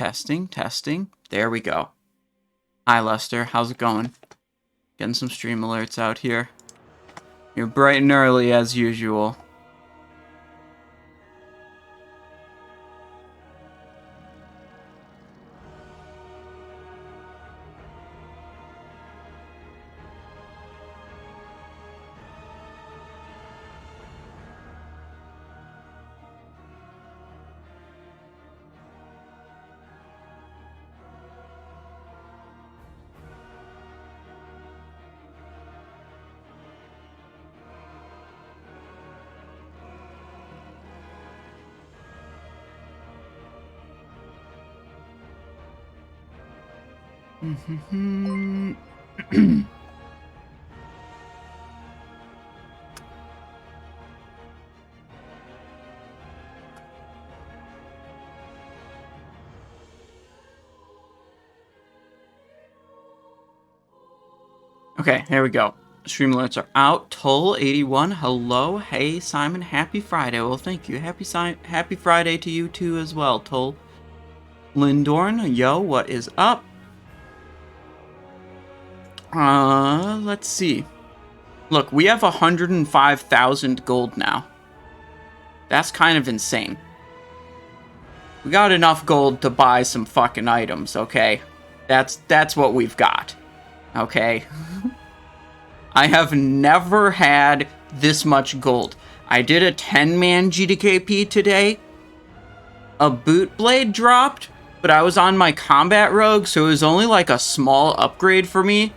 Testing, testing. There we go. Hi, Lester. How's it going? Getting some stream alerts out here. You're bright and early as usual. Okay, here we go. Stream alerts are out. Toll81, hello. Hey, Simon, happy Friday. Well, thank you. Happy Friday to you too as well, Toll. Lindorn, yo, what is up? Let's see. Look, we have 105,000 gold now. That's kind of insane. We got enough gold to buy some fucking items, okay? That's what we've got. Okay? I have never had this much gold. I did a 10-man GDKP today. A boot blade dropped, but I was on my combat rogue, so it was only like a small upgrade for me.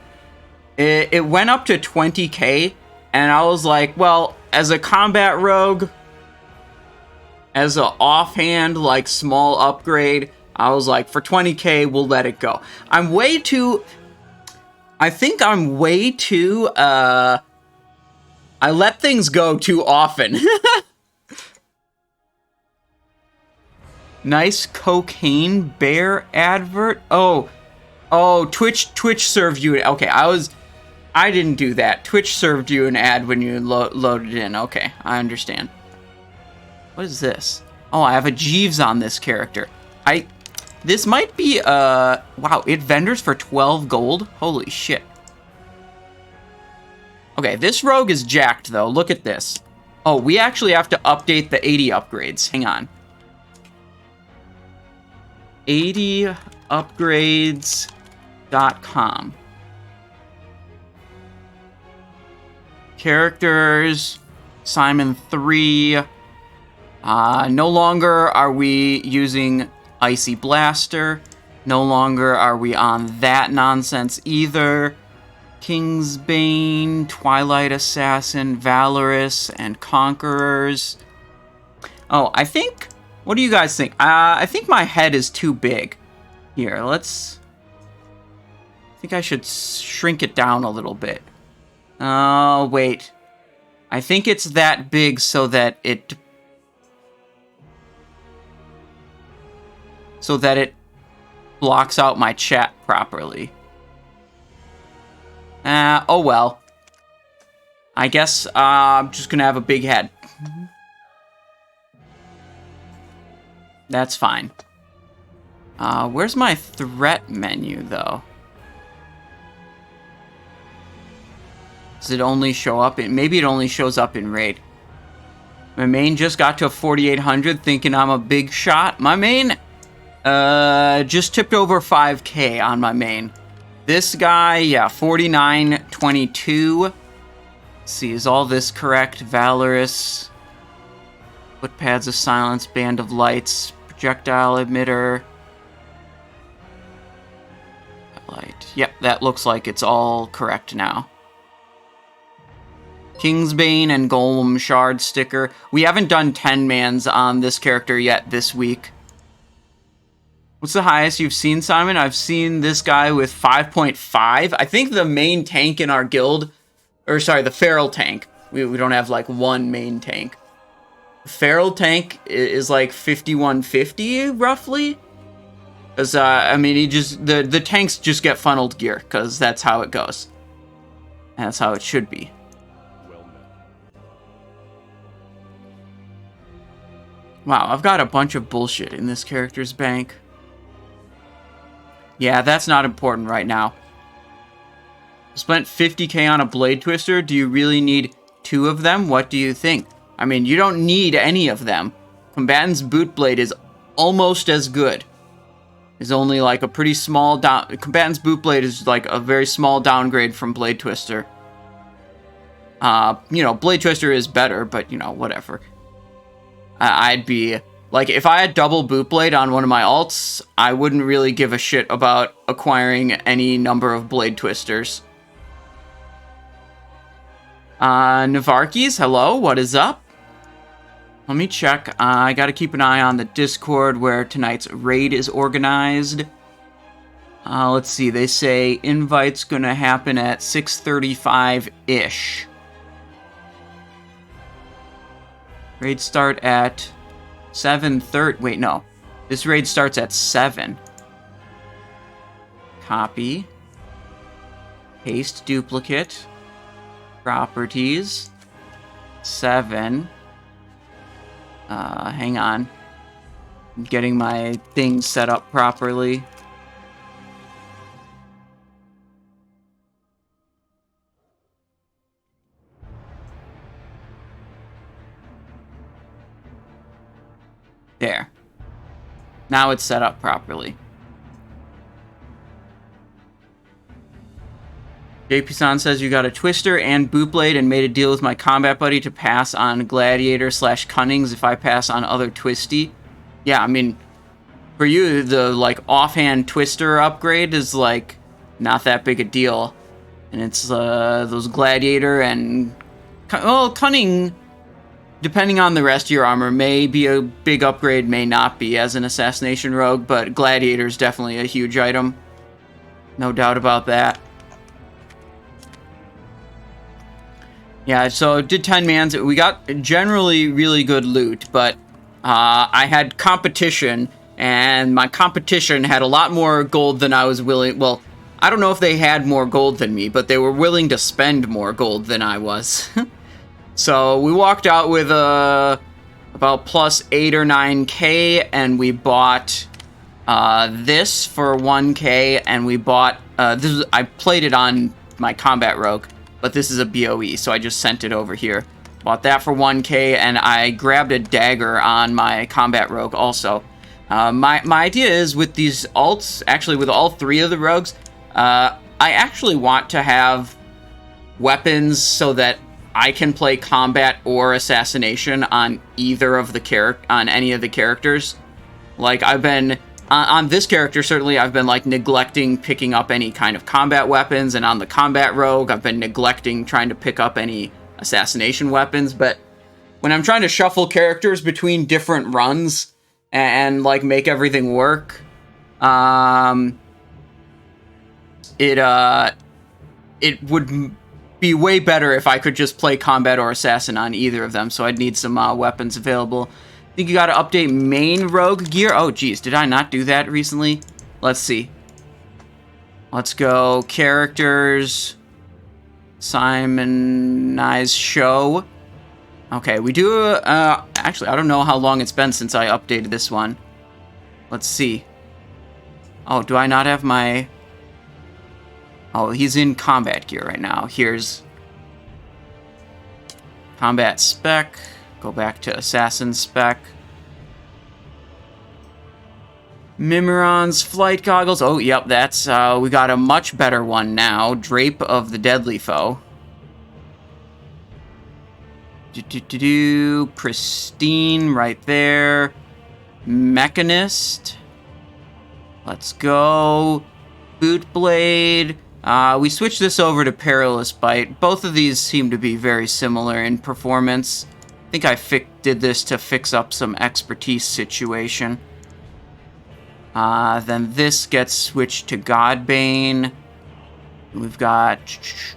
It went up to 20k, and I was like, well, as a combat rogue, as an offhand, like, small upgrade, I was like, for 20k, we'll let it go. I think I'm way too, I let things go too often. Nice cocaine bear advert. Oh, Twitch served you. Okay, I didn't do that. Twitch served you an ad when you loaded in. Okay, I understand. What is this? Oh, I have a Jeeves on this character. This might be, wow, it vendors for 12 gold? Holy shit. Okay, this rogue is jacked, though. Look at this. Oh, we actually have to update the 80 upgrades. Hang on. 80upgrades.com. Characters. Simon 3. No longer are we using Icy Blaster. No longer are we on that nonsense either. Kingsbane, Twilight Assassin, Valorous, and Conquerors. Oh, I think... What do you guys think? I think my head is too big. Here, let's... I think I should shrink it down a little bit. Oh, wait. I think it's that big so that it... blocks out my chat properly. Oh well. I guess I'm just gonna have a big head. That's fine. Where's my threat menu, though? Does it only show up in... Maybe it only shows up in Raid. My main just got to 4,800 thinking I'm a big shot. My main... just tipped over 5k on my main. This guy, yeah, 4922. Let's see, is all this correct? Valorous. Footpads of Silence, Band of Lights, Projectile Emitter. Light. Yep, that looks like it's all correct now. Kingsbane and Golem Shard sticker. We haven't done 10-mans on this character yet this week. What's the highest you've seen, Simon? I've seen this guy with 5.5. I think the main tank in our guild, or sorry, the feral tank. We don't have like one main tank. The feral tank is like 5150 roughly. Because I mean, the tanks just get funneled gear because that's how it goes. And that's how it should be. Wow, I've got a bunch of bullshit in this character's bank. Yeah, that's not important right now. Spent 50k on a Blade Twister. Do you really need 2 of them? What do you think? I mean, you don't need any of them. Combatant's Boot Blade is almost as good. It's only like a pretty small down... Combatant's Boot Blade is like a very small downgrade from Blade Twister. You know, Blade Twister is better, but, you know, whatever. I'd be... Like, if I had double Boot Blade on one of my alts, I wouldn't really give a shit about acquiring any number of Blade Twisters. Navarkes, hello, what is up? Let me check. I gotta keep an eye on the Discord where tonight's raid is organized. Let's see, they say invite's gonna happen at 6:35-ish. Raid start at 7:30. Wait, no. This raid starts at 7. Copy. Paste duplicate. Properties. 7. Hang on. I'm getting my things set up properly. There. Now it's set up properly. JP-san says you got a Twister and Boot Blade and made a deal with my combat buddy to pass on Gladiator / Cunnings if I pass on other Twisty. Yeah, I mean, for you, the, like, offhand Twister upgrade is, like, not that big a deal. And it's, those Gladiator and... Well, Cunning, depending on the rest of your armor, may be a big upgrade, may not be as an Assassination Rogue, but Gladiator is definitely a huge item. No doubt about that. Yeah, so did 10 mans. We got generally really good loot, but I had competition, and my competition had a lot more gold than I was willing... Well, I don't know if they had more gold than me, but they were willing to spend more gold than I was. So we walked out with about plus 8 or 9k, and we bought this for 1k, and we bought... I played it on my combat rogue. But this is a BOE, so I just sent it over here. Bought that for 1k, and I grabbed a dagger on my combat rogue also. My idea is with these alts, actually with all 3 of the rogues, I actually want to have weapons so that I can play combat or assassination on either of the on any of the characters. Like, I've been... On this character, certainly, I've been, like, neglecting picking up any kind of combat weapons, and on the combat rogue, I've been neglecting trying to pick up any assassination weapons, but when I'm trying to shuffle characters between different runs and like, make everything work, it would be way better if I could just play combat or assassin on either of them, so I'd need some weapons available. I think you gotta update main rogue gear. Oh, geez, did I not do that recently? Let's see. Let's go characters. Simonize show. Okay, we do, actually, I don't know how long it's been since I updated this one. Let's see. Oh, do I not have my... Oh, he's in combat gear right now. Here's... combat spec. Go back to Assassin spec. Mimiron's flight goggles. Oh, yep, that's, we got a much better one now. Drape of the Deadly Foe. Pristine right there. Mechanist. Let's go. Boot Blade. We switched this over to Perilous Bite. Both of these seem to be very similar in performance. I think I did this to fix up some expertise situation. Then this gets switched to Godbane. We've got...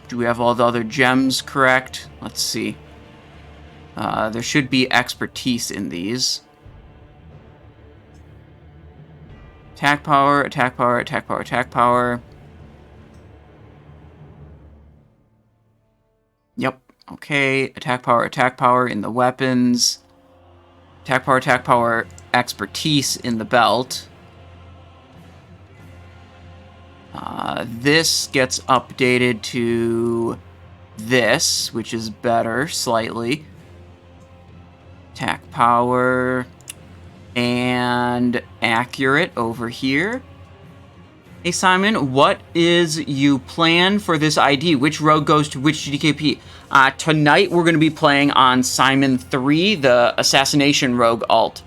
Do we have all the other gems correct? Let's see. There should be expertise in these. Attack power, attack power, attack power, attack power. Yep. Okay, attack power in the weapons. Attack power, expertise in the belt. This gets updated to this, which is better slightly. Attack power and accurate over here. Hey Simon, what is you plan for this ID? Which rogue goes to which GDKP? Tonight we're going to be playing on Simon 3, the Assassination rogue alt.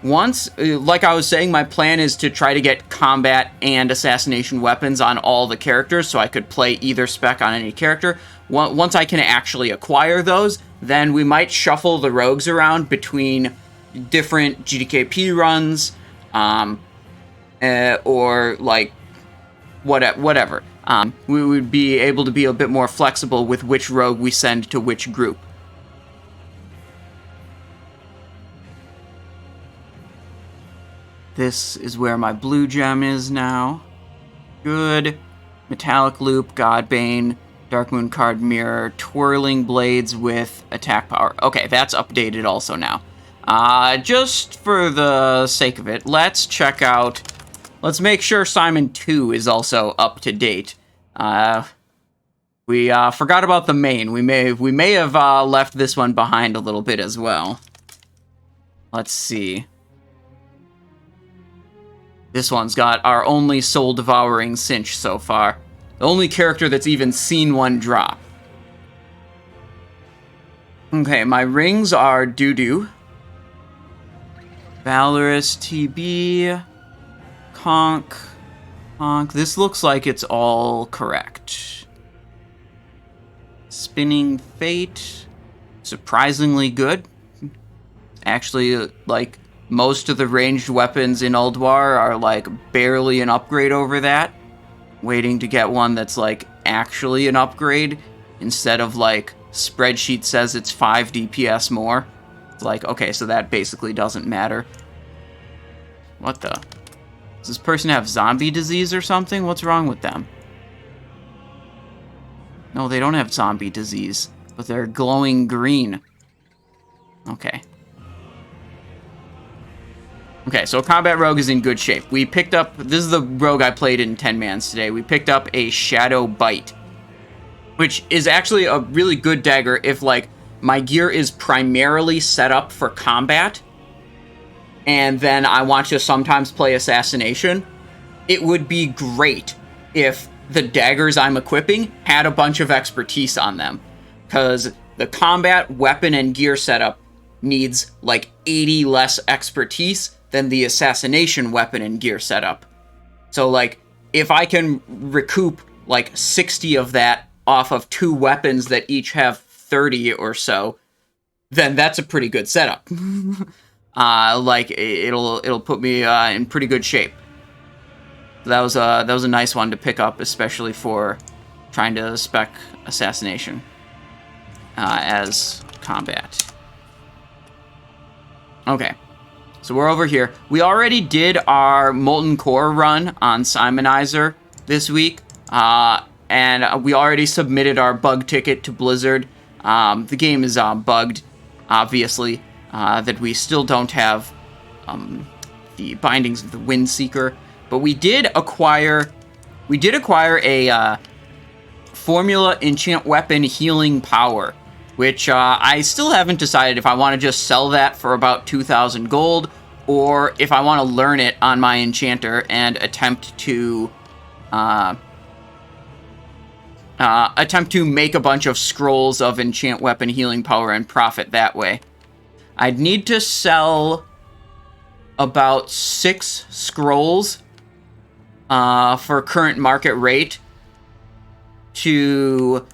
Once, like I was saying, my plan is to try to get combat and assassination weapons on all the characters so I could play either spec on any character. Once I can actually acquire those, then we might shuffle the rogues around between different GDKP runs, or like whatever. We would be able to be a bit more flexible with which rogue we send to which group. This is where my blue gem is now. Good. Metallic Loop, Godbane, Darkmoon Card Mirror, Twirling Blades with attack power. Okay, that's updated also now. Just for the sake of it, let's check out... Let's make sure Simon 2 is also up to date. We forgot about the main. We may have left this one behind a little bit as well. Let's see. This one's got our only soul-devouring cinch so far. The only character that's even seen one drop. Okay, my rings are doo-doo. Valorous, TB, Conk. This looks like it's all correct. Spinning Fate. Surprisingly good. Actually, like... Most of the ranged weapons in Ulduar are, like, barely an upgrade over that. Waiting to get one that's, like, actually an upgrade. Instead of, like, spreadsheet says it's 5 DPS more. It's like, okay, so that basically doesn't matter. What the? Does this person have zombie disease or something? What's wrong with them? No, they don't have zombie disease. But they're glowing green. Okay. Okay, so Combat Rogue is in good shape. We picked up... This is the rogue I played in 10-mans today. We picked up a Shadow Bite, which is actually a really good dagger if, like, my gear is primarily set up for combat, and then I want to sometimes play Assassination. It would be great if the daggers I'm equipping had a bunch of expertise on them, because the combat, weapon, and gear setup needs, like, 80 less expertise than the assassination weapon and gear setup. So, like, if I can recoup, like, 60 of that off of 2 weapons that each have 30 or so, then that's a pretty good setup. Like, it'll put me in pretty good shape. That was a nice one to pick up, especially for trying to spec assassination as combat. Okay. So we're over here. We already did our Molten Core run on Simonizer this week, and we already submitted our bug ticket to Blizzard. The game is bugged, obviously, that we still don't have the bindings of the Windseeker, but we did acquire a Formula Enchant Weapon Healing Power, which I still haven't decided if I want to just sell that for about 2,000 gold, or if I want to learn it on my enchanter and attempt to make a bunch of scrolls of enchant weapon healing power and profit that way. I'd need to sell about 6 scrolls for current market rate to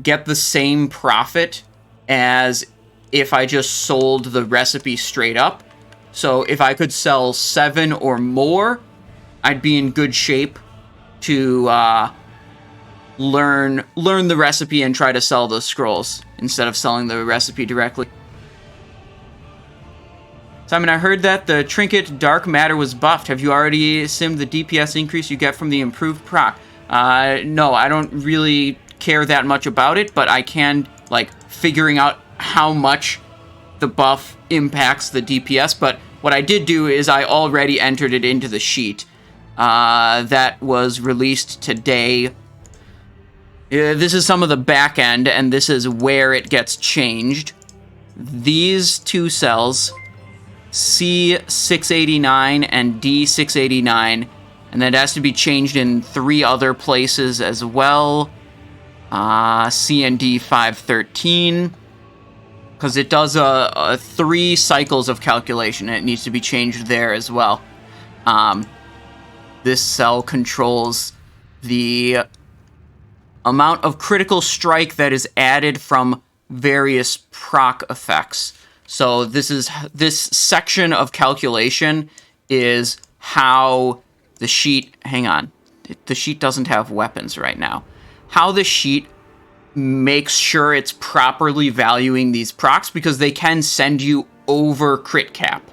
get the same profit as if I just sold the recipe straight up. So if I could sell 7 or more, I'd be in good shape to learn the recipe and try to sell those scrolls instead of selling the recipe directly. Simon, I heard that the Trinket Dark Matter was buffed. Have you already simmed the DPS increase you get from the improved proc? No, I don't really care that much about it, but I can, like, figuring out how much the buff impacts the DPS. But what I did do is I already entered it into the sheet. that was released today. This is some of the back end, and this is where it gets changed. These two cells, C689 and D689, and that has to be changed in 3 other places as well. C and D513, because it does 3 cycles of calculation, and it needs to be changed there as well. This cell controls the amount of critical strike that is added from various proc effects. So this section of calculation is how the sheet... Hang on. The sheet doesn't have weapons right now. How the sheet makes sure it's properly valuing these procs, because they can send you over crit cap.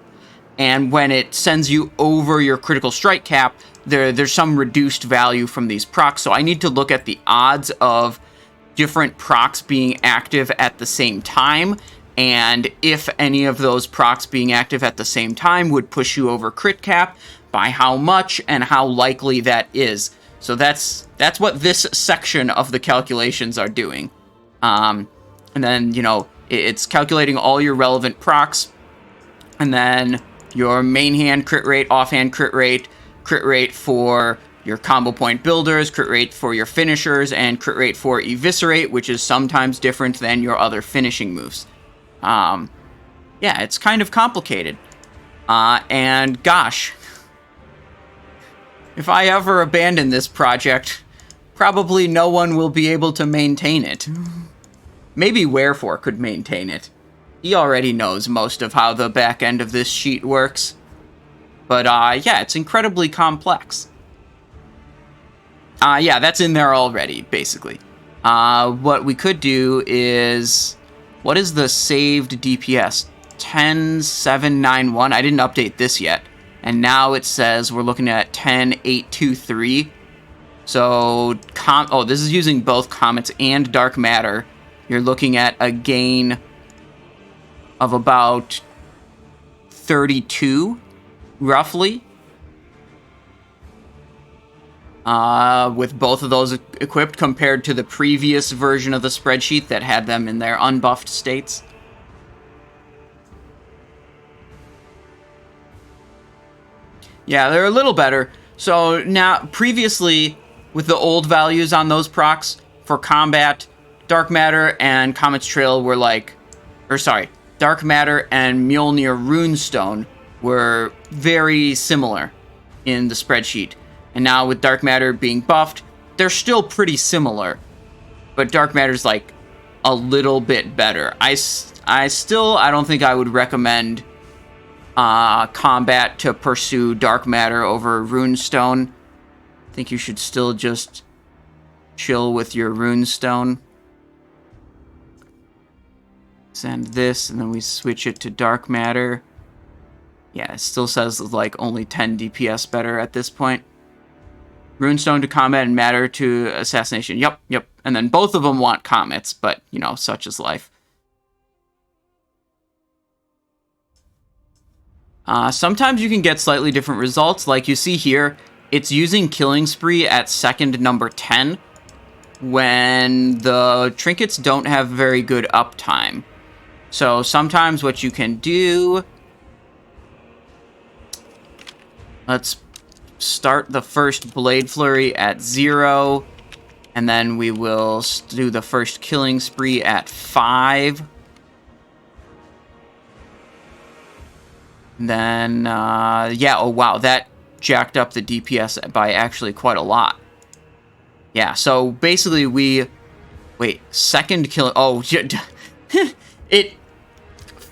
And when it sends you over your critical strike cap, there's some reduced value from these procs. So I need to look at the odds of different procs being active at the same time, and if any of those procs being active at the same time would push you over crit cap, by how much, and how likely that is. So that's what this section of the calculations are doing. And then, you know, it's calculating all your relevant procs, and then your main hand crit rate, offhand crit rate for your combo point builders, crit rate for your finishers, and crit rate for eviscerate, which is sometimes different than your other finishing moves. Yeah, it's kind of complicated. And gosh, if I ever abandon this project, probably no one will be able to maintain it. Maybe Wherefore could maintain it. He already knows most of how the back end of this sheet works. But, yeah, it's incredibly complex. Yeah, that's in there already, basically. What we could do is... What is the saved DPS? 10791. I didn't update this yet. And now it says we're looking at 10823. So, this is using both Comets and Dark Matter. You're looking at a gain of about 32, roughly. With both of those equipped compared to the previous version of the spreadsheet that had them in their unbuffed states. Yeah, they're a little better. So now, previously, with the old values on those procs, for combat, Dark Matter and Comet's Trail were like... Dark Matter and Mjolnir Runestone were very similar in the spreadsheet. And now with Dark Matter being buffed, they're still pretty similar. But Dark Matter's like a little bit better. I don't think I would recommend combat to pursue Dark Matter over Runestone. I think you should still just chill with your Runestone. Send this, and then we switch it to Dark Matter. Yeah, it still says like only 10 DPS better at this point. Runestone to combat and Matter to Assassination. Yep. And then both of them want comets, but, you know, such is life. Sometimes you can get slightly different results. Like you see here, it's using Killing Spree at second number 10 when the trinkets don't have very good uptime. So sometimes what you can do... Let's start the first Blade Flurry at 0, and then we will do the first Killing Spree at 5. And then, yeah, oh wow, that jacked up the DPS by actually quite a lot. Yeah, so basically second killing... Oh,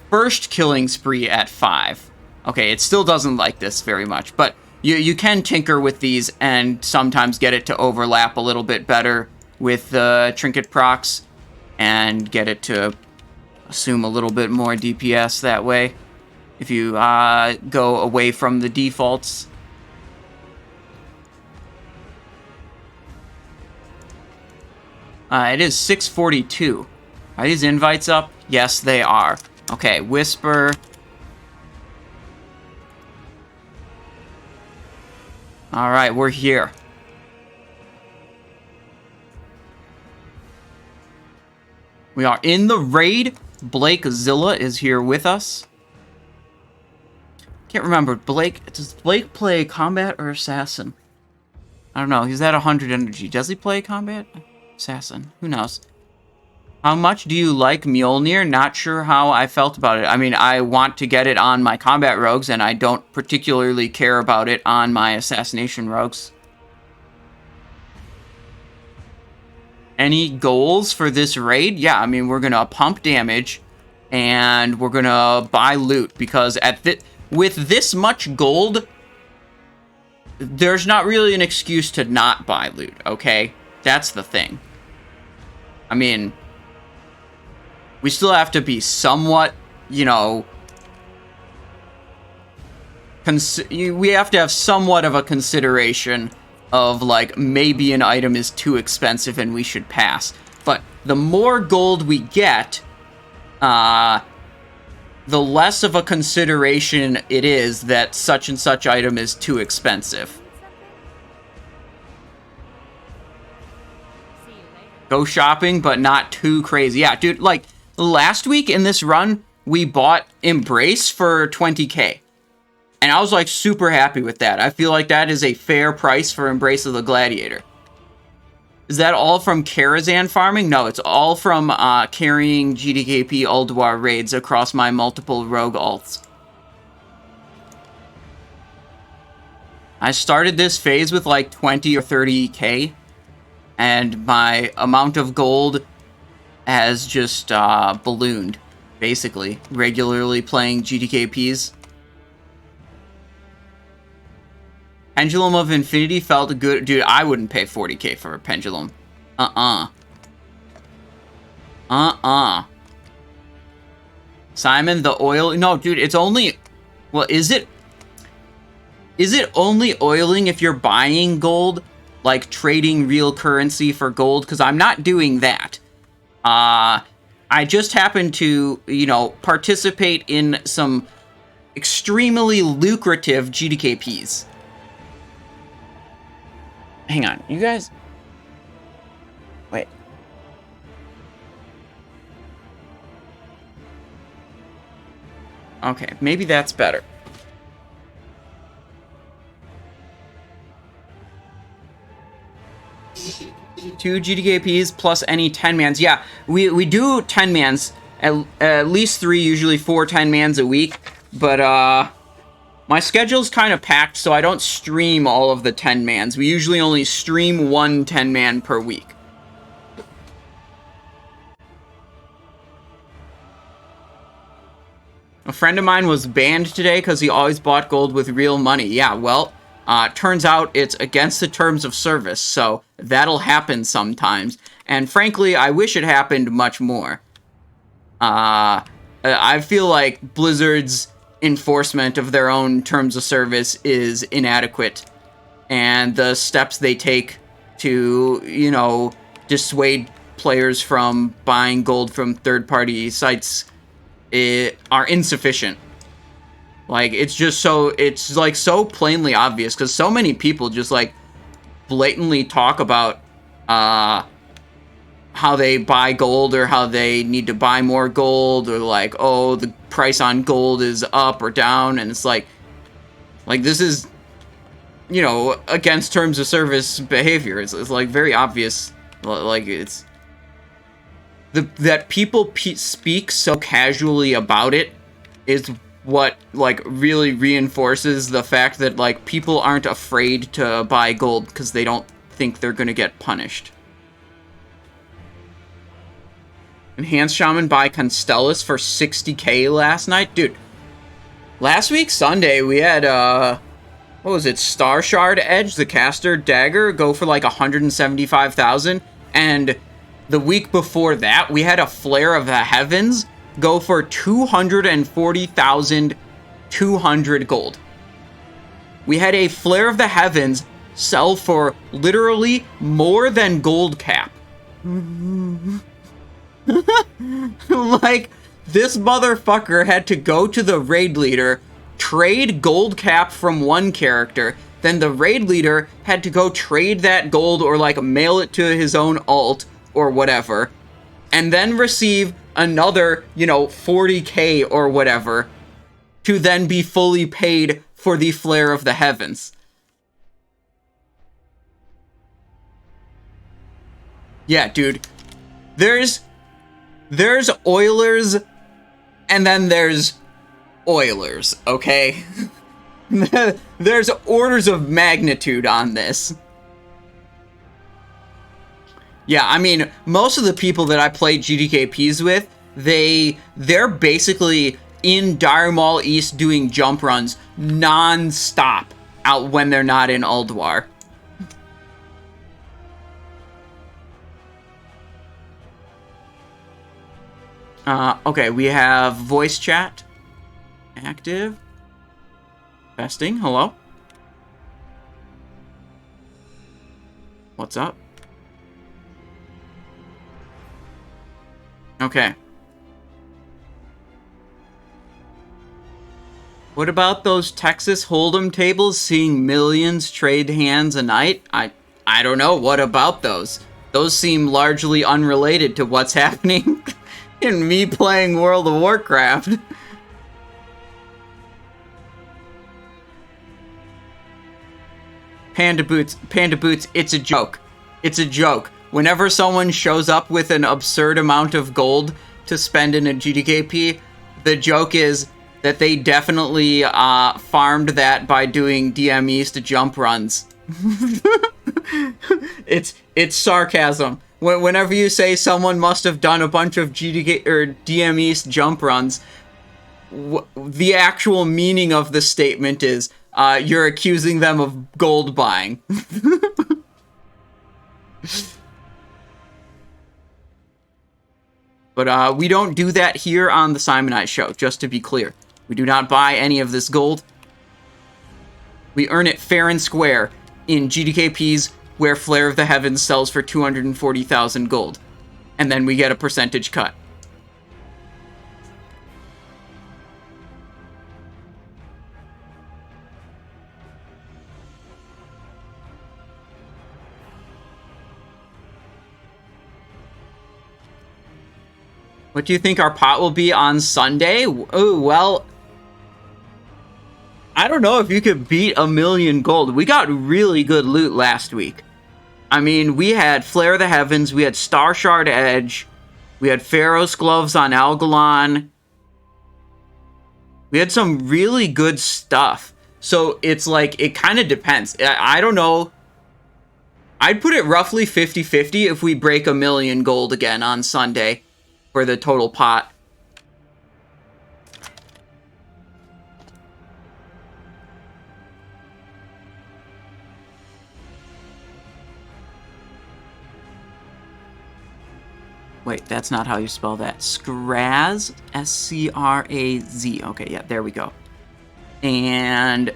first Killing Spree at 5. Okay, it still doesn't like this very much, but you can tinker with these and sometimes get it to overlap a little bit better with the trinket procs and get it to assume a little bit more DPS that way if you go away from the defaults. It is 6:42. Are these invites up? Yes, they are. Okay, Whisper. Alright, we're here. We are in the raid. Blake Zilla is here with us. Can't remember. Does Blake play combat or assassin? I don't know. He's at 100 energy. Does he play combat? Assassin. Who knows? How much do you like Mjolnir? Not sure how I felt about it. I mean, I want to get it on my combat rogues, and I don't particularly care about it on my assassination rogues. Any goals for this raid? Yeah, I mean, we're going to pump damage, and we're going to buy loot, because with this much gold, there's not really an excuse to not buy loot, okay? That's the thing. I mean, we still have to be somewhat, you know, we have to have somewhat of a consideration of, like, maybe an item is too expensive and we should pass. But the more gold we get, the less of a consideration it is that such and such item is too expensive. Go shopping, but not too crazy. Yeah, dude, like, last week in this run, we bought Embrace for 20k. And I was, like, super happy with that. I feel like that is a fair price for Embrace of the Gladiator. Is that all from Karazhan farming? No, it's all from carrying GDKP Ulduar raids across my multiple rogue alts. I started this phase with, like, 20 or 30k. And my amount of gold has just ballooned, basically. Regularly playing GDKPs. Pendulum of Infinity felt good. Dude, I wouldn't pay 40k for a Pendulum. Simon, the oil... No, dude, it's only... Well, is it only oiling if you're buying gold? Like, trading real currency for gold? Because I'm not doing that. I just happen to, you know, participate in some extremely lucrative GDKPs. Hang on, you guys... Wait. Okay, maybe that's better. Two GDKPs plus any 10-mans. Yeah, we do 10-mans. At least 3, usually 4 10-mans a week. But, my schedule's kind of packed, so I don't stream all of the 10-mans. We usually only stream 1 10-man per week. A friend of mine was banned today because he always bought gold with real money. Yeah, well, turns out it's against the terms of service, so that'll happen sometimes. And frankly, I wish it happened much more. I feel like Blizzard's enforcement of their own terms of service is inadequate, and the steps they take to, you know, dissuade players from buying gold from third-party sites are insufficient. Like, it's just so, it's like so plainly obvious, because so many people just like blatantly talk about how they buy gold, or how they need to buy more gold, or like, oh, the price on gold is up or down, and it's like this is, you know, against terms of service behavior. It's like very obvious, like it's that people speak so casually about it is what like really reinforces the fact that like people aren't afraid to buy gold because they don't think they're gonna get punished. Enhanced Shaman by Constellus for 60k last night. Dude, last week, Sunday, we had, what was it, Star Shard Edge, the caster Dagger, go for like 175,000. And the week before that, we had a Flare of the Heavens go for 240,200 gold. We had a Flare of the Heavens sell for literally more than gold cap. Like, this motherfucker had to go to the raid leader, trade gold cap from one character, then the raid leader had to go trade that gold or like mail it to his own alt or whatever, and then receive another, 40k or whatever to then be fully paid for the Flare of the Heavens. Yeah, dude. There's Oilers, and then there's Oilers, okay? There's orders of magnitude on this. Yeah, I mean, most of the people that I play GDKPs with, they're basically in Dire Maul East doing jump runs non-stop out when they're not in Ulduar. Okay, we have voice chat active. Testing, hello? What's up? Okay. What about those Texas Hold'em tables seeing millions trade hands a night? I don't know. What about those? Those seem largely unrelated to what's happening in me playing World of Warcraft. Panda Boots, it's a joke. It's a joke. Whenever someone shows up with an absurd amount of gold to spend in a GDKP, the joke is that they definitely farmed that by doing DM East jump runs. It's sarcasm. Whenever you say someone must have done a bunch of GDK or DM East jump runs, the actual meaning of the statement is you're accusing them of gold buying. But we don't do that here on the Simonite Show, just to be clear. We do not buy any of this gold. We earn it fair and square in GDKPs where Flare of the Heavens sells for 240,000 gold. And then we get a percentage cut. What do you think our pot will be on Sunday? Oh, well, I don't know if you could beat 1,000,000 gold. We got really good loot last week. I mean, we had Flare of the Heavens, we had Star Shard Edge, we had Pharaoh's Gloves on Algalon. We had some really good stuff. So it's like, it kind of depends. I don't know. I'd put it roughly 50-50 if we break 1,000,000 gold again on Sunday for the total pot. Wait, that's not how you spell that. Scraz, S-C-R-A-Z. Okay, yeah, there we go. And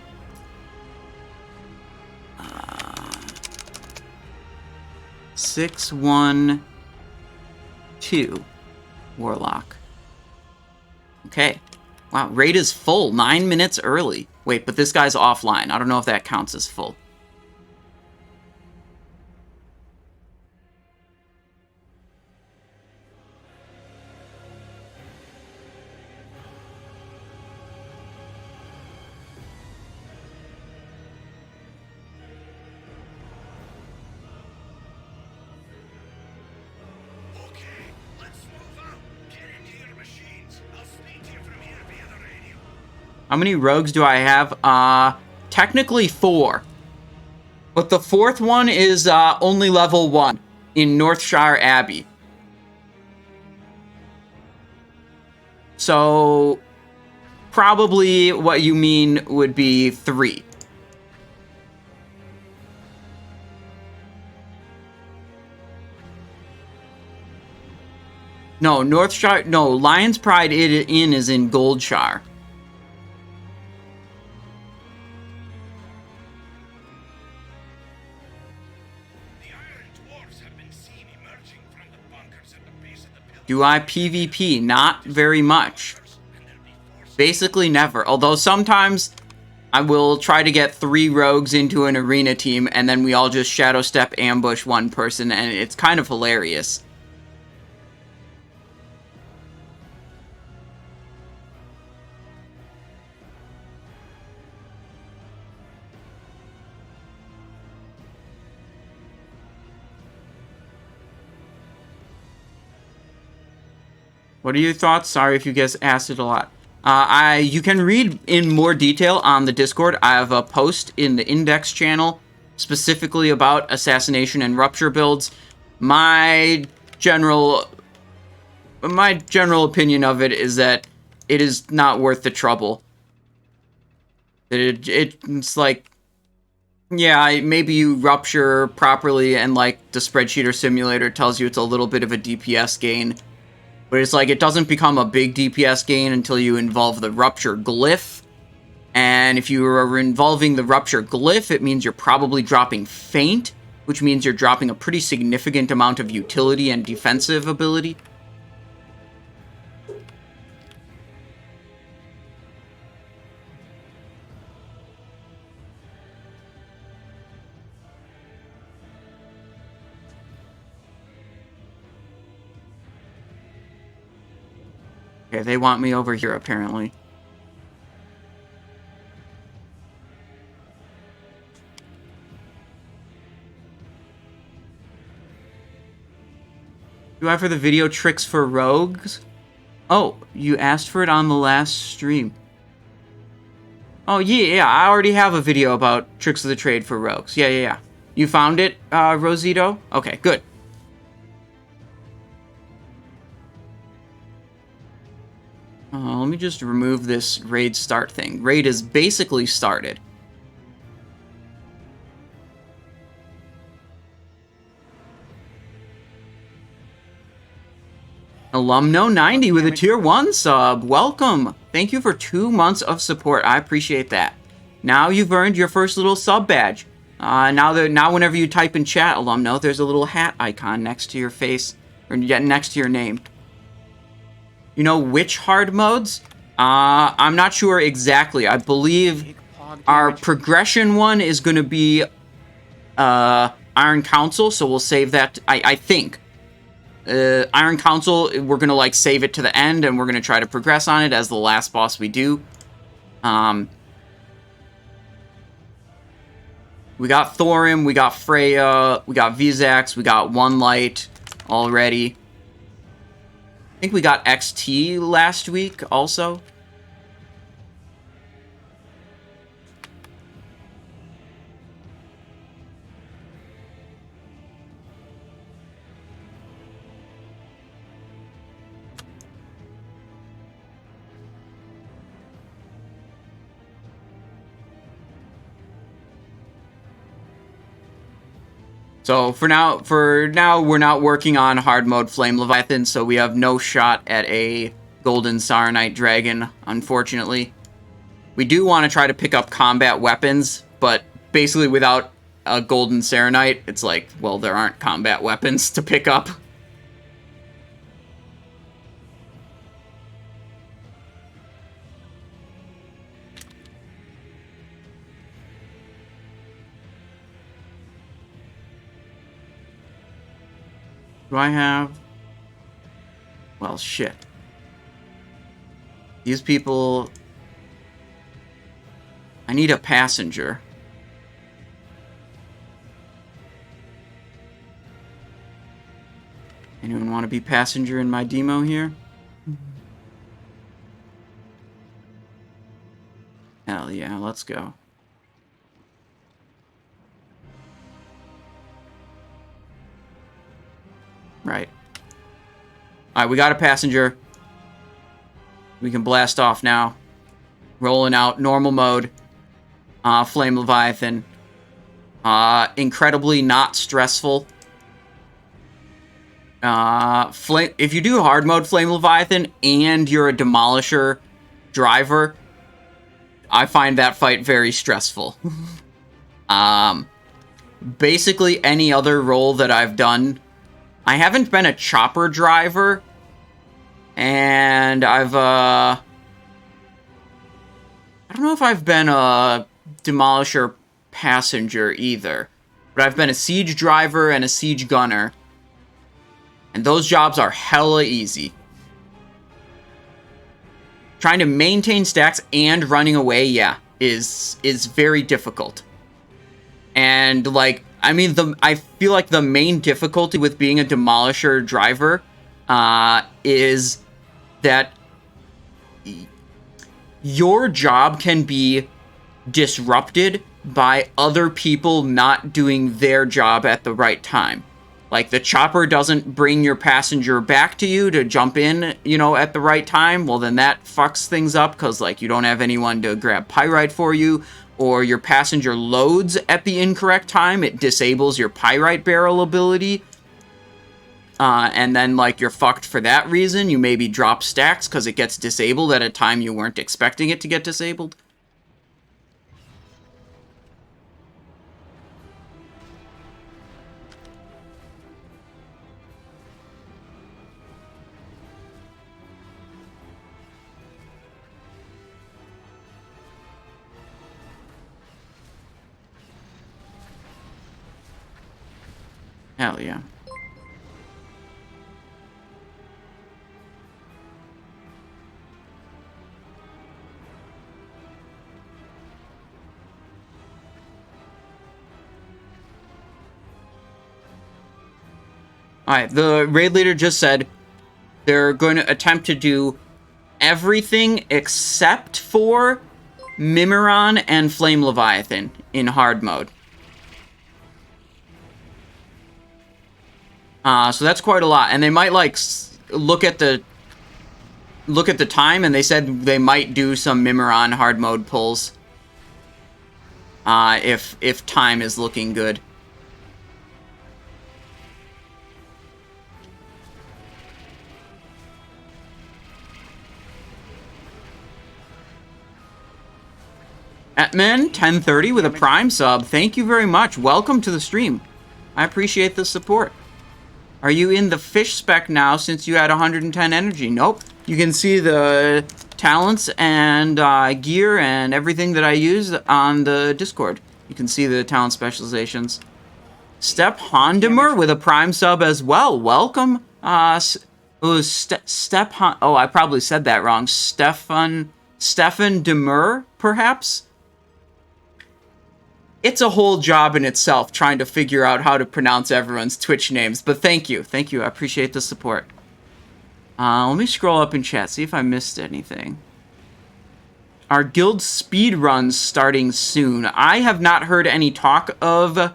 612 Warlock. Okay. Wow, raid is full. 9 minutes early. Wait, but this guy's offline. I don't know if that counts as full. How many rogues do I have? Technically 4. But the 4th one is only level 1 in Northshire Abbey. So probably what you mean would be 3. No, Northshire, no, Lion's Pride Inn is in Goldshire. Do I PvP? Not very much. Basically never. Although sometimes I will try to get 3 rogues into an arena team, and then we all just shadow step ambush one person, and it's kind of hilarious. What are your thoughts? Sorry if you guys asked it a lot. You can read in more detail on the Discord. I have a post in the Index channel specifically about Assassination and Rupture builds. My general opinion of it is that it is not worth the trouble. It's like, yeah, maybe you Rupture properly and like the spreadsheet or simulator tells you it's a little bit of a DPS gain. But it's like, it doesn't become a big DPS gain until you involve the Rupture glyph. And if you are involving the Rupture glyph, it means you're probably dropping Feint, which means you're dropping a pretty significant amount of utility and defensive ability. Okay, they want me over here, apparently. Do I have for the video tricks for rogues? Oh, you asked for it on the last stream. Oh, yeah, I already have a video about tricks of the trade for rogues. Yeah. You found it, Rosito? Okay, good. Let me just remove this raid start thing. Raid is basically started. Alumno90 with a tier 1 sub. Welcome. Thank you for 2 months of support. I appreciate that. Now you've earned your first little sub badge. Now whenever you type in chat, Alumno, there's a little hat icon next to your face, or next to your name. You know which hard modes? I'm not sure exactly. I believe our progression one is going to be Iron Council, so we'll save that. I think. Iron Council, we're going to like save it to the end, and we're going to try to progress on it as the last boss we do. We got Thorim, we got Freya, we got Vezax, we got One Light already. I think we got XT last week also. So for now, we're not working on hard mode Flame Leviathan, so we have no shot at a Golden Saronite Dragon, unfortunately. We do want to try to pick up combat weapons, but basically without a Golden Saronite, it's like, well, there aren't combat weapons to pick up. Do I have... Well, shit. These people... I need a passenger. Anyone want to be passenger in my demo here? Hell yeah, let's go. Right. Alright, we got a passenger. We can blast off now. Rolling out, normal mode. Flame Leviathan. Incredibly not stressful. If you do hard mode Flame Leviathan and you're a Demolisher driver, I find that fight very stressful. Basically, any other role that I've done... I haven't been a chopper driver, and I don't know if I've been a Demolisher passenger either. But I've been a siege driver and a siege gunner. And those jobs are hella easy. Trying to maintain stacks and running away, yeah, is very difficult. And, like, I mean, I feel like the main difficulty with being a Demolisher driver is that your job can be disrupted by other people not doing their job at the right time. Like, the chopper doesn't bring your passenger back to you to jump in, you know, at the right time. Well, then that fucks things up because, like, you don't have anyone to grab pyrite for you. Or your passenger loads at the incorrect time. It disables your pyrite barrel ability. And then, like, you're fucked for that reason. You maybe drop stacks because it gets disabled at a time you weren't expecting it to get disabled. Hell yeah. Alright, the raid leader just said they're going to attempt to do everything except for Mimiron and Flame Leviathan in hard mode. So that's quite a lot, and they might like look at the time, and they said they might do some Mimiron hard mode pulls if time is looking good. Atman 1030 with a Prime sub. Thank you very much. Welcome to the stream. I appreciate the support. Are you in the fish spec now since you had 110 energy? Nope. You can see the talents and gear and everything that I use on the Discord. You can see the talent specializations. Step Hondimer with a Prime sub as well. Welcome. It was Step Hon... Oh, I probably said that wrong. Stefan Demur, perhaps? It's a whole job in itself trying to figure out how to pronounce everyone's Twitch names, but thank you. Thank you. I appreciate the support. Let me scroll up in chat, see if I missed anything. Our guild speed runs starting soon. I have not heard any talk of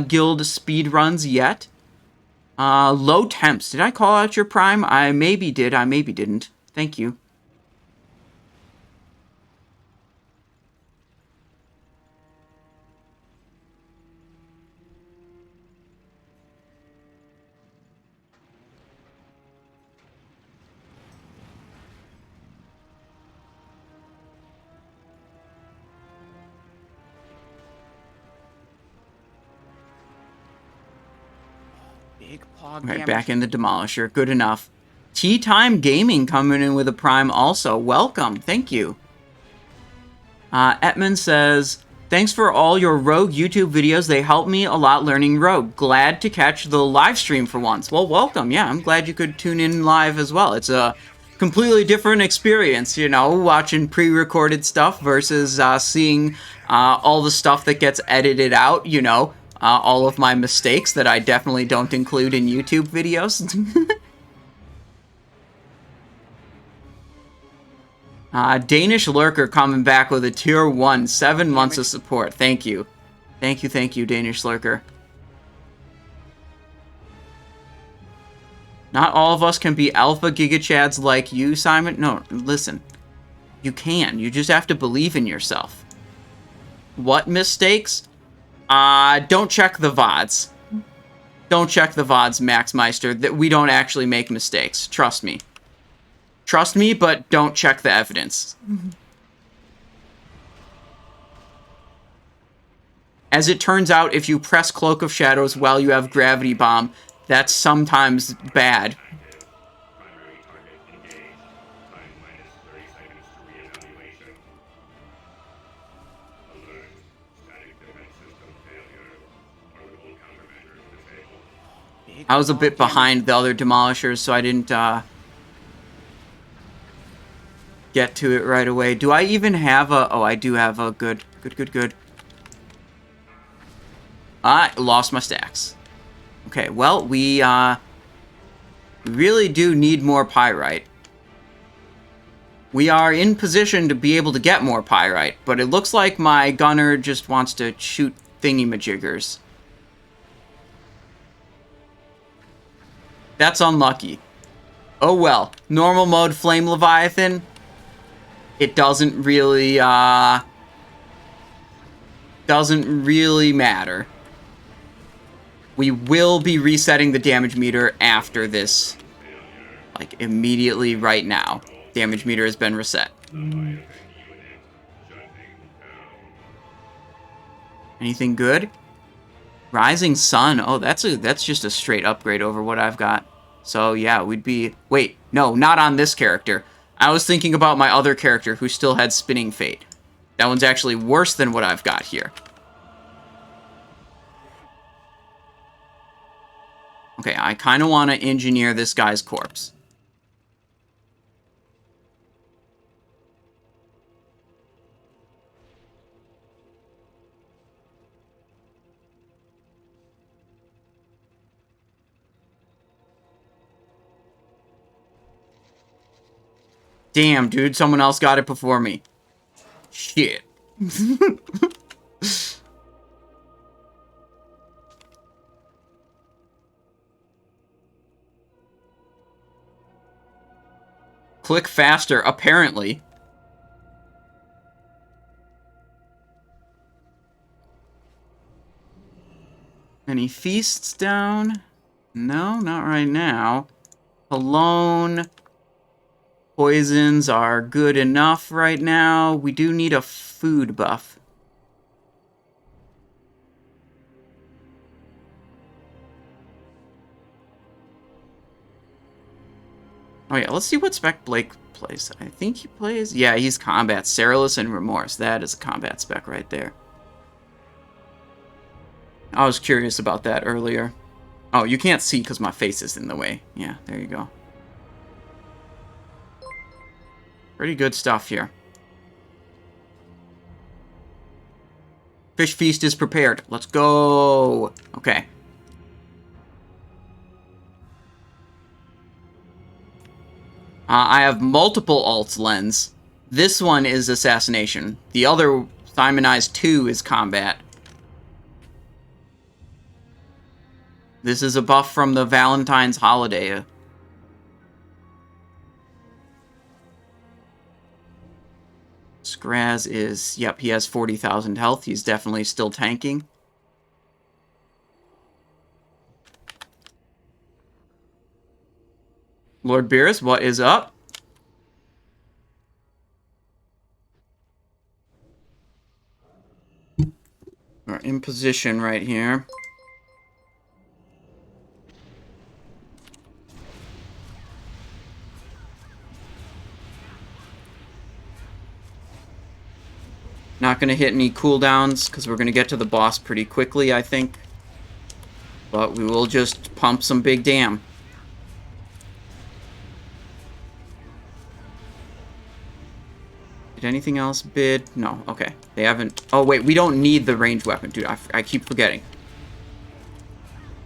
guild speed runs yet. Low temps. Did I call out your Prime? I maybe did. I maybe didn't. Thank you. Right, back in the Demolisher. Good enough. Tea Time Gaming coming in with a Prime also. Welcome. Thank you. Etman says, thanks for all your Rogue YouTube videos. They help me a lot learning Rogue. Glad to catch the live stream for once. Well, welcome. Yeah, I'm glad you could tune in live as well. It's a completely different experience, you know, watching pre-recorded stuff versus seeing all the stuff that gets edited out, you know. All of my mistakes that I definitely don't include in YouTube videos. Danish Lurker coming back with a tier 1, 7 months of support. Thank you. Thank you, Danish Lurker. Not all of us can be alpha gigachads like you, Simon. No, listen. You can. You just have to believe in yourself. What mistakes? Don't check the VODs. Don't check the VODs, Maxmeister. That we don't actually make mistakes. Trust me. Trust me, but don't check the evidence. As it turns out, if you press Cloak of Shadows while you have Gravity Bomb, that's sometimes bad. I was a bit behind the other demolishers, so I didn't get to it right away. Do I even have a... Oh, I do have a good. I lost my stacks. Okay, well, we really do need more pyrite. We are in position to be able to get more pyrite, but it looks like my gunner just wants to shoot thingy-majiggers. That's unlucky. Oh well. Normal mode Flame Leviathan. It doesn't really matter. We will be resetting the damage meter after this. Like, immediately right now. Damage meter has been reset. Anything good? Rising Sun. Oh, that's just a straight upgrade over what I've got. So, yeah, we'd be... Wait, no, not on this character. I was thinking about my other character who still had Spinning Fate. That one's actually worse than what I've got here. Okay, I kind of want to engineer this guy's corpse. Damn, dude, someone else got it before me. Shit. Click faster, apparently. Any feasts down? No, not right now. Alone. Poisons are good enough right now. We do need a food buff. Oh yeah, let's see what spec Blake plays. I think he plays... Yeah, he's combat. Cerilus and Remorse. That is a combat spec right there. I was curious about that earlier. Oh, you can't see because my face is in the way. Yeah, there you go. Pretty good stuff here. Fish feast is prepared. Let's go. Okay. I have multiple alts lens. This one is Assassination. The other, Simonized 2, is Combat. This is a buff from the Valentine's holiday. Scraz is... Yep, he has 40,000 health. He's definitely still tanking. Lord Beerus, what is up? We're in position right here. Not going to hit any cooldowns because we're going to get to the boss pretty quickly, I think. But we will just pump some big damn. Did anything else bid? No. Okay. They haven't... Oh, wait. We don't need the ranged weapon. Dude, I keep forgetting.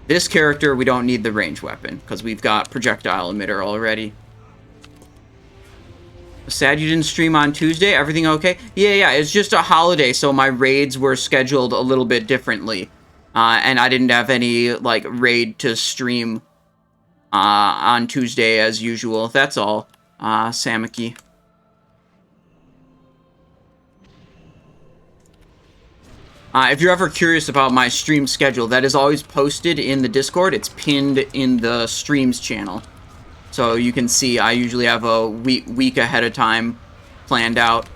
This character, we don't need the ranged weapon because we've got projectile emitter already. Sad you didn't stream on Tuesday? Everything okay? Yeah, it's just a holiday, so my raids were scheduled a little bit differently. And I didn't have any, like, raid to stream on Tuesday as usual. That's all. Samaki. If you're ever curious about my stream schedule, that is always posted in the Discord. It's pinned in the streams channel. So you can see I usually have a week ahead of time planned out.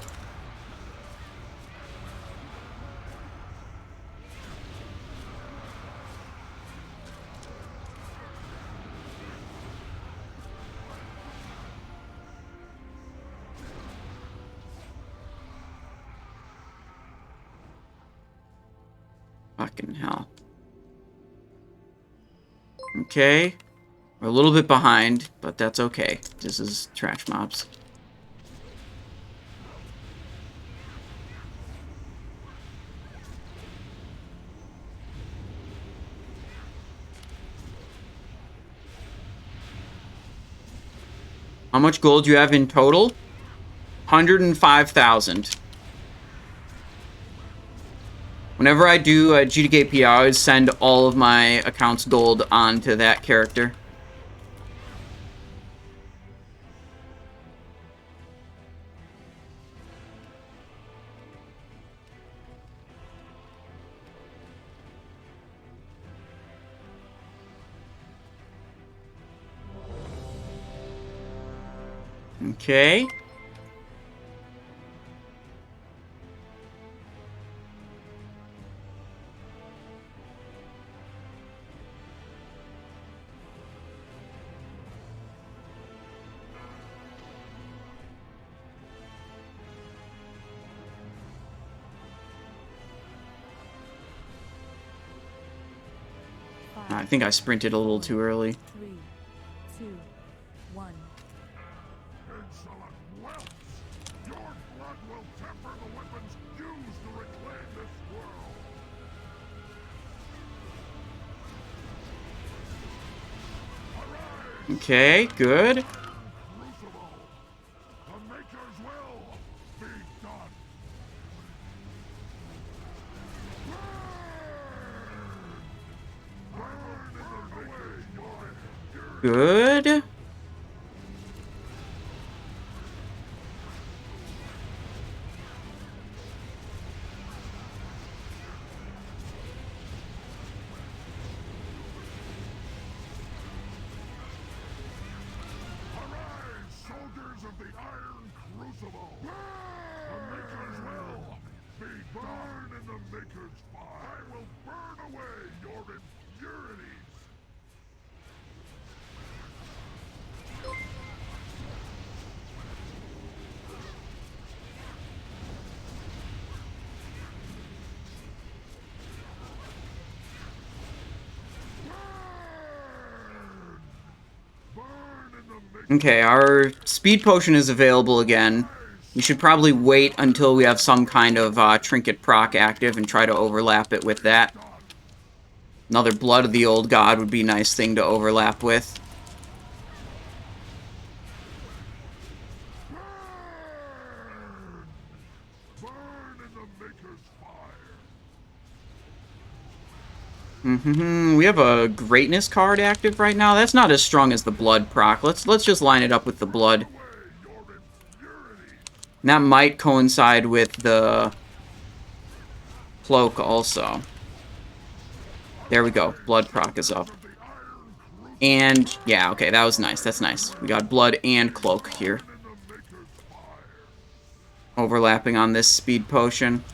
Fucking hell. Okay. We're a little bit behind, but that's okay. This is trash mobs. How much gold do you have in total? 105,000. Whenever I do a GDKP, I always send all of my account's gold onto that character. Okay. I think I sprinted a little too early. 3, 2, 1. Insolent whelps! Your blood will temper the weapons used to reclaim this world! Arise! Okay, good. Crucible! The Maker's will be done! Burn in the way your Good. Arise, soldiers of the Iron Crucible! The Maker's will be burn in the Maker's fire! I will burn away your impurities! Okay, our speed potion is available again. We should probably wait until we have some kind of trinket proc active and try to overlap it with that. Another Blood of the Old God would be a nice thing to overlap with. Burn in the Maker's fire! We have a Greatness card active right now. That's not as strong as the Blood proc. Let's just line it up with the Blood. Away your impurities! And that might coincide with the Cloak also. There we go. Blood proc is up. And, yeah, okay, that was nice. That's nice. We got Blood and Cloak here. In the Maker's fire! Overlapping on this speed potion.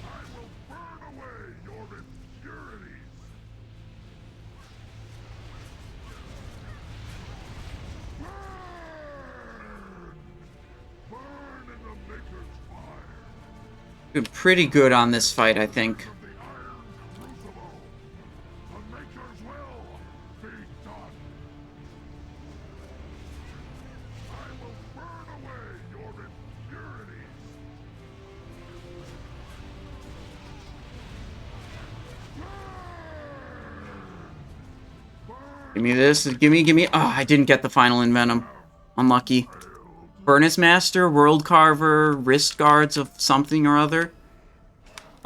I will burn away your impurities! Burn! Burn in the Maker's fire! Doing pretty good on this fight, I think. Of the Iron Crucible! The Maker's will be done! I will burn away your impurities! Give me this. Gimme. Oh, I didn't get the final Envenom. Unlucky. Furnace Master, World Carver, Wrist Guards of something or other.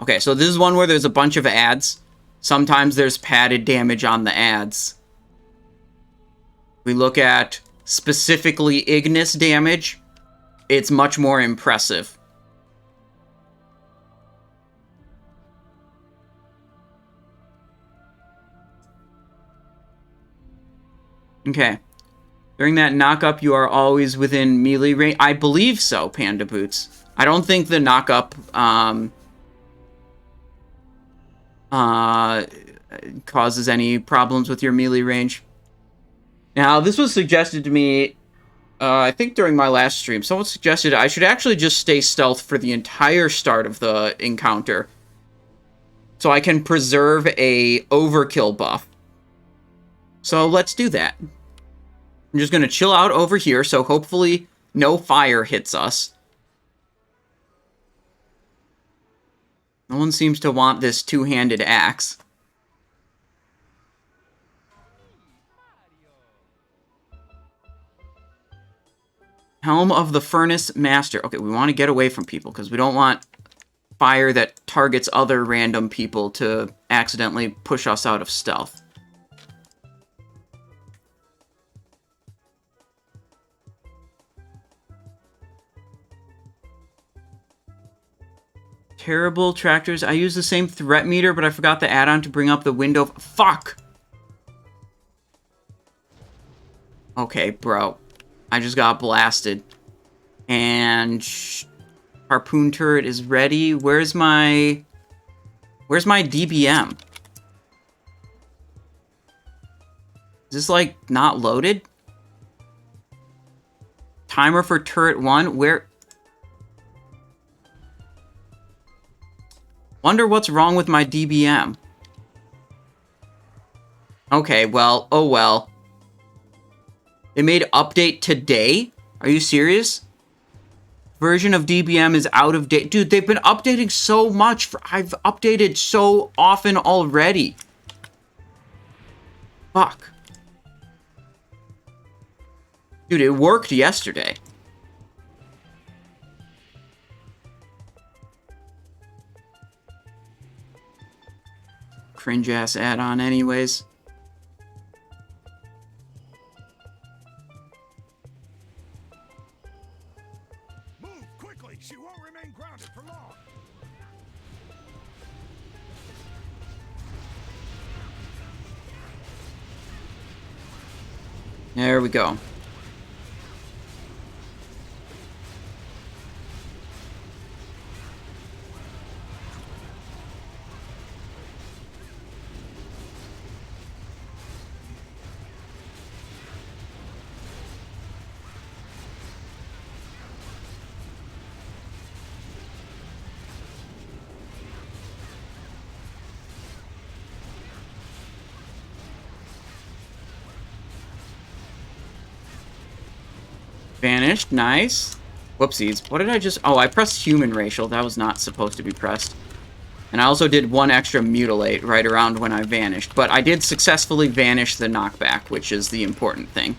Okay, so this is one where there's a bunch of ads. Sometimes there's padded damage on the ads. We look at specifically Ignis damage. It's much more impressive. Okay. During that knock-up, you are always within melee range. I believe so, Panda Boots. I don't think the knock-up causes any problems with your melee range. Now, this was suggested to me I think during my last stream, someone suggested I should actually just stay stealth for the entire start of the encounter, so I can preserve a overkill buff. So let's do that. I'm just gonna chill out over here, so hopefully no fire hits us. No one seems to want this two-handed axe. Helm of the Furnace Master. Okay, we want to get away from people, because we don't want fire that targets other random people to accidentally push us out of stealth. Terrible tractors. I use the same threat meter, but I forgot the add-on to bring up the window. Fuck! Okay, bro. I just got blasted. And harpoon turret is ready. Where's my DBM? Is this, like, not loaded? Timer for turret 1? Where? Wonder what's wrong with my DBM. Okay, well, oh well. They made update today? Are you serious? Version of DBM is out of date. Dude, they've been updating so much. I've updated so often already. Fuck. Dude, it worked yesterday. Cringe-ass add-on anyways. Move quickly! She won't remain grounded for long! There we go. Vanished, nice. Whoopsies. What did I just... Oh, I pressed human racial. That was not supposed to be pressed. And I also did one extra mutilate right around when I vanished. But I did successfully vanish the knockback, which is the important thing.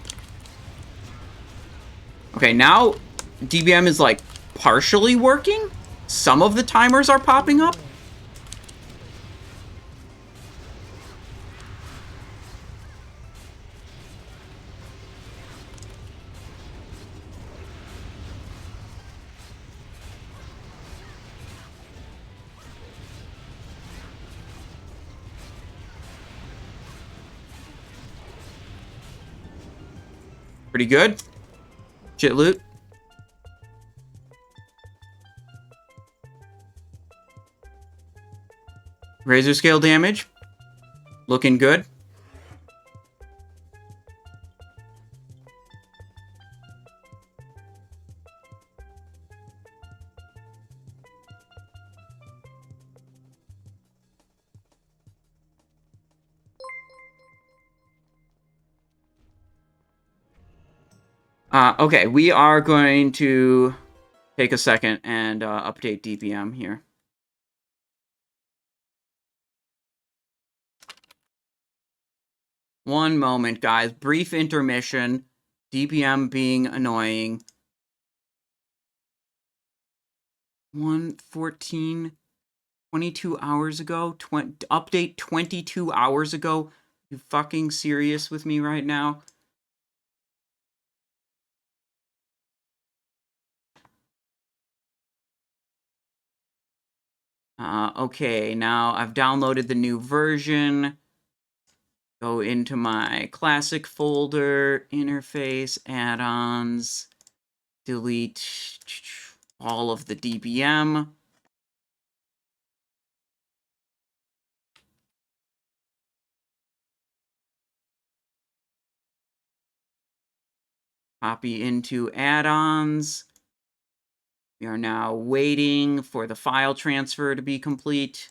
Okay, now DBM is, like, partially working. Some of the timers are popping up. Pretty good. Shit loot. Razorscale damage. Looking good. Okay, we are going to take a second and update DPM here. One moment, guys. Brief intermission. DPM being annoying. 1:14, 22 hours ago? Update 22 hours ago? You fucking serious with me right now? Okay, now I've downloaded the new version. Go into my classic folder, interface, add-ons, delete all of the DBM. Copy into add-ons. We are now waiting for the file transfer to be complete.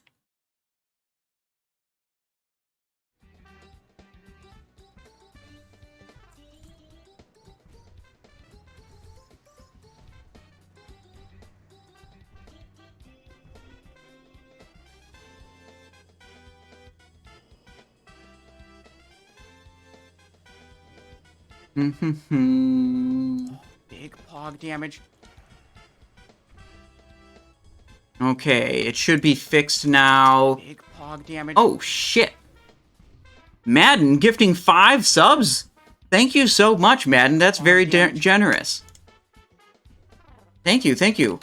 Big pog damage. Okay, it should be fixed now. Big pog damage. Oh, shit. Madden gifting 5 subs? Thank you so much, Madden. That's very generous. Thank you, thank you.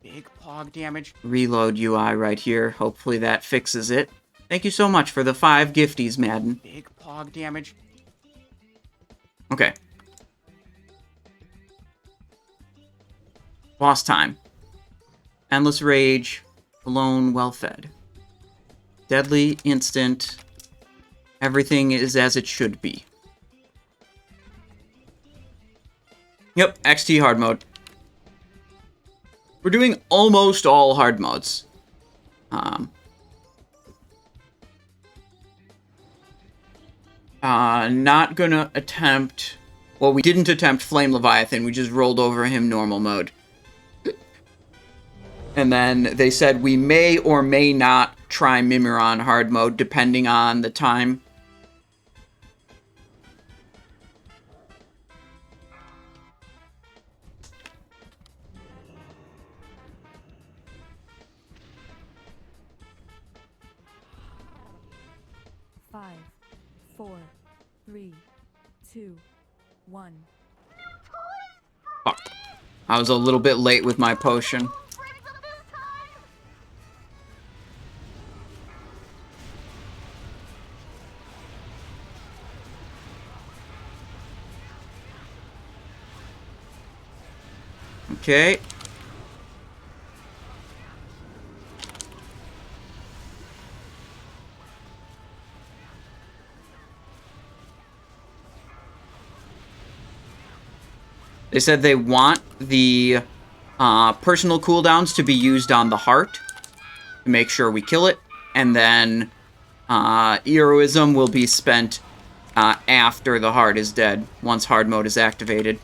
Big pog damage. Reload UI right here. Hopefully that fixes it. Thank you so much for the 5 gifties, Madden. Big pog damage. Okay. Boss time. Endless Rage. Alone, well fed. Deadly, instant. Everything is as it should be. Yep, XT hard mode. We're doing almost all hard modes. Not gonna attempt... Well, we didn't attempt Flame Leviathan, we just rolled over him normal mode. And then they said we may or may not try Mimiron hard mode, depending on the time. Five, 4, 3, 2, 1. Fuck. I was a little bit late with my potion. Okay. They said they want the personal cooldowns to be used on the heart to make sure we kill it, and then heroism will be spent after the heart is dead, once hard mode is activated.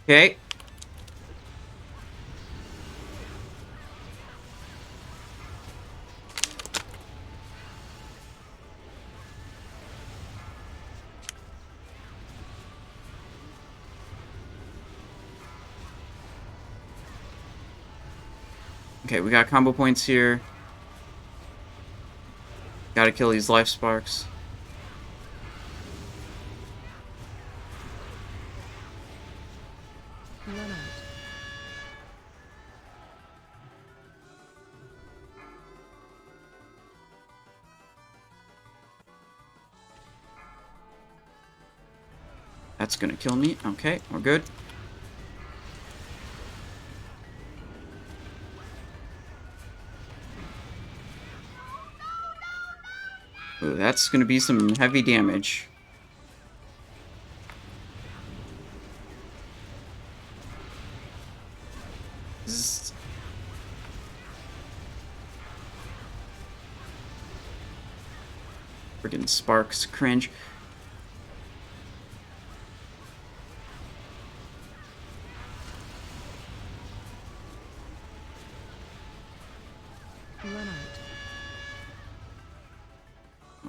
Okay. Okay, we got combo points here. Gotta kill these life sparks. That's gonna kill me. Okay, we're good. Ooh, that's gonna be some heavy damage. Zzz. Friggin' sparks, cringe.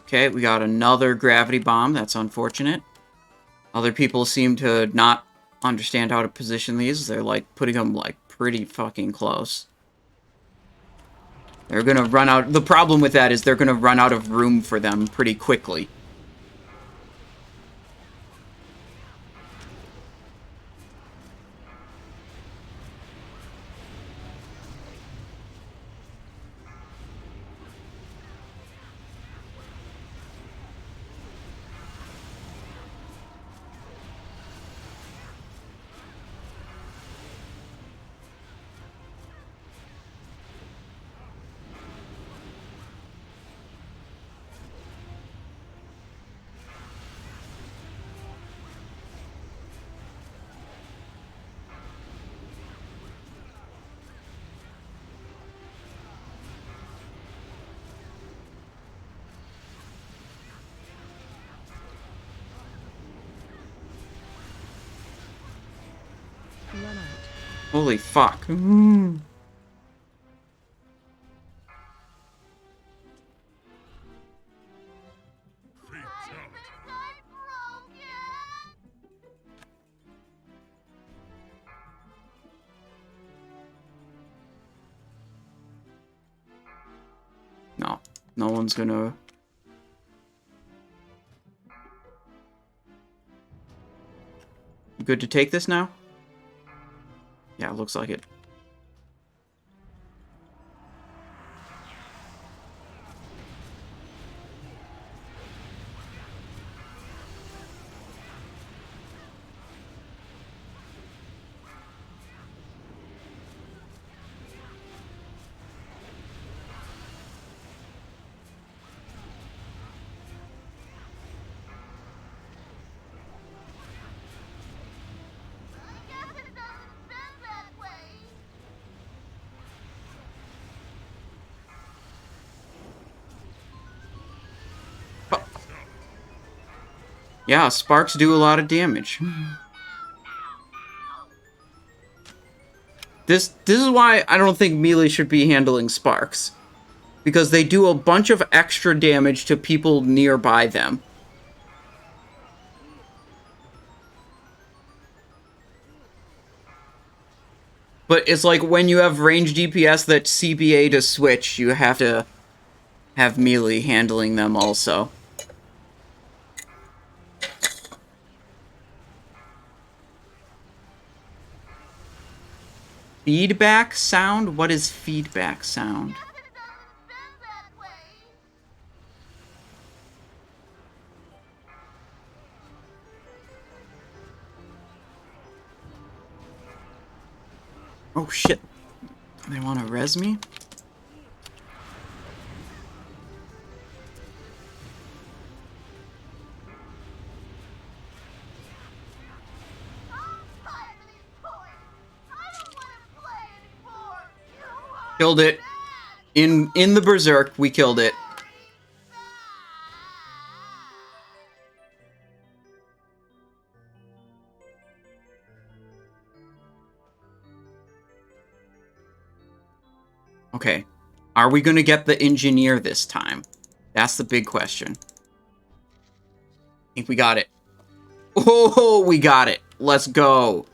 Okay, we got another gravity bomb. That's unfortunate. Other people seem to not understand how to position these. They're, like, putting them, like, pretty fucking close. They're gonna run out... The problem with that is they're gonna run out of room for them pretty quickly. Run out. Holy fuck. No. No one's gonna... Good to take this now? Yeah, looks like it. Yeah, sparks do a lot of damage. This is why I don't think melee should be handling sparks. Because they do a bunch of extra damage to people nearby them. But it's like when you have range DPS that CBA to switch, you have to have melee handling them also. Feedback sound? What is feedback sound? Oh shit. They want to res me? Killed it. In the Berserk, we killed it. Okay. Are we gonna get the engineer this time? That's the big question. I think we got it. Oh, we got it. Let's go.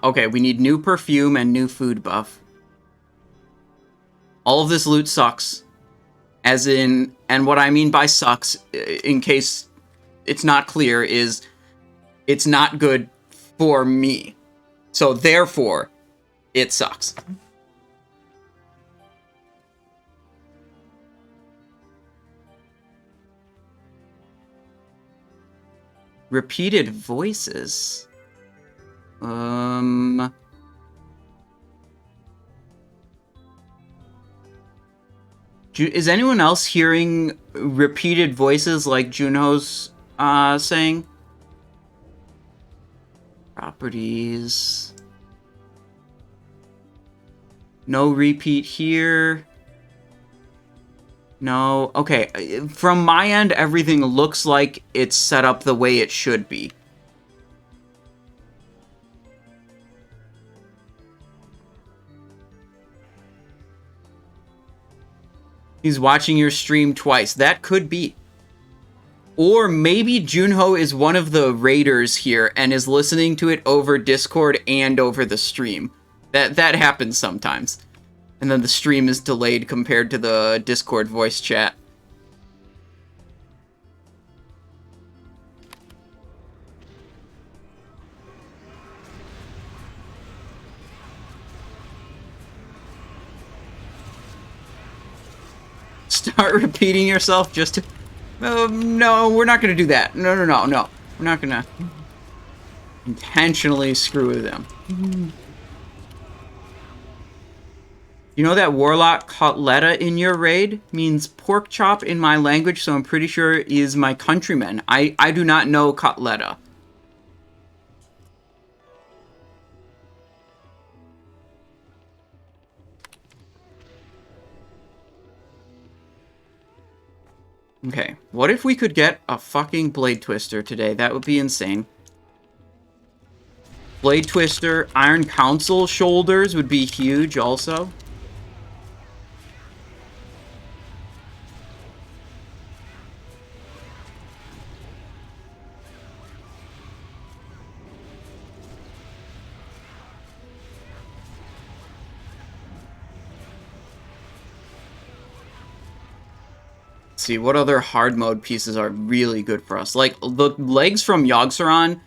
Okay, we need new perfume and new food buff. All of this loot sucks. As in, and what I mean by sucks, in case it's not clear, is it's not good for me. So therefore, it sucks. Repeated voices. Is anyone else hearing repeated voices like Junho's saying? Properties. No repeat here. No. Okay, from my end, everything looks like it's set up the way it should be. He's watching your stream twice. That could be. Or maybe Junho is one of the raiders here and is listening to it over Discord and over the stream. That happens sometimes. And then the stream is delayed compared to the Discord voice chat. Start repeating yourself just to... no, we're not going to do that. No. We're not going to intentionally screw with them. You know that Warlock Kotletta in your raid means pork chop in my language, so I'm pretty sure is my countryman. I do not know Kotletta. Okay, what if we could get a fucking Blade Twister today? That would be insane. Blade Twister, Iron Council shoulders would be huge also. See what other hard mode pieces are really good for us. Like the legs from Yogg-Saron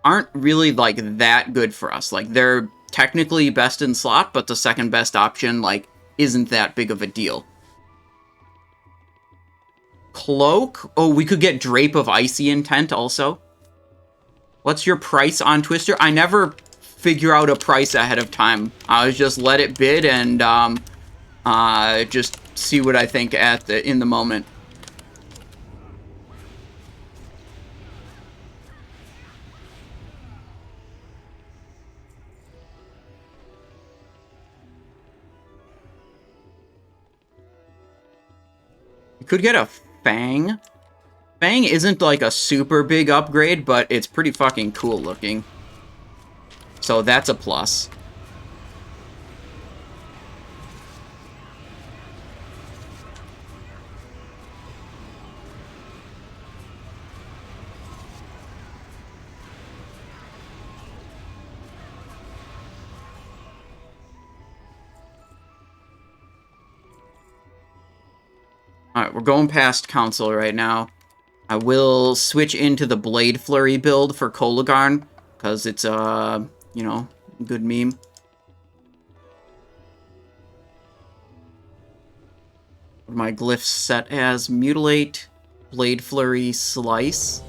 aren't really like that good for us. Like they're technically best in slot, but the second best option like isn't that big of a deal. Cloak? Oh, we could get Drape of Icy Intent also. What's your price on Twister? I never figure out a price ahead of time. I always just let it bid and just see what I think in the moment. You could get a Fang. Fang isn't like a super big upgrade, but it's pretty fucking cool looking. So that's a plus. Alright, we're going past Council right now. I will switch into the Blade Flurry build for Kologarn, because it's, you know, a good meme. My glyphs set as Mutilate, Blade Flurry, Slice.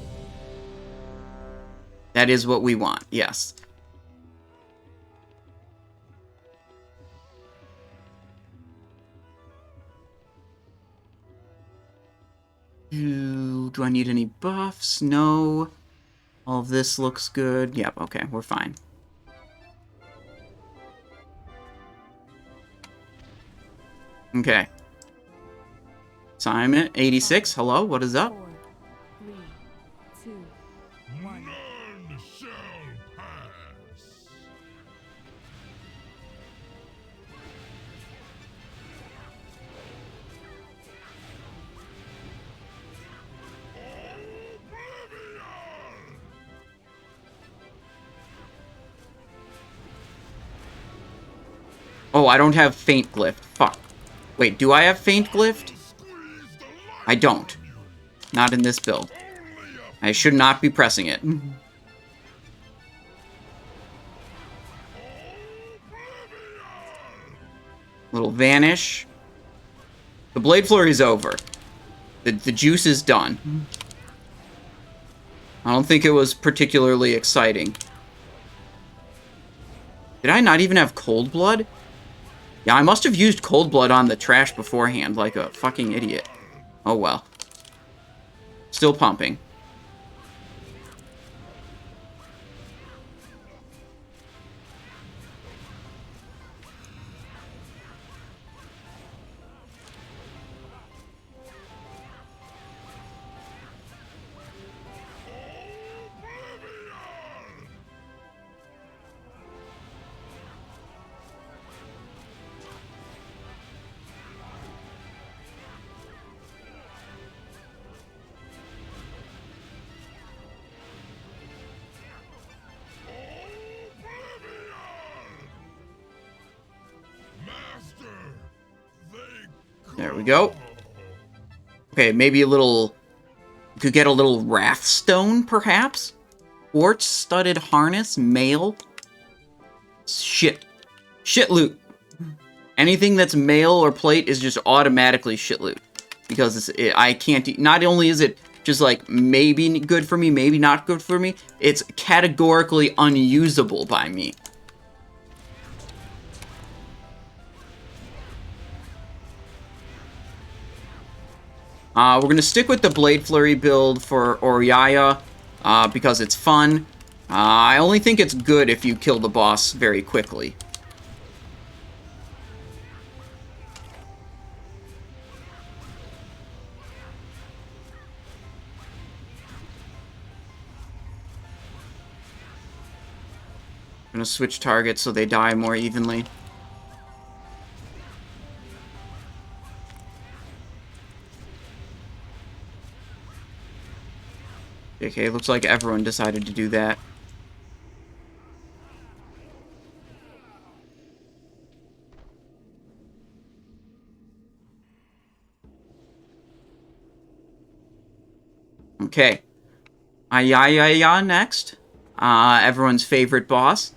That is what we want, yes. Do I need any buffs? No. All of this looks good. Yep, okay, we're fine. Okay. Simon, 86, hello, what is up? 4, 3, 2, 1. None shall pass. Oh, I don't have Faint Glyph. Fuck. Wait, do I have Faint Glyph? I don't. Not in this build. I should not be pressing it. Little Vanish. The Blade Flurry is over. The juice is done. I don't think it was particularly exciting. Did I not even have Cold Blood? Yeah, I must have used Cold Blood on the trash beforehand, like a fucking idiot. Oh well. Still pumping. There we go. Okay, maybe a little... Could get a little Wrathstone, perhaps? Quartz-studded harness, mail. Shit. Shit loot. Anything that's mail or plate is just automatically shit loot. Because I can't... Not only is it just, like, maybe good for me, maybe not good for me, it's categorically unusable by me. We're going to stick with the Blade Flurry build for Oriaya, because it's fun. I only think it's good if you kill the boss very quickly. Gonna switch targets so they die more evenly. Okay, looks like everyone decided to do that. Okay. Ayayaya next. Everyone's favorite boss.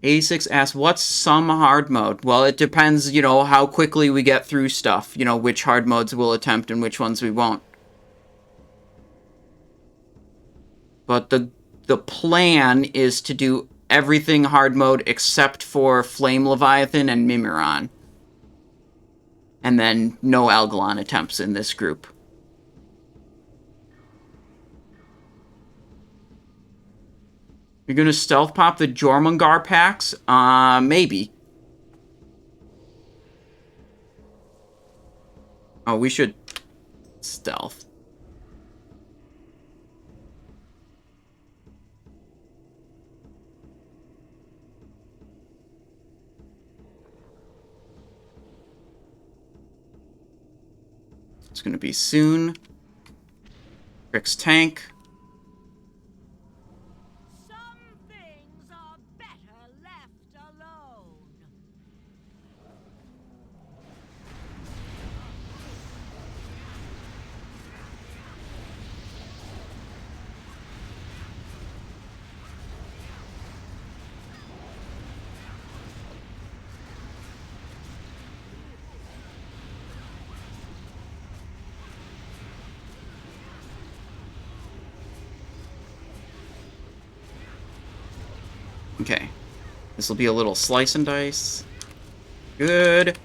86 asks, what's some hard mode? Well, it depends, you know, how quickly we get through stuff. You know, which hard modes we'll attempt and which ones we won't. But the plan is to do everything hard mode except for Flame Leviathan and Mimiron. And then no Algalon attempts in this group. You're gonna stealth pop the Jormungandr packs? Maybe. Oh, we should stealth. It's gonna be soon. Rick's tank. Some things are better left alone. Okay. This will be a little slice and dice. Good.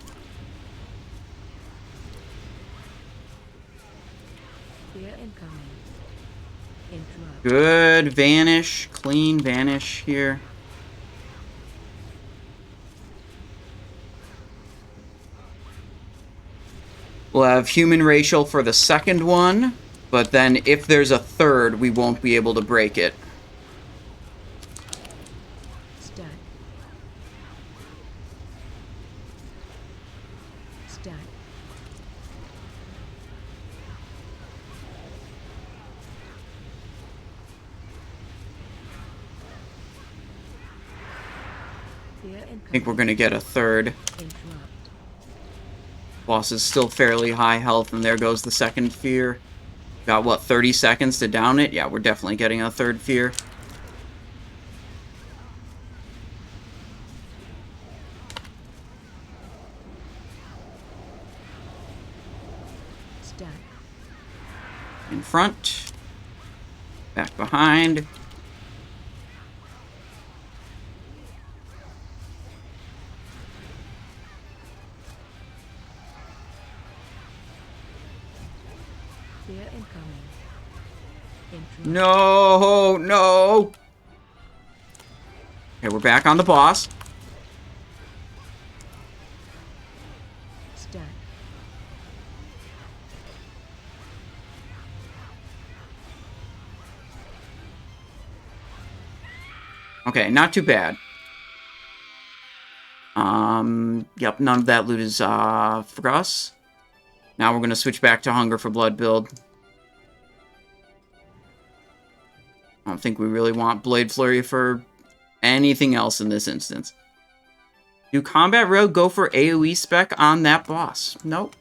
Fear incoming. Interrupt. Good. Vanish. Clean vanish here. We'll have human racial for the second one, but then if there's a third, we won't be able to break it. Stack. Stack. Fear incoming. I think we're gonna get a third. Interrupt. Boss is still fairly high health, and there goes the second fear. Got, what, 30 seconds to down it? Yeah, we're definitely getting a third fear. Stack. In front. Back behind. Fear incoming. Interrupt. No, no. Okay, we're back on the boss. Stack. Okay, not too bad. Yep, none of that loot is, for us. Now we're gonna switch back to Hunger for Blood build. I don't think we really want Blade Flurry for anything else in this instance. Do Combat Rogue go for AoE spec on that boss? Nope.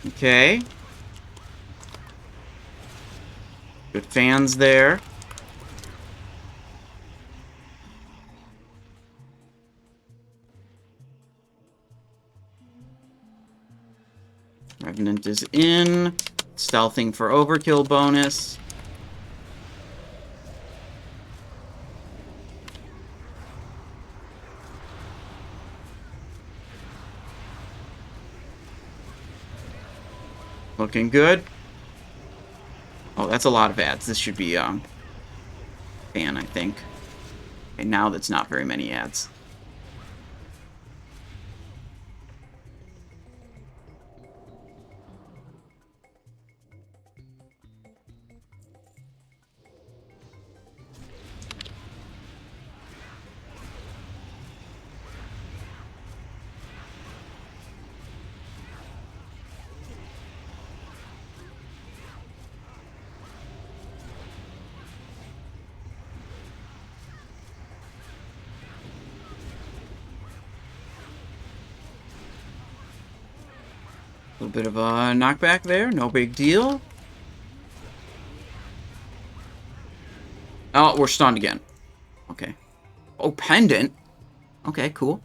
Okay. Good fans there. Revenant is in. Stealthing for overkill bonus. Looking good. Oh, that's a lot of ads. This should be, ban, I think. Okay, now that's not very many ads. A little bit of a knockback there, no big deal. Oh, we're stunned again. Okay. Oh, pendant. Okay, cool.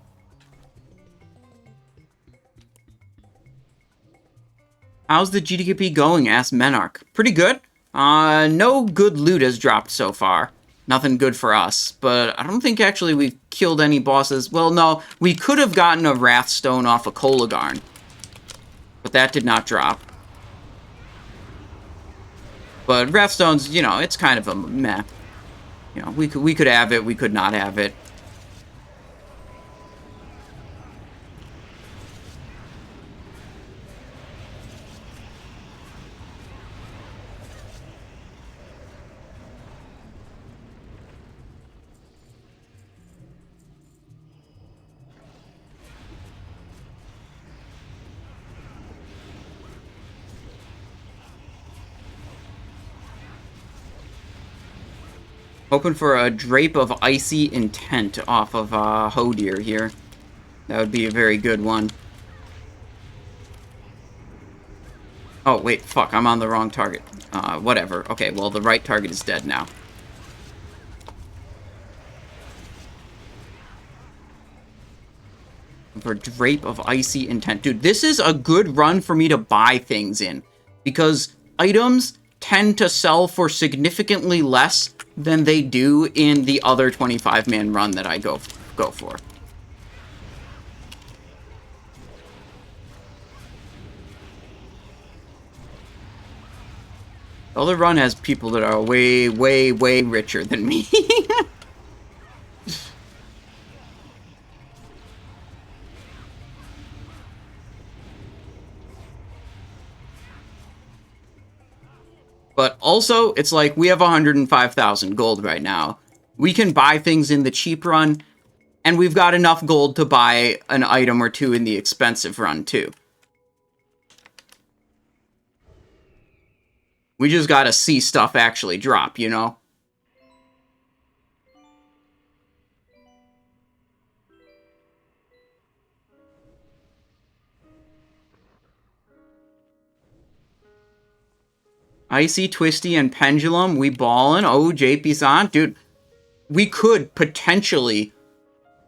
How's the GDKP going? Asked Menarch. Pretty good. No good loot has dropped so far. Nothing good for us, but I don't think actually we've killed any bosses. Well, no, we could have gotten a Wrathstone off a Kologarn, but that did not drop. But Wrathstones, you know, it's kind of a meh. You know, we could have it, we could not have it. Hoping for a Drape of Icy Intent off of Hodir here. That would be a very good one. Oh, wait, fuck, I'm on the wrong target. Whatever. Okay, well, the right target is dead now. For Drape of Icy Intent. Dude, this is a good run for me to buy things in, because items tend to sell for significantly less than they do in the other 25-man run that I go for. The other run has people that are way, way, way richer than me. But also, it's like, we have 105,000 gold right now. We can buy things in the cheap run, and we've got enough gold to buy an item or two in the expensive run, too. We just gotta see stuff actually drop, you know? Icy, Twisty, and Pendulum, we ballin'. Oh, JP-san. Dude, we could potentially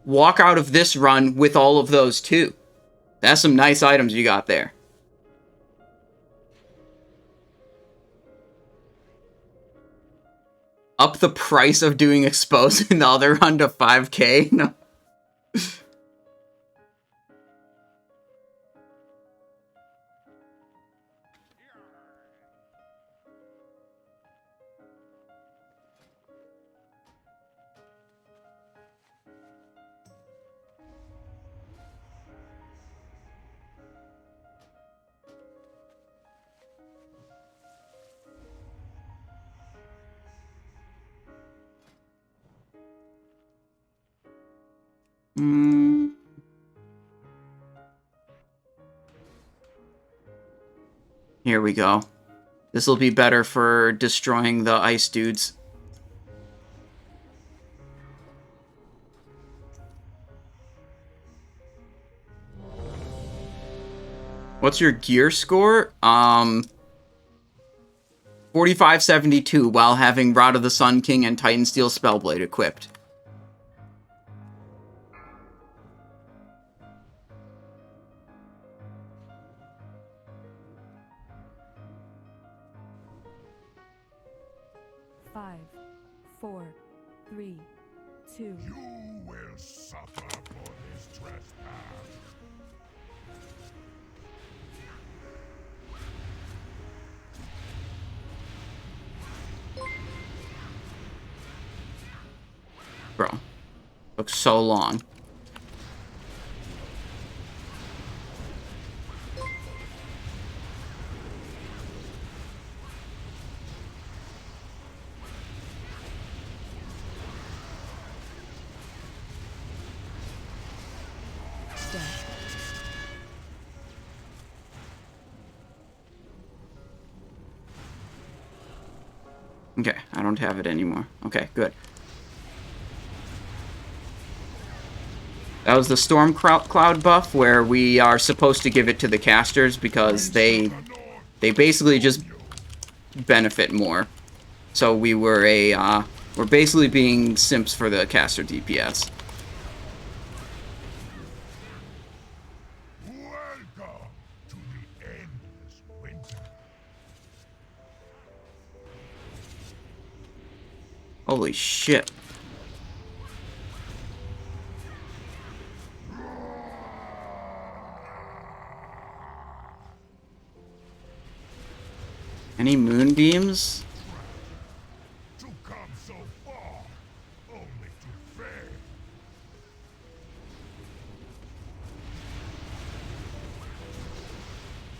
walk out of this run with all of those, too. That's some nice items you got there. Up the price of doing Expose in the other run to 5k? No. Here we go. This will be better for destroying the ice dudes. What's your gear score? 4572 while having Rod of the Sun King and Titan Steel Spellblade equipped. Five, 4, 3, 2. You will suffer for this trespass. Took so long. Okay, I don't have it anymore. Okay, good. That was the Storm Cloud buff, where we are supposed to give it to the casters because they basically just benefit more. So we were we're basically being simps for the caster DPS. Welcome to the endless winter. Holy shit. Any moonbeams? To come so far, only to fail.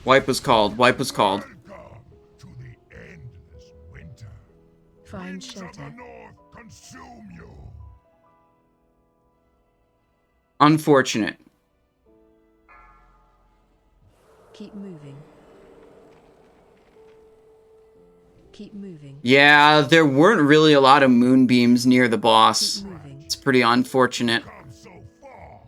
Wipe was called. Wipe was called. Welcome to the endless winter. Find Winds of the shelter. north consume you. Unfortunate. Keep moving. Keep moving. Yeah, there weren't really a lot of moonbeams near the boss. Keep moving. It's pretty unfortunate. Come so far,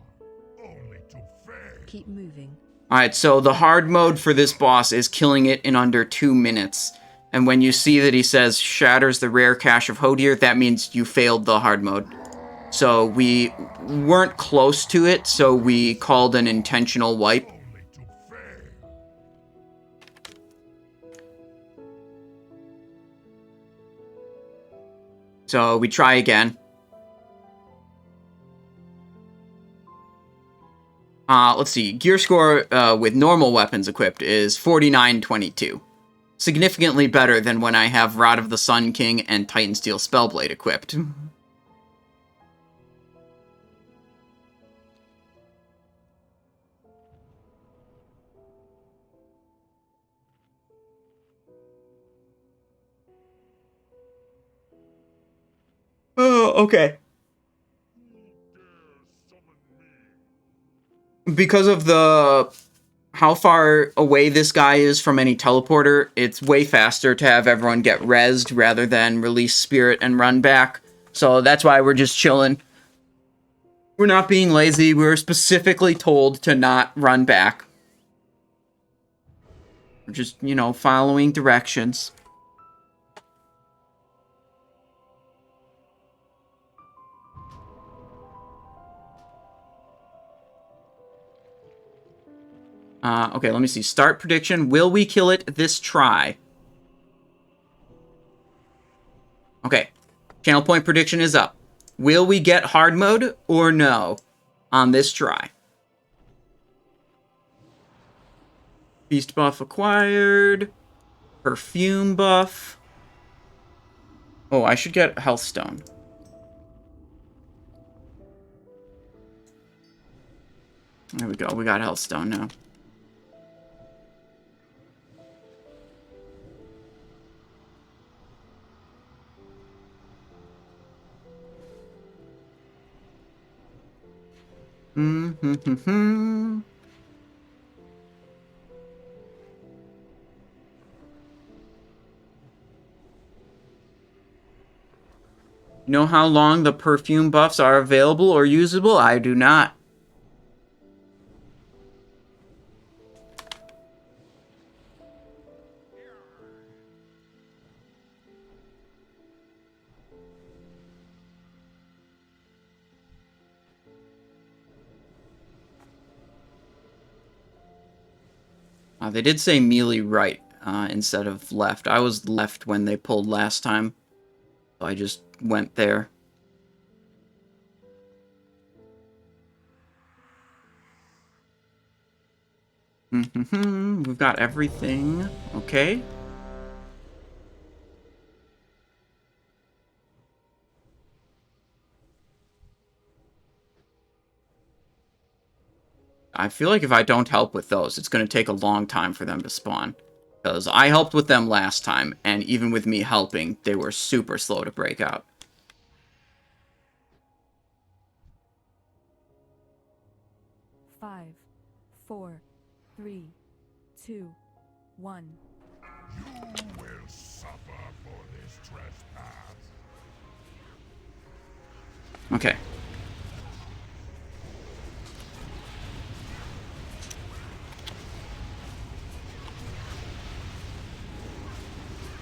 only to fail. Keep moving. Alright, so the hard mode for this boss is killing it in under 2 minutes. And when you see that he says, shatters the rare cache of Hodir, that means you failed the hard mode. So we weren't close to it, so we called an intentional wipe. Only to fail. So we try again. Let's see. Gear score with normal weapons equipped is 4922. Significantly better than when I have Rod of the Sun King and Titansteel Spellblade equipped. Oh, okay. Because of how far away this guy is from any teleporter, it's way faster to have everyone get rezzed rather than release spirit and run back. So that's why we're just chilling. We're not being lazy. We were specifically told to not run back. We're just, you know, following directions. Okay, let me see. Start prediction. Will we kill it this try? Okay. Channel point prediction is up. Will we get hard mode or no on this try? Beast buff acquired. Perfume buff. Oh, I should get health stone. There we go. We got health stone now. You know how long the perfume buffs are available or usable? I do not. They did say melee right instead of left. I was left when they pulled last time, so I just went there. We've got everything. Okay. I feel like if I don't help with those, it's going to take a long time for them to spawn. Because I helped with them last time, and even with me helping, they were super slow to break out. Five, 4, 3, 2, 1. You will suffer for this trespass. Okay.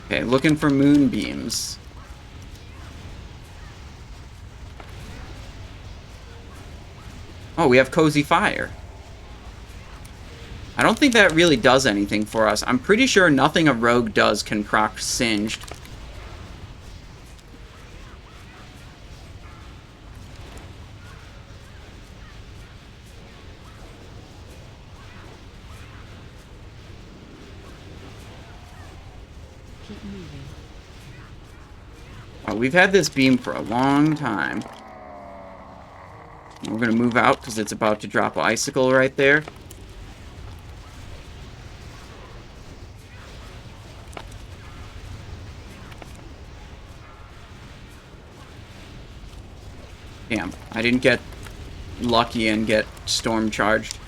Okay, looking for moonbeams. Oh, we have Cozy Fire. I don't think that really does anything for us. I'm pretty sure nothing a rogue does can proc Singed. Keep moving. Oh, we've had this beam for a long time. We're gonna move out because it's about to drop an icicle right there. Damn, I didn't get lucky and get storm charged.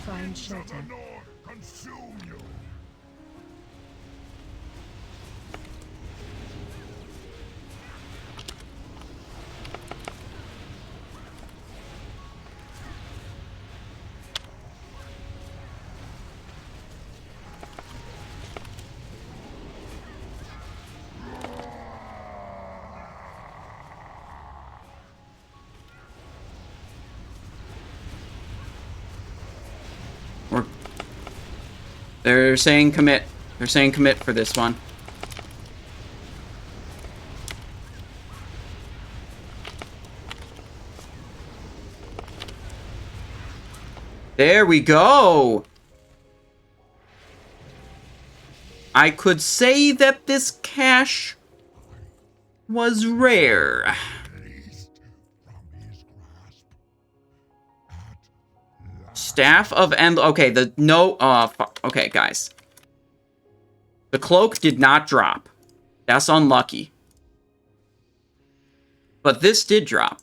Find shelter. Consume you. They're saying commit. They're saying commit for this one. There we go! I could say that this cache was rare. Released from his grasp. At last. Staff of End. Okay, the no. Okay, guys. The cloak did not drop. That's unlucky. But this did drop.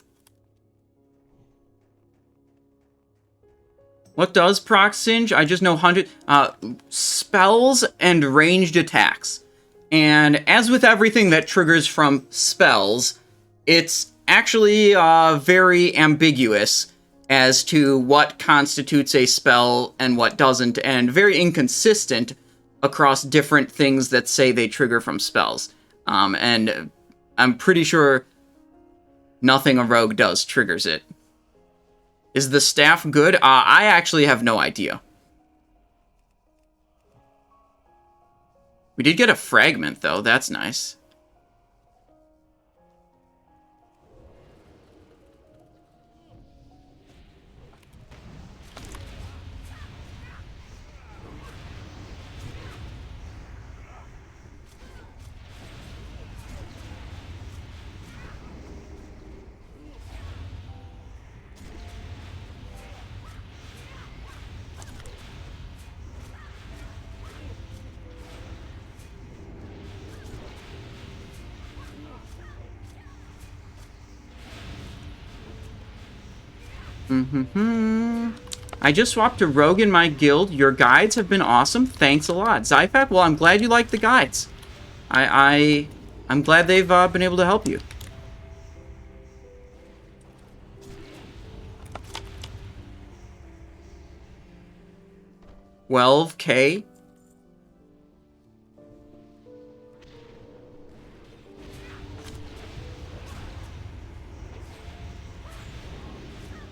What does proc Singe? I just know 100 spells and ranged attacks. And as with everything that triggers from spells, it's actually very ambiguous as to what constitutes a spell and what doesn't, and very inconsistent across different things that say they trigger from spells. And I'm pretty sure nothing a rogue does triggers it. Is the staff good? I actually have no idea. We did get a fragment, though. That's nice. I just swapped to Rogue in my guild. Your guides have been awesome. Thanks a lot. Zypac, well, I'm glad you like the guides. I'm glad they've been able to help you. $12K?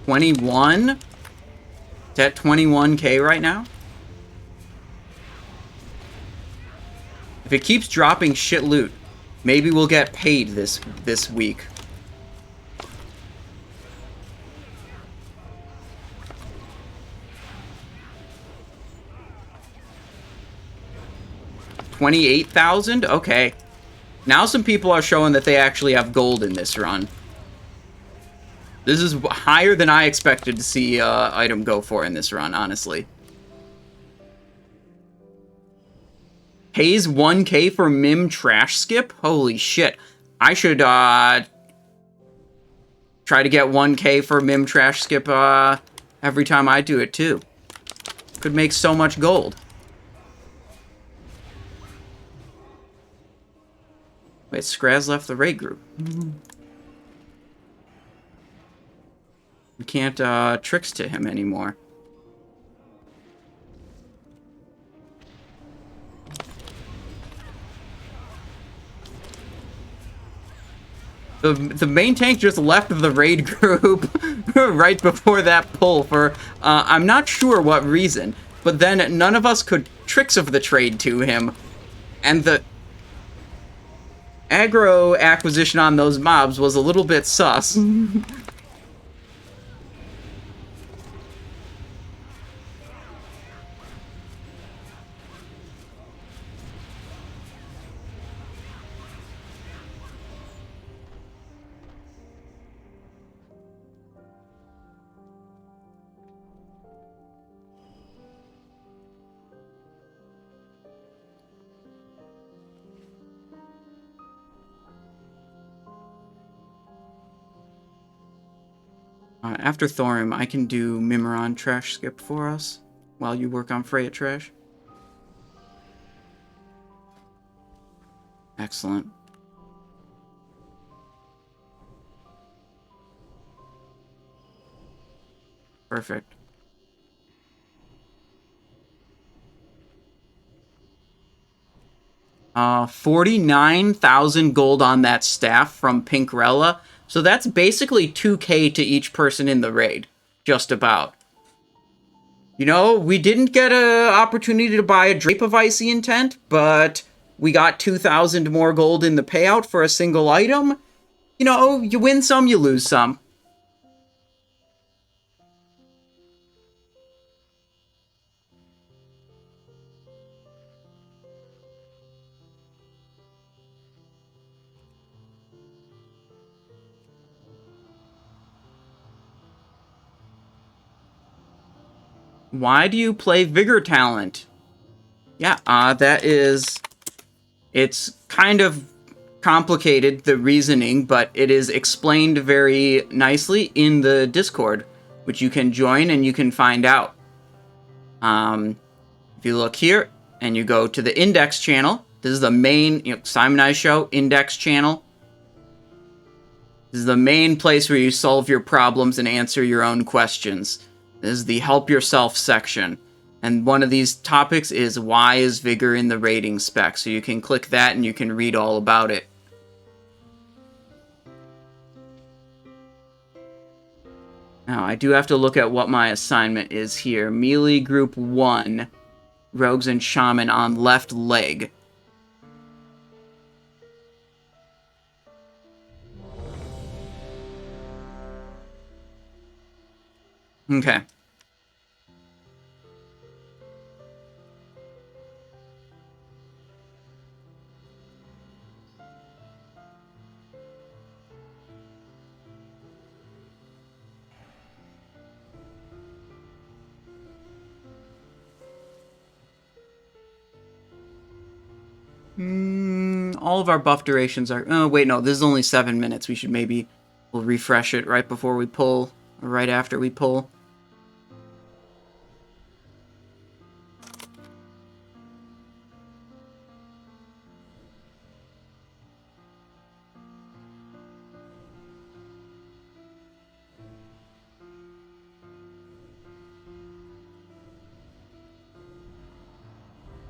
$21? It's at $21K right now? If it keeps dropping shit loot, maybe we'll get paid this week. $28,000? Okay. Now some people are showing that they actually have gold in this run. This is higher than I expected to see item go for in this run, honestly. Pays 1k for Mim trash skip? Holy shit. I should try to get 1k for Mim trash skip every time I do it too. Could make so much gold. Wait, Skraz left the raid group. We can't tricks to him anymore. The main tank just left the raid group right before that pull for I'm not sure what reason, but then none of us could tricks of the trade to him, and the aggro acquisition on those mobs was a little bit sus. After Thorim, I can do Mimiron trash skip for us while you work on Freya trash. Excellent. Perfect. Uh, 49,000 gold on that staff from Pinkrella. So that's basically 2k to each person in the raid. Just about. You know, we didn't get an opportunity to buy a Drape of Icy Intent, but we got 2,000 more gold in the payout for a single item. You know, you win some, you lose some. Why do you play Vigor Talent? Yeah, that is... It's kind of complicated, the reasoning, but it is explained very nicely in the Discord, which you can join and you can find out. If you look here, and you go to the Index channel, this is the main, Simon I Show, Index channel. This is the main place where you solve your problems and answer your own questions. This is the Help Yourself section. And one of these topics is why is Vigor in the rating spec? So you can click that and you can read all about it. Now, I do have to look at what my assignment is here. Melee Group 1, Rogues and Shaman on left leg. Okay. All of our buff durations are... Oh, wait, no, this is only 7 minutes. We should maybe... We'll refresh it right before we pull, or right after we pull.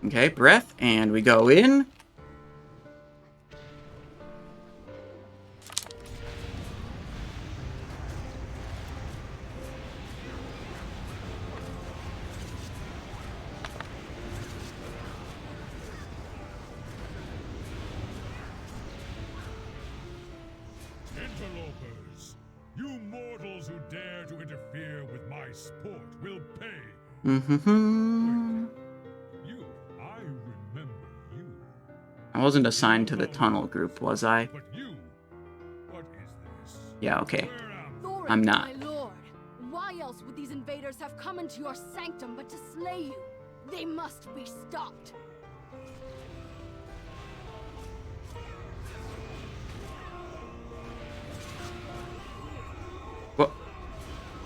Okay, breath, and we go in. Interlopers, you mortals who dare to interfere with my sport will pay. Mm-hmm. You, I remember you. I wasn't assigned to the tunnel group, was I? But you, what is this? Yeah, okay. Where am Your Thorim, I'm not. my lord. Why else would these invaders have come into your sanctum but to slay you? They must be stopped. What?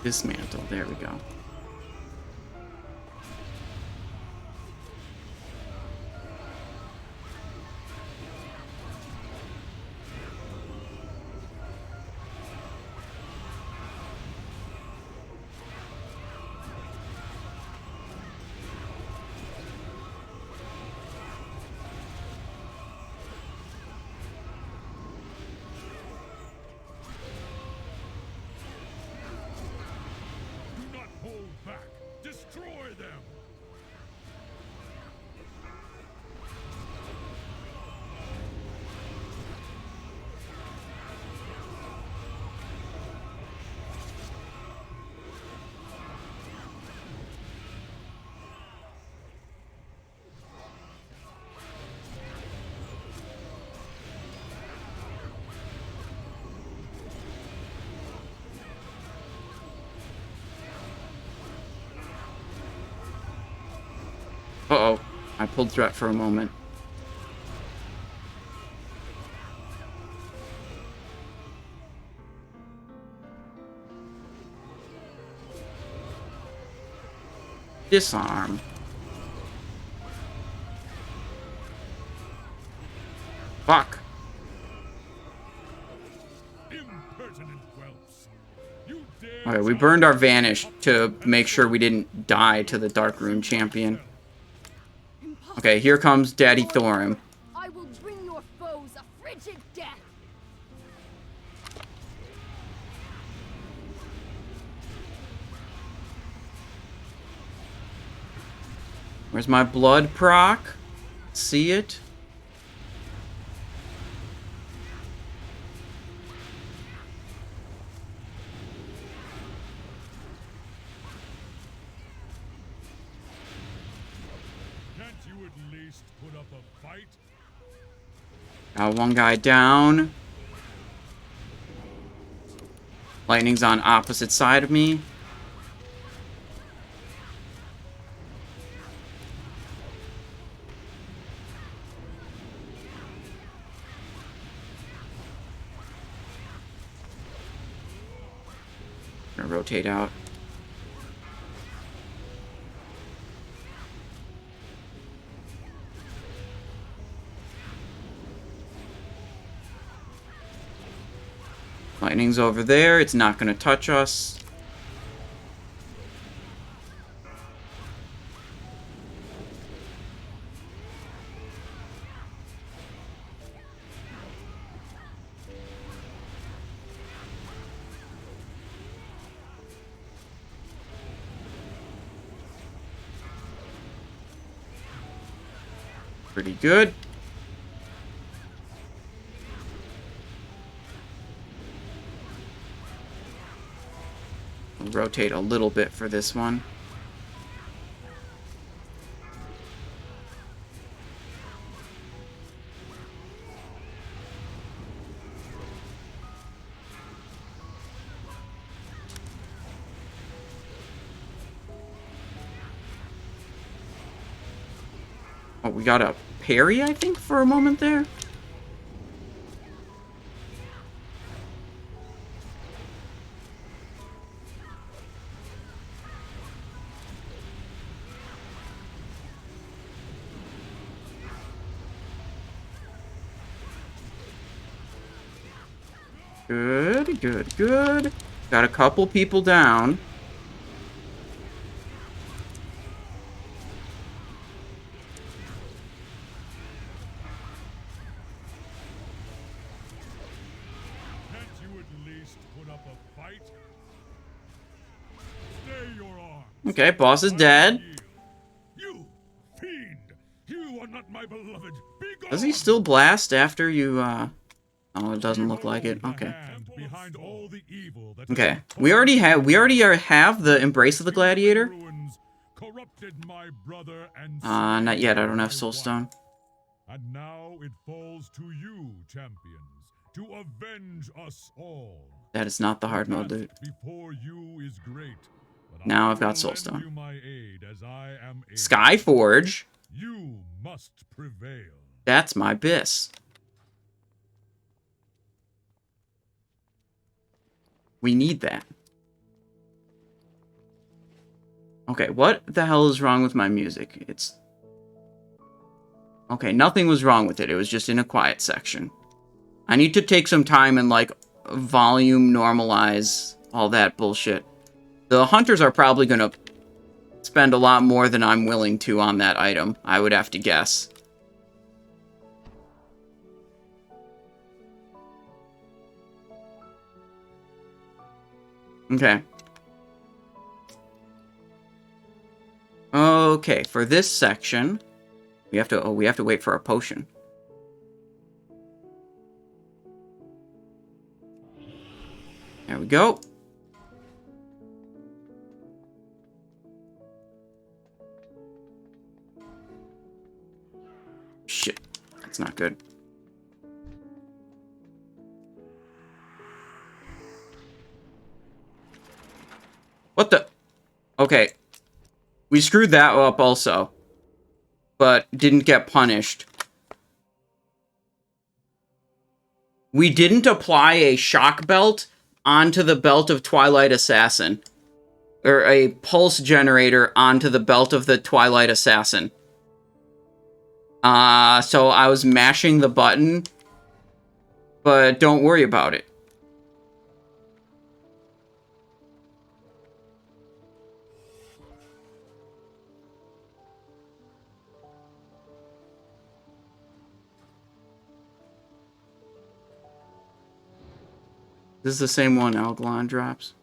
Dismantle. There we go. Do not hold back. Destroy them. Uh-oh. I pulled threat for a moment. Disarm. Fuck. Impertinent whelps. You dare Alright, we burned our Vanish to make sure we didn't die to the Darkroom Champion. Okay, here comes Daddy Thorim. I will bring your foes a frigid death. Where's my blood proc? See it? Can't you at least put up a fight? Got one guy down. Lightning's on opposite side of me. Gonna rotate out. Lightning's over there. It's not gonna touch us. Pretty good. I'll rotate a little bit for this one. Oh, we got a parry, I think, for a moment there. Good, good, good. Got a couple people down. Can't you at least put up a fight? Stay your arms. Okay, boss is dead. You fiend! You are not my beloved. Be gone! Does he still blast after you, Oh, it doesn't look like it. Behold the Okay. hand behind all the evil that Okay. has We already have the Embrace of the Gladiator. ruins corrupted my brother and Not yet. I don't have slain my Soulstone. wife. And now it falls to you, champions, to avenge us all. That is not the hard mode, dude. Before you is great, but Now I I've got will lend Soulstone. you my aid as I am able. Skyforge. You must prevail. That's my bis. We need that. Okay, what the hell is wrong with my music? It's... Okay, nothing was wrong with it. It was just in a quiet section. I need to take some time and, like, volume normalize all that bullshit. The hunters are probably gonna spend a lot more than I'm willing to on that item, I would have to guess. Okay. Okay, for this section, we have to wait for a potion. There we go. Shit, that's not good. What the? Okay. We screwed that up also. But didn't get punished. We didn't apply a shock belt onto the belt of Twilight Assassin. Or a pulse generator onto the belt of the Twilight Assassin. So I was mashing the button. But don't worry about it. This is the same one Algalon drops.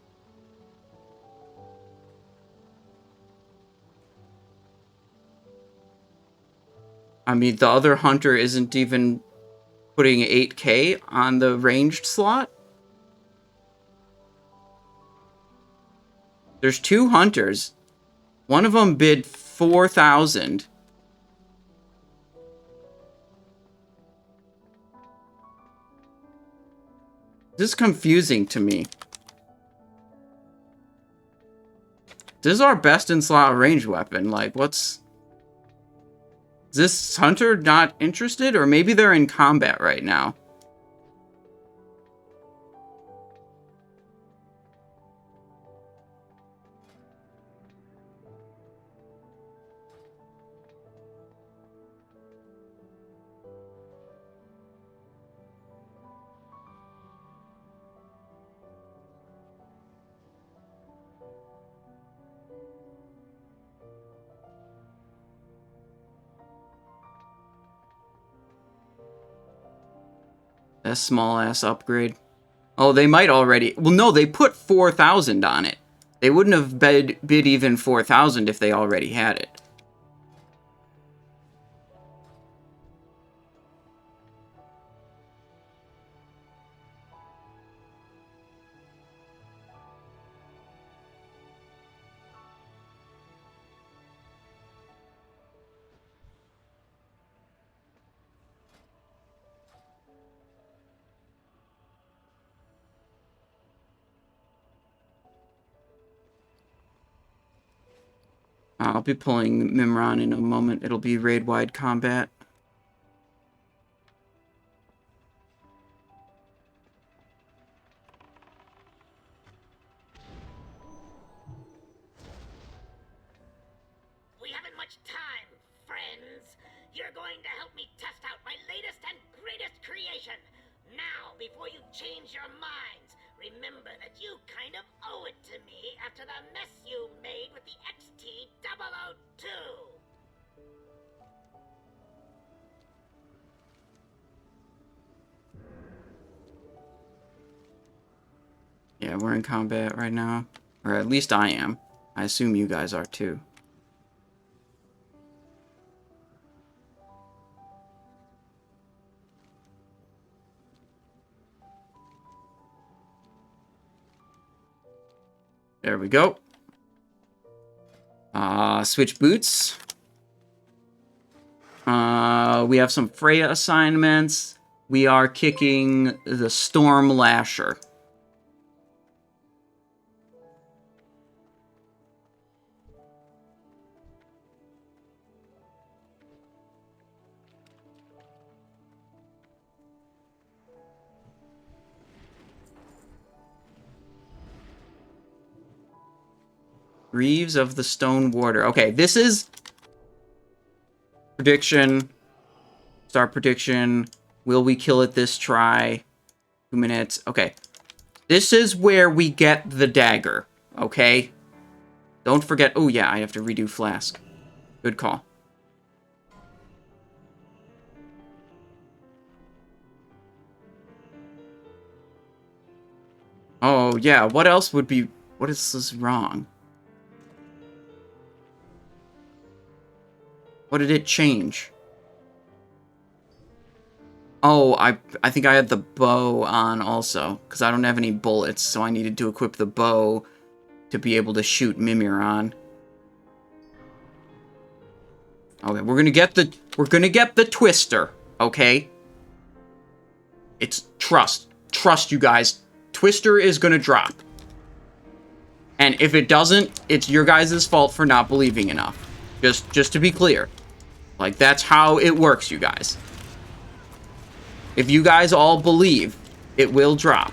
I mean, the other hunter isn't even putting 8K on the ranged slot. There's 2 hunters. One of them bid 4,000. This is confusing to me. This is our best in slot ranged weapon. Like, what's... Is this hunter not interested? Or maybe they're in combat right now. That small-ass upgrade. Oh, they might already... Well, no, they put 4,000 on it. They wouldn't have bid even 4,000 if they already had it. I'll be pulling Mimiron in a moment. It'll be raid-wide combat. We haven't much time, friends. You're going to help me test out my latest and greatest creation. Now, before you change your minds, remember that you kind of owe it to me after the mess you made with the XT002. Yeah, we're in combat right now. Or at least I am. I assume you guys are too. There we go. Switch boots. We have some Freya assignments. We are kicking the Storm Lasher. Greaves of the Stone Warder. Okay, this is prediction. Start prediction. Will we kill it this try? 2 minutes. Okay. This is where we get the dagger. Okay? Don't forget. Oh, yeah, I have to redo Flask. Good call. Oh, yeah. What else would be... What is wrong? What did it change? Oh, I think I had the bow on also, because I don't have any bullets, so I needed to equip the bow to be able to shoot Mimiron. Okay, we're gonna get the twister, okay? It's trust, you guys. Twister is gonna drop. And if it doesn't, it's your guys' fault for not believing enough. Just to be clear. Like, that's how it works, you guys. If you guys all believe, it will drop.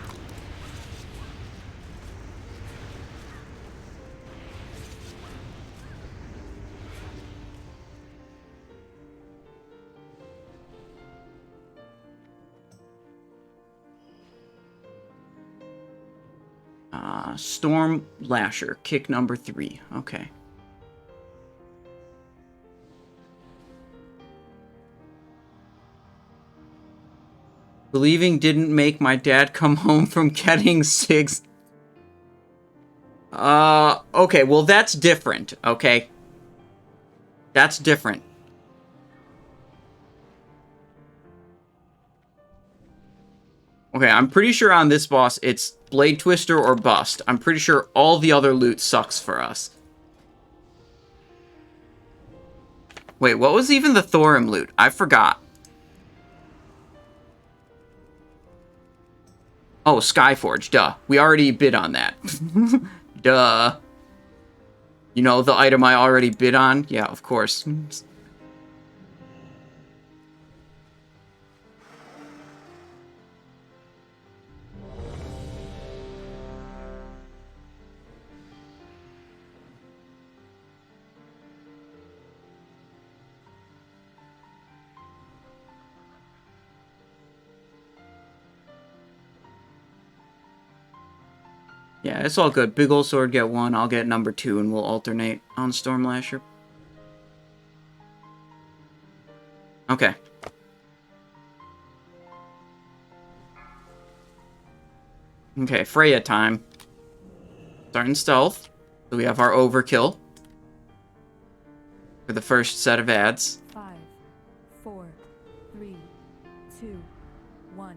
Storm Lasher, kick number 3. Okay. Believing didn't make my dad come home from getting SIGs. Okay, well that's different, okay? That's different. Okay, I'm pretty sure on this boss, it's Blade Twister or Bust. I'm pretty sure all the other loot sucks for us. Wait, what was even the Thorim loot? I forgot. Oh, Skyforge, duh. We already bid on that. Duh. You know, the item I already bid on? Yeah, of course. Yeah, it's all good. Big ol' sword get 1, I'll get number 2, and we'll alternate on Stormlasher. Okay. Okay, Freya time. Starting stealth. So we have our overkill for the first set of ads. 5, 4, 3, 2, 1.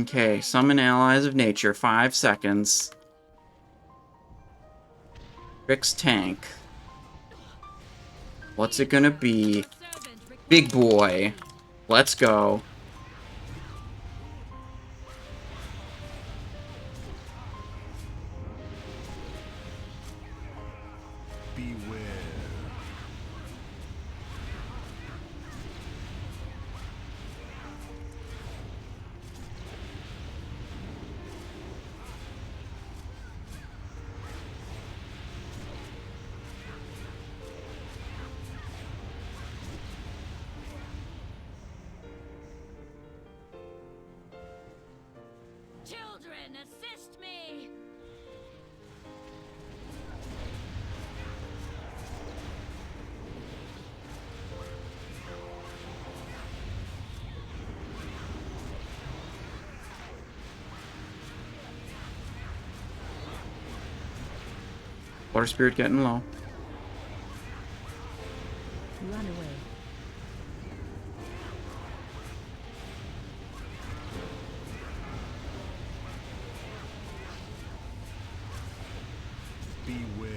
Okay, summon allies of nature, 5 seconds. Rick's tank. What's it gonna be? Big boy. Let's go. Beware. Children, assist me! Water spirit getting low. Run away. Beware.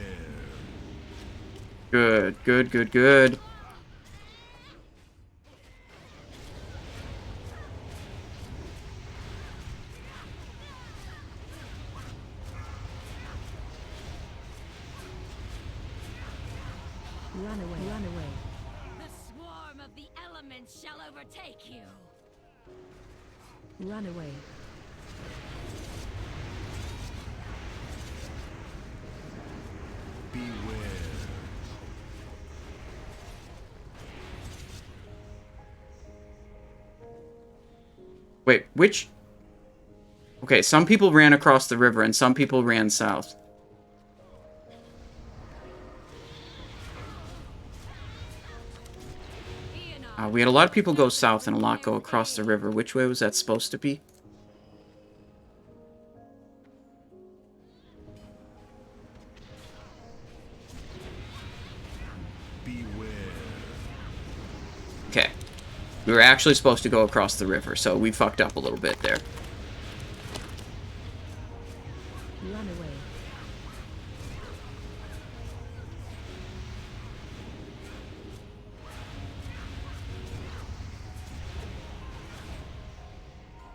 Good, good, good, good. Run away. Run away. The swarm of the elements shall overtake you. Run away. Beware. Wait, which... Okay, some people ran across the river and some people ran south. We had a lot of people go south and a lot go across the river. Which way was that supposed to be? Beware. Okay. We were actually supposed to go across the river, so we fucked up a little bit there. Run away.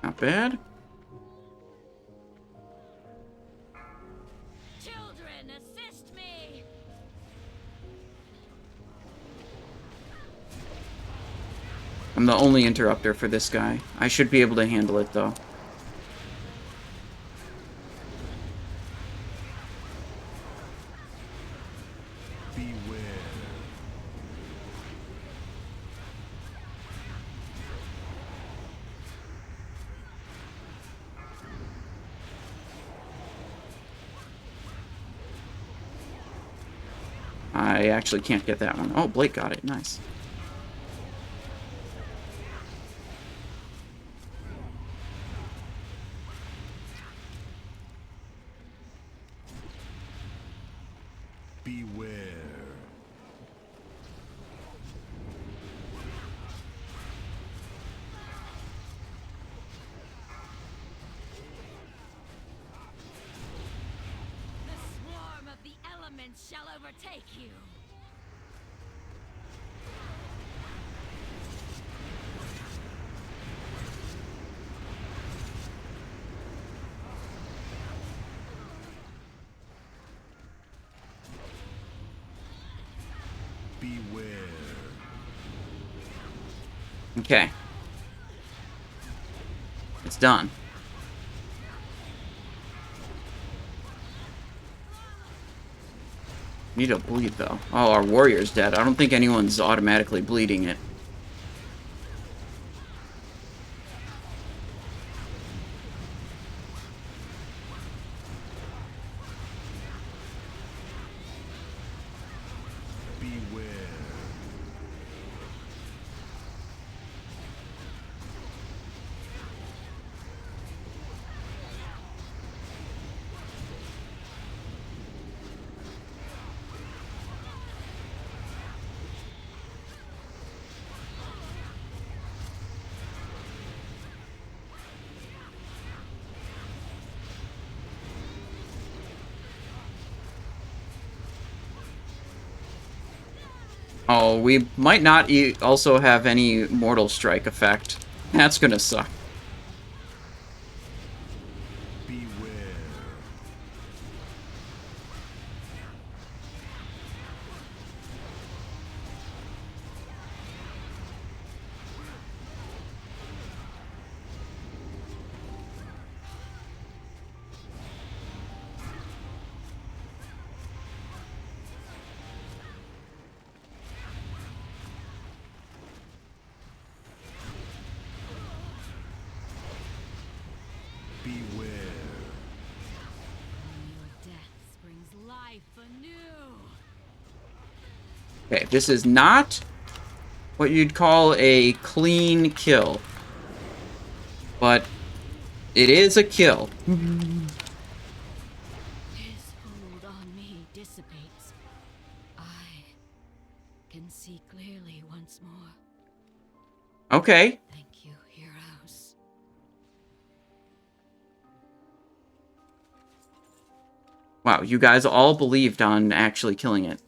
Not bad. Children, assist me! I'm the only interrupter for this guy. I should be able to handle it, though. Beware. I actually can't get that one. Oh, Blake got it. Nice. Beware. The swarm of the elements shall overtake you. Beware. Okay. It's done. Need to bleed, though. Oh, our warrior's dead. I don't think anyone's automatically bleeding it. Beware. Oh, we might not also have any Mortal Strike effect. That's gonna suck. Beware. Beware. Your death brings life anew. Okay, this is not what you'd call a clean kill. But it is a kill. His hold on me dissipates. I can see clearly once more. Okay. Thank you, heroes. Wow, you guys all believed on actually killing it.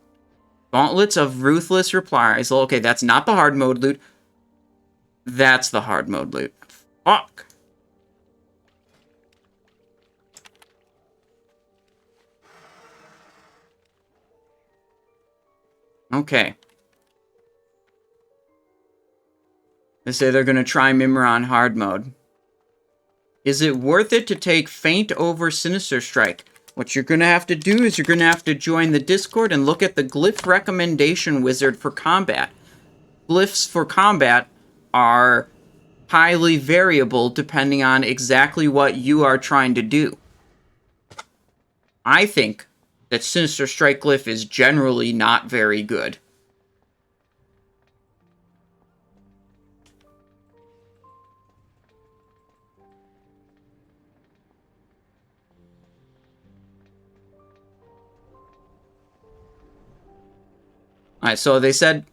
Gauntlets of Ruthless Reprisal. Okay, that's not the hard mode loot. That's the hard mode loot. Fuck. Okay. They say they're gonna try Mimiron hard mode. Is it worth it to take Feint over Sinister Strike? What you're going to have to do is you're going to have to join the Discord and look at the glyph recommendation wizard for combat. Glyphs for combat are highly variable depending on exactly what you are trying to do. I think that Sinister Strike glyph is generally not very good. Alright, so they said...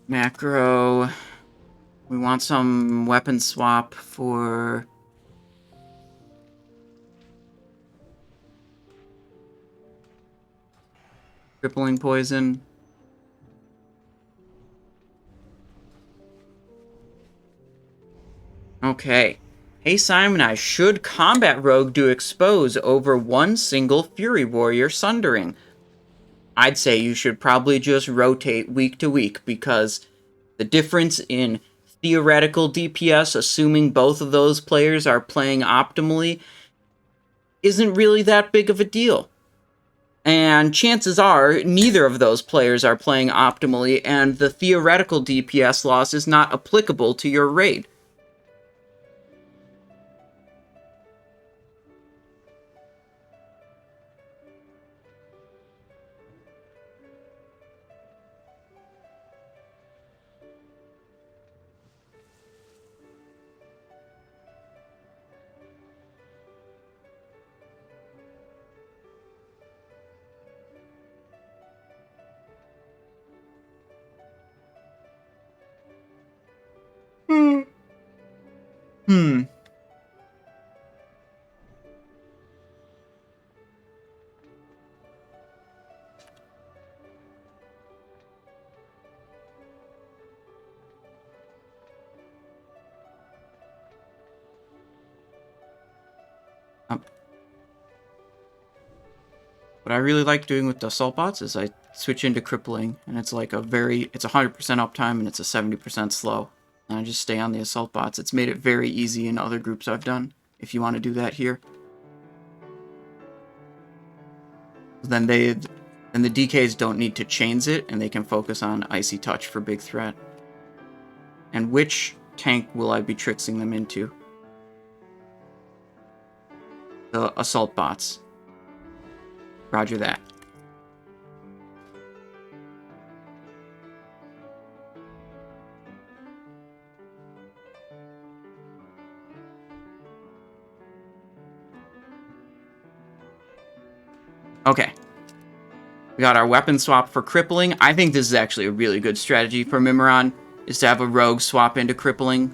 Macro. We want some weapon swap for... crippling poison. Okay. Hey Simon, should Combat Rogue do Expose over one single Fury Warrior Sundering? I'd say you should probably just rotate week to week, because the difference in theoretical DPS, assuming both of those players are playing optimally, isn't really that big of a deal. And chances are, neither of those players are playing optimally, and the theoretical DPS loss is not applicable to your raid. What I really like doing with the assault bots is I switch into crippling, and it's like it's 100% uptime and it's a 70% slow. And I just stay on the assault bots. It's made it very easy in other groups I've done, if you want to do that here. Then the DKs don't need to chains it, and they can focus on Icy Touch for big threat. And which tank will I be tricksing them into? The assault bots. Roger that. Okay. We got our weapon swap for crippling. I think this is actually a really good strategy for Mimiron, is to have a rogue swap into crippling.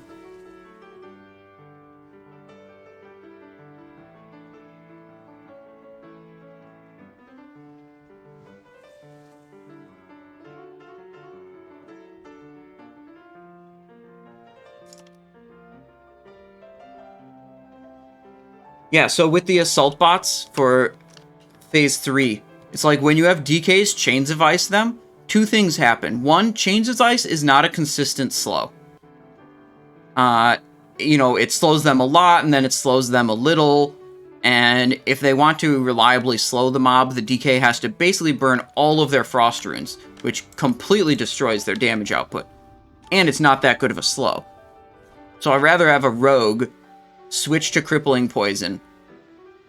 Yeah, so with the assault bots for Phase 3, it's like when you have DKs Chains of Ice them, two things happen. One, Chains of Ice is not a consistent slow. It slows them a lot, and then it slows them a little, and if they want to reliably slow the mob, the DK has to basically burn all of their Frost Runes, which completely destroys their damage output. And it's not that good of a slow. So I'd rather have a rogue switch to crippling poison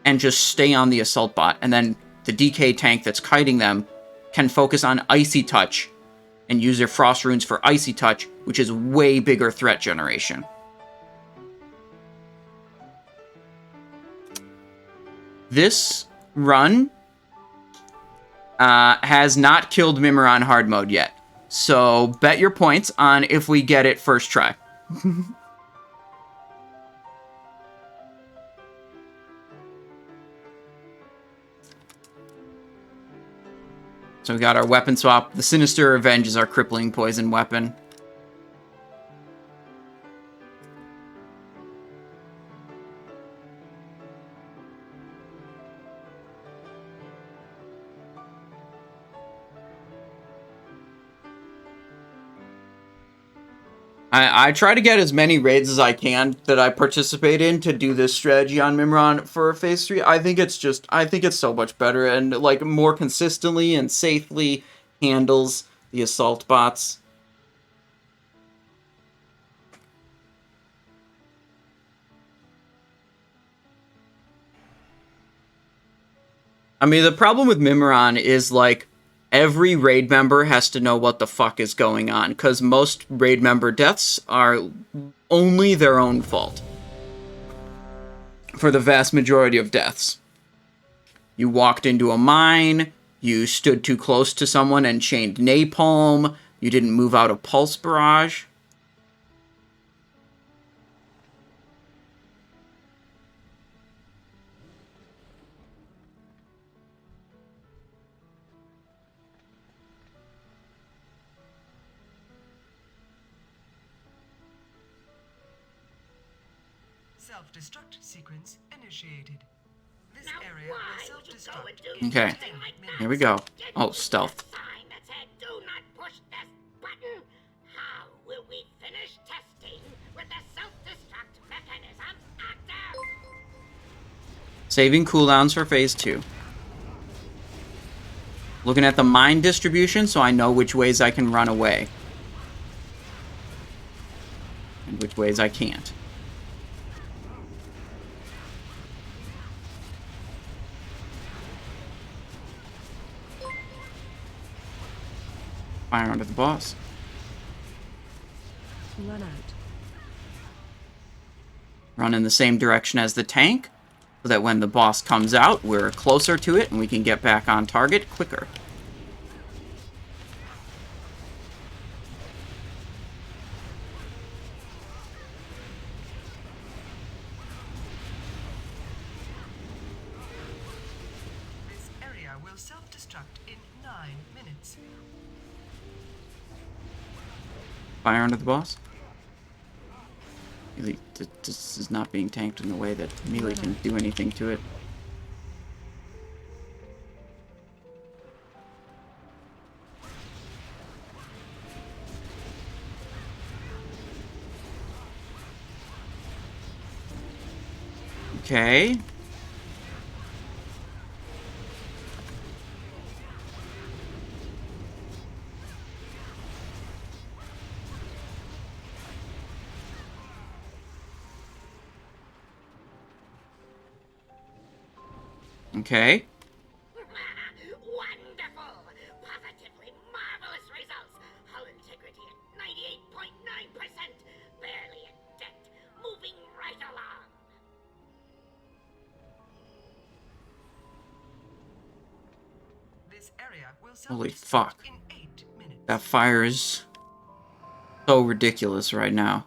and just stay on the assault bot, and then the DK tank that's kiting them can focus on Icy Touch and use their Frost Runes for Icy Touch, which is way bigger threat generation. This run has not killed Mimiron hard mode yet, so bet your points on if we get it first try. So we got our weapon swap. The Sinister Revenge is our crippling poison weapon. I try to get as many raids as I can that I participate in to do this strategy on Mimiron for Phase 3. I think it's so much better and, like, more consistently and safely handles the assault bots. I mean, the problem with Mimiron is, like, every raid member has to know what the fuck is going on, because most raid member deaths are only their own fault. For the vast majority of deaths. You walked into a mine, you stood too close to someone and chained napalm, you didn't move out a pulse barrage. Self-destruct sequence initiated. This Now area why will would you go self-destruct. and do Okay, something like that? here we go. Didn't Oh, you stealth. see the sign that said, "Do not push this button"? How will we finish testing with the self-destruct mechanism active? Saving cooldowns for Phase 2. Looking at the mine distribution so I know which ways I can run away. And which ways I can't. Fire onto the boss. Run out. Run in the same direction as the tank, so that when the boss comes out, we're closer to it and we can get back on target quicker. This area will self-destruct in 9 minutes. Fire onto the boss. Really, this is not being tanked in a way that melee can do anything to it. Okay. Okay. Wonderful! Positively marvelous results! Hull integrity at 98.9%! Barely a dent! Moving right along! This area will Holy self-destruct fuck. in 8 minutes. That fire is so ridiculous right now.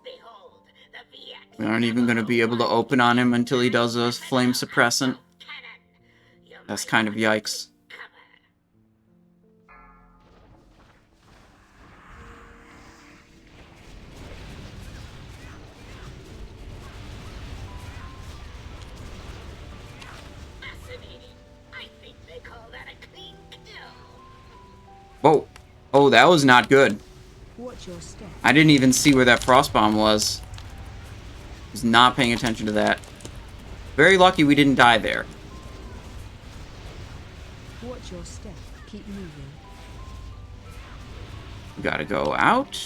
Behold, the VX We aren't even going to be able to open on him until he does a flame suppressant. That's kind of yikes. Fascinating. I think they call that a clean kill. Whoa. Oh, that was not good. Watch your step. I didn't even see where that frost bomb was. Was not paying attention to that. Very lucky we didn't die there. Watch your step. Keep moving. We gotta go out.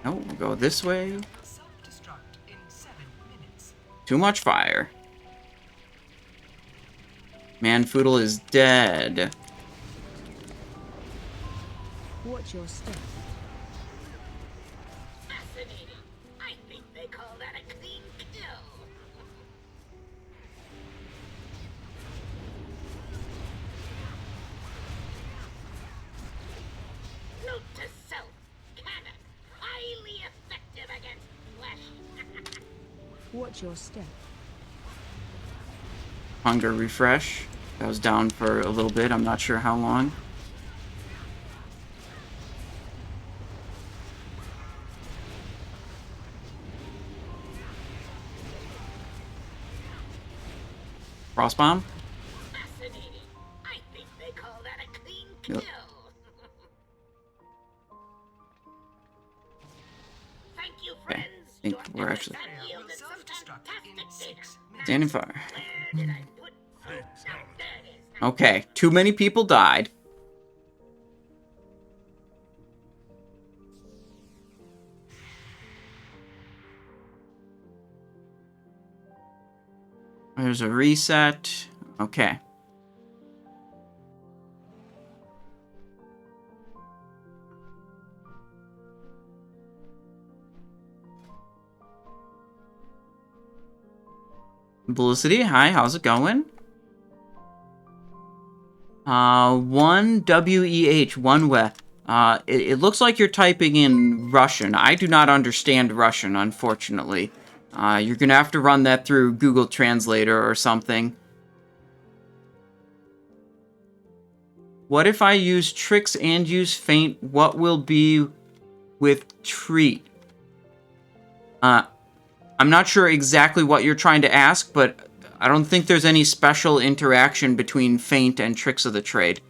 No, we'll go this way. Self-destruct in 7 minutes. Too much fire. Manfoodle is dead. Watch your step. Fascinating. I think they call that a clean kill. Watch your step. Hunger refresh. That was down for a little bit. I'm not sure how long. Frost bomb. Fascinating. I think they call that a clean kill. Yep. Thank you, Okay, friends. I think Your we're actually efforts have Area will yielded some self-destruct in fantastic data. 6 minutes. standing fire. Where did I put fruit? Now, there it is. Okay, too many people died. There's a reset. Okay. Felicity, hi, how's it going? 1 WEH, 1 we. It looks like you're typing in Russian. I do not understand Russian, unfortunately. You're gonna have to run that through Google Translator or something. What if I use tricks and use feint? What will be with treat? I'm not sure exactly what you're trying to ask, but I don't think there's any special interaction between feint and tricks of the trade.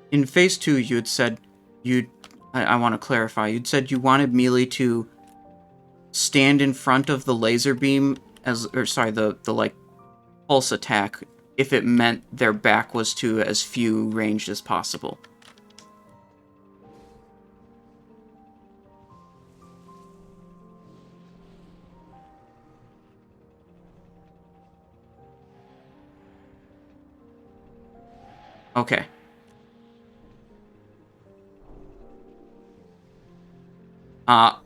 In phase 2, you had said I want to clarify. You'd said you wanted melee to stand in front of the laser beam the like pulse attack if it meant their back was to as few ranged as possible. Okay.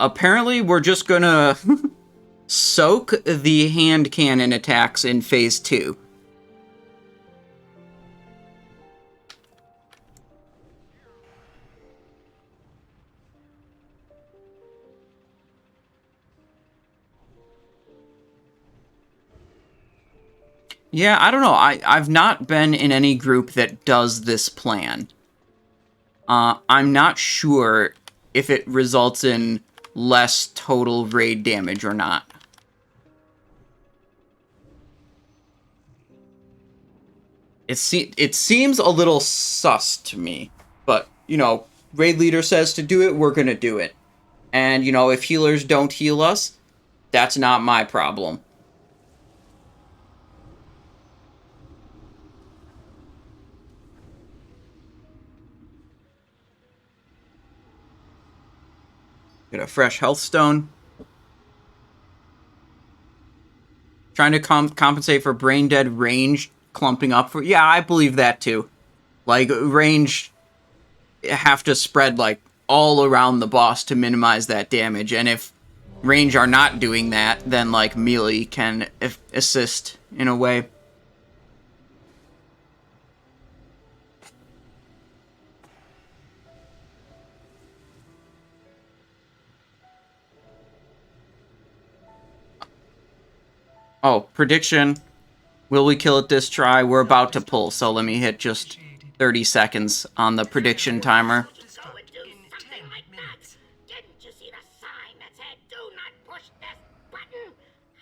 Apparently we're just gonna soak the hand cannon attacks in phase 2. Yeah, I don't know. I've not been in any group that does this plan. I'm not sure if it results in less total raid damage or not. It seems a little sus to me, but, you know, raid leader says to do it, we're gonna do it. And, you know, if healers don't heal us, that's not my problem. Get a fresh health stone. Trying to compensate for brain dead range clumping up for... Yeah, I believe that too. Like, range have to spread, like, all around the boss to minimize that damage. And if range are not doing that, then, like, melee can assist in a way. Oh, prediction. Will we kill it this try? We're about to pull, so let me hit just 30 seconds on the prediction timer. Go and do something like that. Didn't you see the sign that said, "Do not push this button"?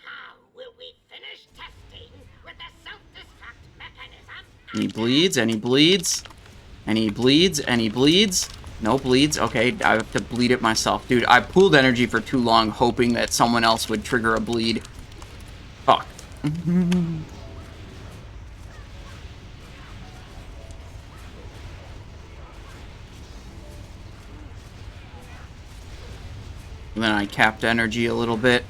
How will we finish testing with the self-destruct mechanism? Any bleeds? Any bleeds? Any bleeds? Any bleeds? No bleeds? Okay, I have to bleed it myself. Dude, I pooled energy for too long hoping that someone else would trigger a bleed. Fuck. And then I capped energy a little bit.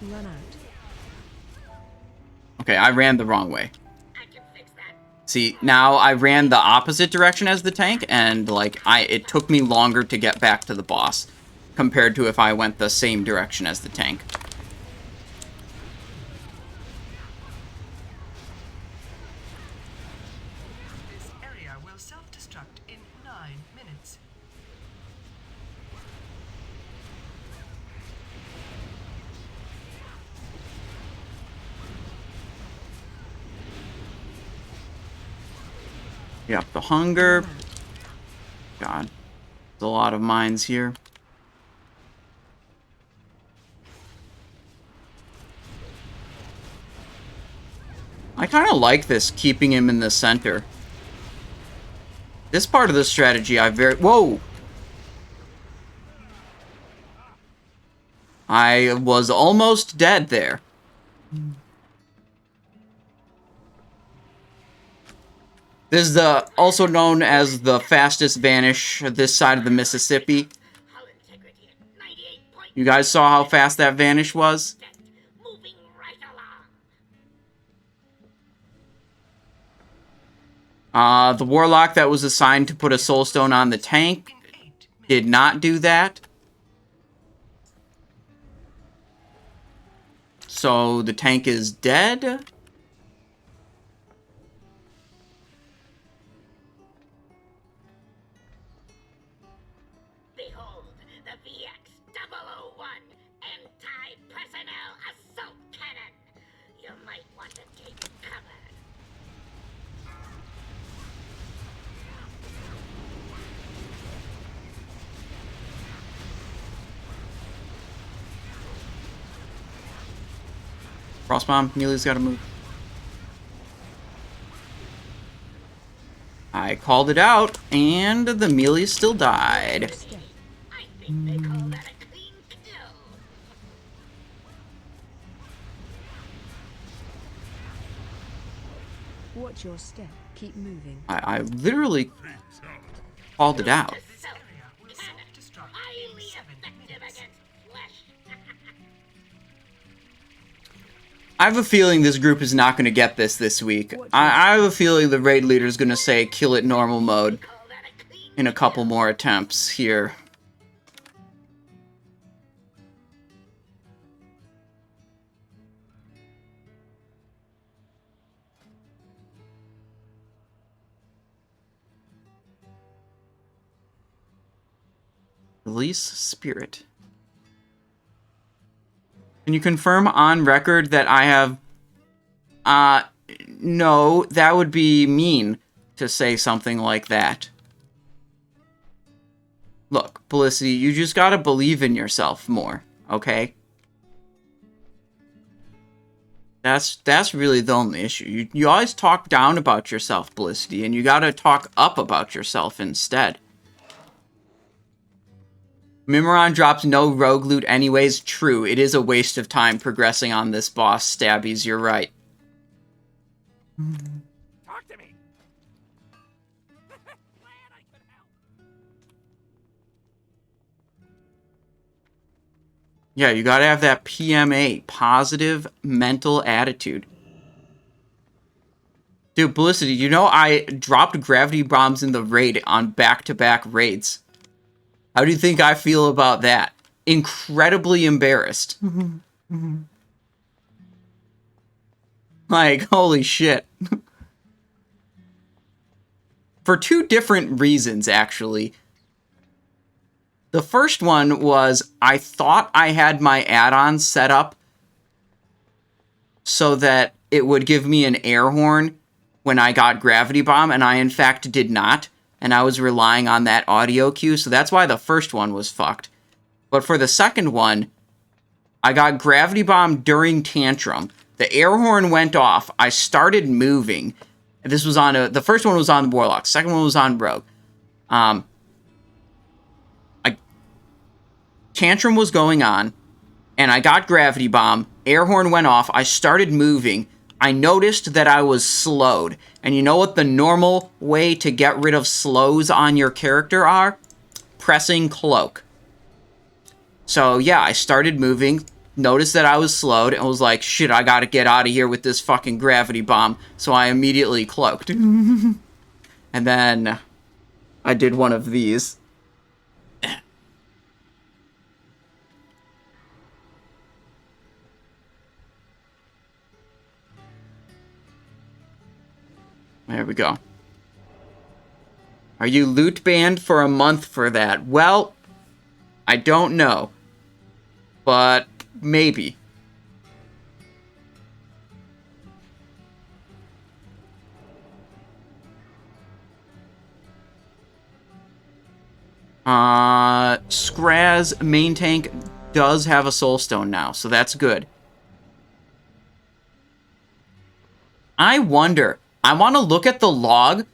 Run out. Okay, I ran the wrong way. See, now I ran the opposite direction as the tank, and, like, it took me longer to get back to the boss, compared to if I went the same direction as the tank. This area will self-destruct in 9 minutes. Yep, the hunger. God, there's a lot of mines here. I kind of like this, keeping him in the center. This part of the strategy Whoa! I was almost dead there. This is also known as the fastest vanish this side of the Mississippi. Hull integrity at 98 point. You guys saw how fast that vanish was? Moving right along. The Warlock that was assigned to put a Soulstone on the tank In 8 minutes. did not do that. So the tank is dead. Behold, the VX-001 anti-personnel assault cannon. You might want to take cover. Frostbomb, Melee's gotta move. I called it out, and the Melee still died. Step. I think they call that a clean kill. Watch your step. Keep moving. I literally called it out. This area will self-destruct Highly in 7 effective minutes. against flesh. I have a feeling this group is not going to get this week. I have a feeling the raid leader is going to say kill it normal mode Call that a clean in a couple more attempts here. Release Spirit. Can you confirm on record that I have... no, that would be mean to say something like that. Look, Felicity, you just gotta believe in yourself more, okay? That's really the only issue. You always talk down about yourself, Felicity, and you gotta talk up about yourself instead. Mimiron drops no rogue loot anyways. True, it is a waste of time progressing on this boss, Stabbies, you're right. Talk to me. Glad I could help. Yeah, you gotta have that PMA, positive mental attitude. Dude, Felicity, you know I dropped gravity bombs in the raid on back-to-back raids. How do you think I feel about that? Incredibly embarrassed. Like, holy shit. For two different reasons, actually. The first one was I thought I had my add-on set up so that it would give me an air horn when I got Gravity Bomb, and I in fact did not. And I was relying on that audio cue, so that's why the first one was fucked. But for the second one, I got Gravity Bomb during Tantrum. The air horn went off. I started moving. This was on the first one was on Warlock. Second one was on Rogue. Tantrum was going on, and I got Gravity Bomb. Air horn went off. I started moving. I noticed that I was slowed. And you know what the normal way to get rid of slows on your character are? Pressing cloak. So yeah, I started moving. noticed that I was slowed and was like, shit, I gotta get out of here with this fucking gravity bomb. So I immediately cloaked. And then I did one of these. There we go. Are you loot banned for a month for that? Well, I don't know. But maybe. Skraz main tank does have a soulstone now, so that's good. I wonder. I want to look at the log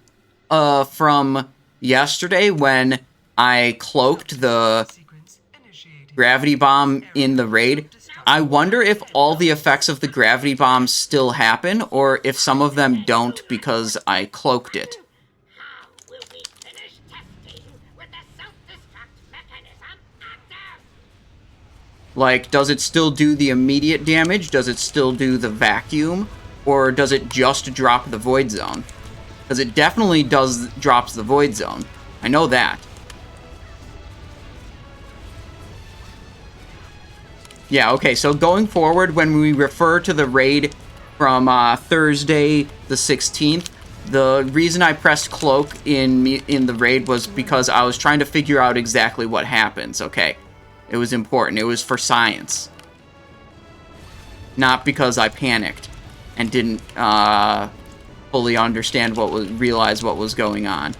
from yesterday when I cloaked the gravity bomb in the raid. I wonder if all the effects of the gravity bomb still happen, or if some of them don't because I cloaked it. How will we finish testing with the self-destruct mechanism active? Like, does it still do the immediate damage? Does it still do the vacuum? Or does it just drop the void zone? Because it definitely drops the void zone. I know that. Yeah, okay, so going forward, when we refer to the raid from Thursday the 16th, the reason I pressed cloak in the raid was because I was trying to figure out exactly what happens, okay? It was important. It was for science. Not because I panicked and didn't fully understand realize what was going on. This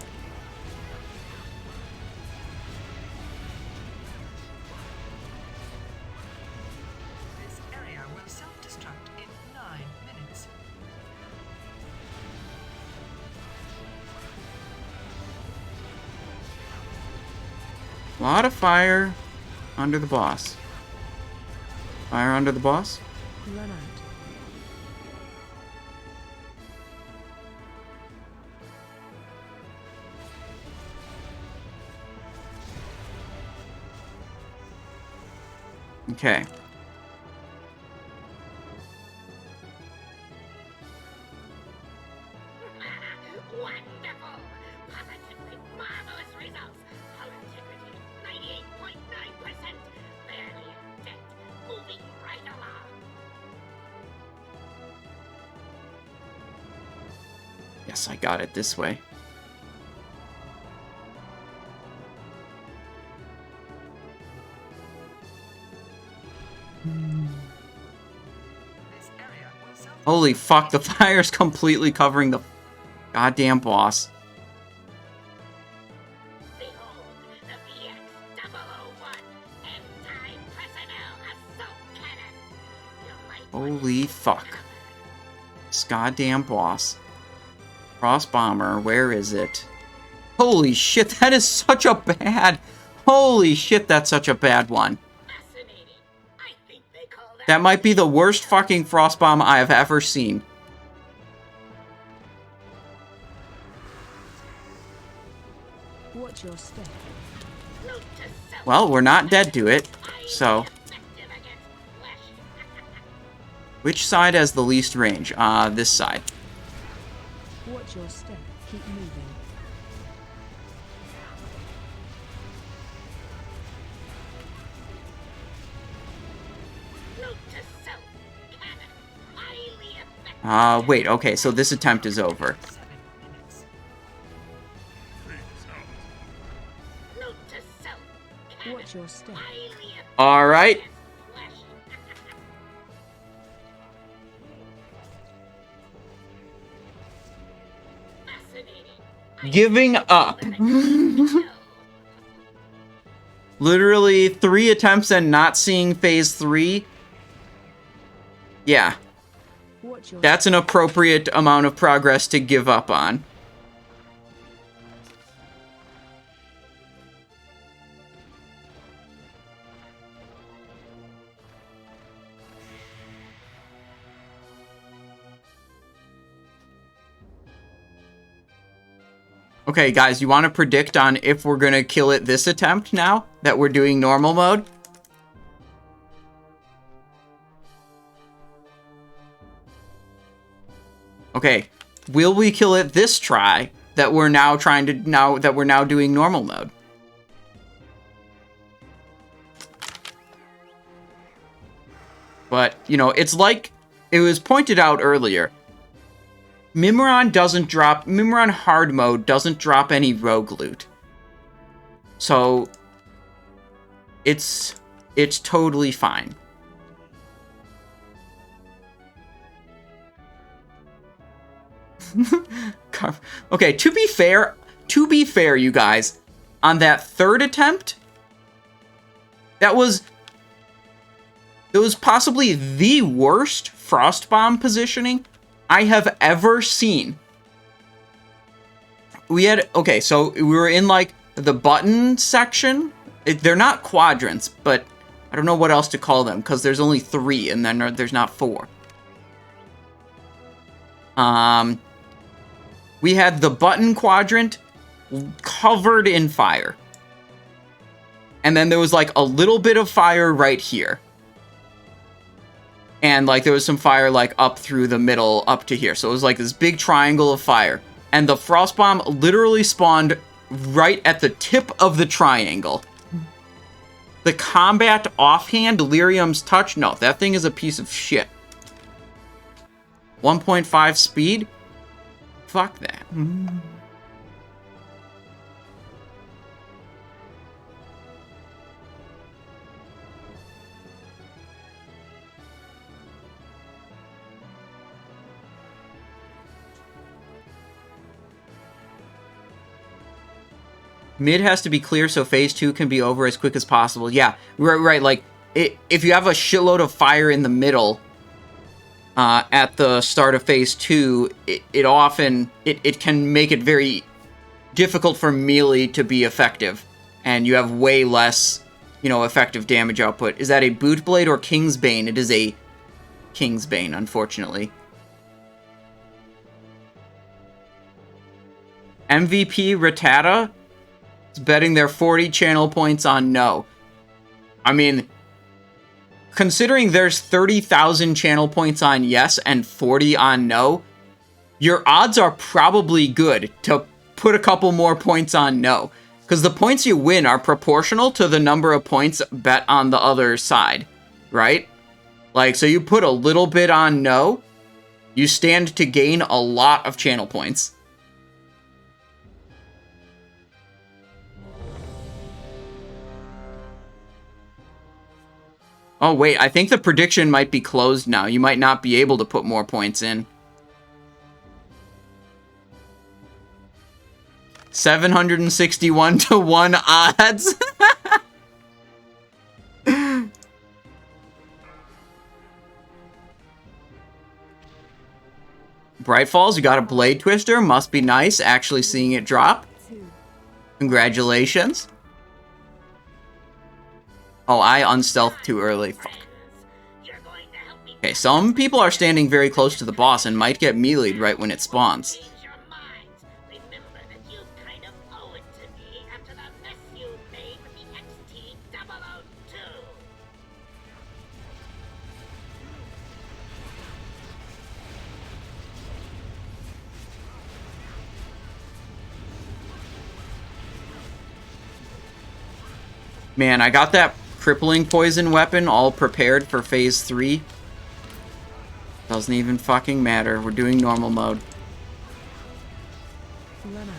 area will self-destruct in 9 minutes. A lot of fire under the boss. Fire under the boss? Run out. Okay. Wonderful! Positively marvelous results! Hull integrity, 98.9%. Barely a dent. Moving right along. Yes, I got it this way. This area will self Holy fuck, the fire's completely covering the goddamn boss. Behold, the VX-001 End-Time Personnel Assault Cannon. You might want to Holy fuck. This goddamn boss. Cross bomber, where is it? Holy shit, that is such a bad... Holy shit, that's such a bad one. fascinating. I think they call that... That might be the worst fucking frost bomb I have ever seen. Watch your step. Note to self. Well, we're not dead to it, so... Effective against flesh. Which side has the least range? This side. Watch your step. Keep moving. Note to self. Cannon. Highly effective. Wait, okay, so this attempt is over. 7 minutes. Note to self. Cannon. Watch your step. Highly effective Alright. against flesh. Fascinating. Giving up. Literally 3 attempts and not seeing phase 3. Yeah, Watch your that's an appropriate amount of progress to give up on. Okay, guys, you want to predict on if we're going to kill it this attempt now that we're doing normal mode? Okay, will we kill it this try that we're now doing normal mode? But, you know, it's like it was pointed out earlier. Mimiron hard mode doesn't drop any rogue loot. So it's totally fine. Okay, to be fair, you guys, on that third attempt, it was possibly the worst Frostbomb positioning I have ever seen. So we were in, like, the button section. They're not quadrants, but I don't know what else to call them, because there's only 3, and then there's not 4. We had the button quadrant covered in fire. And then there was, like, a little bit of fire right here. And, like, there was some fire, like, up through the middle, up to here. So it was, like, this big triangle of fire. And the Frostbomb literally spawned right at the tip of the triangle. The combat offhand, Delirium's touch, no, that thing is a piece of shit. 1.5 speed? Fuck that. Mid has to be clear so phase 2 can be over as quick as possible. Yeah, right. Like, if you have a shitload of fire in the middle at the start of phase 2, it can make it very difficult for melee to be effective. And you have way less, effective damage output. Is that a Bootblade or Kingsbane? It is a Kingsbane, unfortunately. MVP Rattata is betting their 40 channel points on no. I mean, considering there's 30,000 channel points on yes and 40 on no, your odds are probably good to put a couple more points on no. Because the points you win are proportional to the number of points bet on the other side, right? Like, so you put a little bit on no, you stand to gain a lot of channel points. Oh, wait, I think the prediction might be closed now. You might not be able to put more points in. 761 to 1 odds. Bright Falls, you got a Blade Twister. Must be nice actually seeing it drop. Congratulations. Oh, I unstealthed too early. Fuck. Okay, some people are standing very close to the boss and might get melee'd right when it spawns. Man, I got that crippling poison weapon all prepared for phase 3. Doesn't even fucking matter. We're doing normal mode. Run out.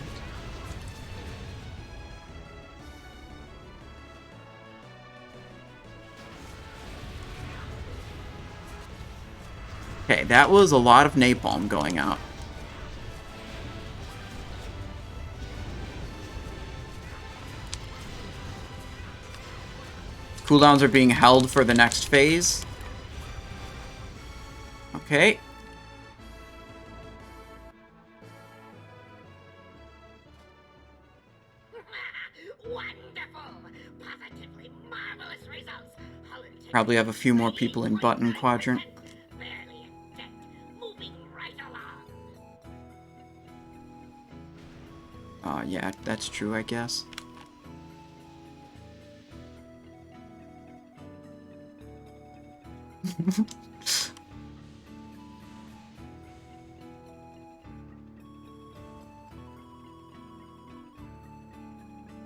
Okay, that was a lot of napalm going out. Cooldowns are being held for the next phase. Okay. Probably have a few more people in button quadrant. Yeah, that's true, I guess.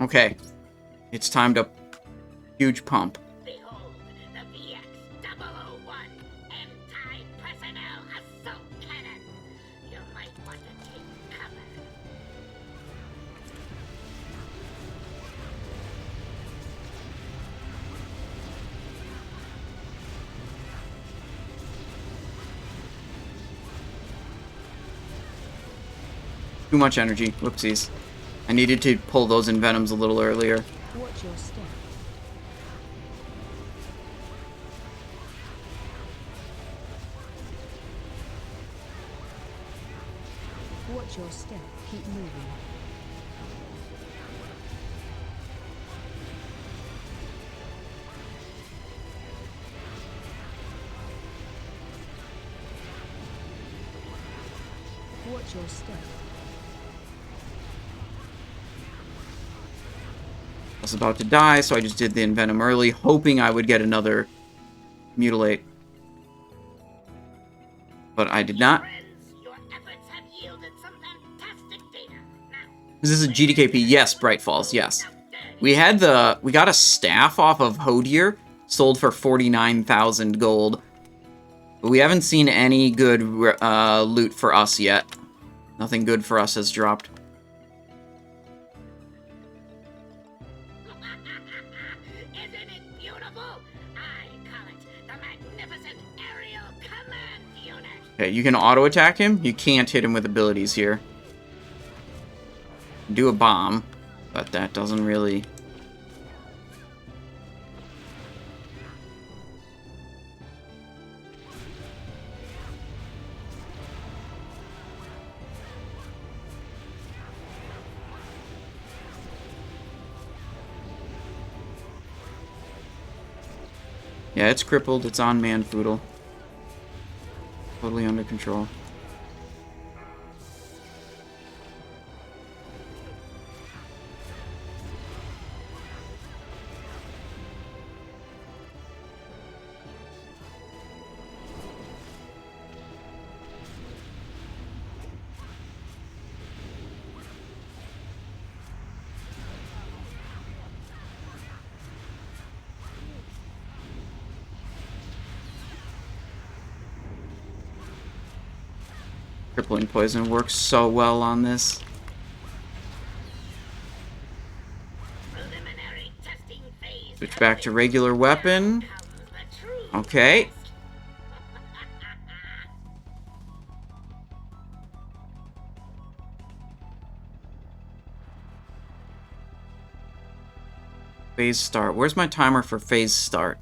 Okay. It's time to huge pump. Behold, the VX-001 anti-personnel assault cannon. You might want to take cover. Too much energy. Whoopsies. I needed to pull those Envenoms a little earlier. Watch your step. Watch your step. Keep moving. Watch your step. I was about to die, so I just did the Envenom early, hoping I would get another Mutilate. But I did not. Friends, your efforts have yielded some fantastic data. Now, This is a GDKP. Yes, Bright Falls, yes. We got a staff off of Hodir, sold for 49,000 gold. But we haven't seen any good loot for us yet. Nothing good for us has dropped. isn't it beautiful? I call it the magnificent aerial command unit. Okay, you can auto-attack him. You can't hit him with abilities here. Do a bomb, but that doesn't really... Yeah, it's crippled. It's on Manfoodle. Totally under control. Crippling poison works so well on this. Preliminary testing phase. Switch back to regular weapon. Comes the true Okay. test. Phase start. Where's my timer for phase start?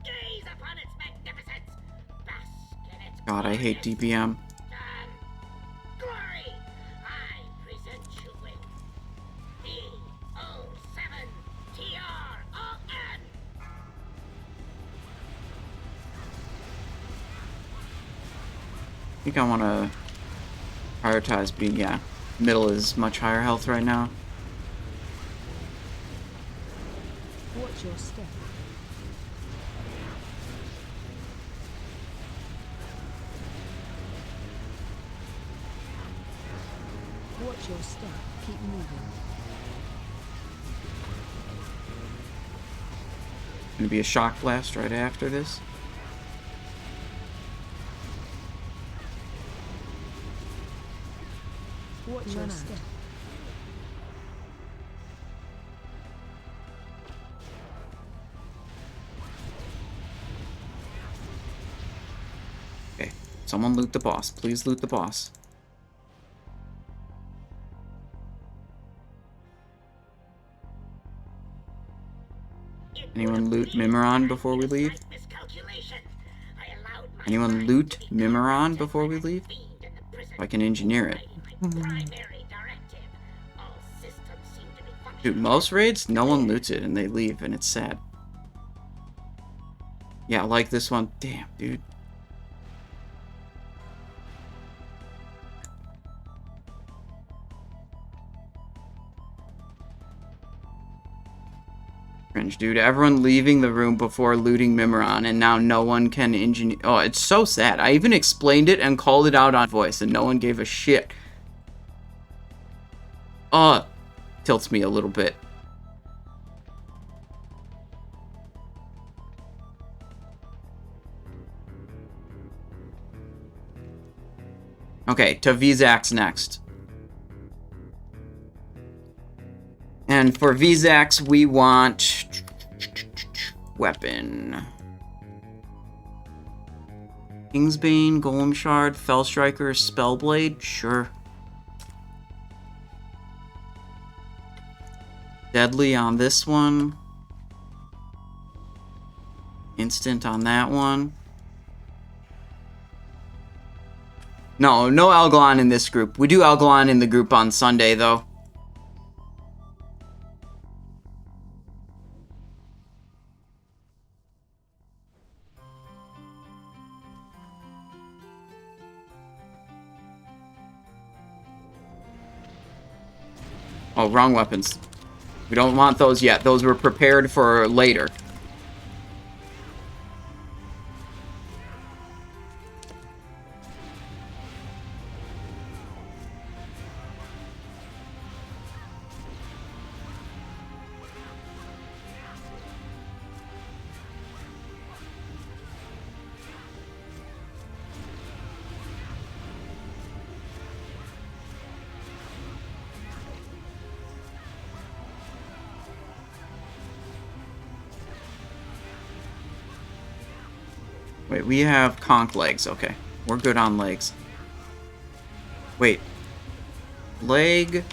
Gaze upon its magnificence. Bask in its God, I hate glorious DPM. glory. I present you with V07TRON. I think I want to prioritize being, yeah, middle is much higher health right now. Watch your step. Watch your step. Keep moving. Gonna be a shock blast right after this. Watch your step. Okay, someone loot the boss. Please loot the boss. Anyone loot Mimiron before we leave? Anyone loot Mimiron before we leave? If I can engineer it. Dude, most raids, no one loots it and they leave and it's sad. Yeah, like this one. Damn, dude. Cringe, dude. Everyone leaving the room before looting Mimiron, and now no one can engineer. Oh, it's so sad. I even explained it and called it out on voice, and no one gave a shit. tilts me a little bit. Okay, to Vezax next. And for Vezax, we want... weapon. Kingsbane, Golem Shard, Fell Striker, Spellblade? Sure. Deadly on this one. Instant on that one. No Algalon in this group. We do Algalon in the group on Sunday, though. Oh, wrong weapons. We don't want those yet. Those were prepared for later. Wait, we have conch legs. Okay, we're good on legs. Wait. Leg...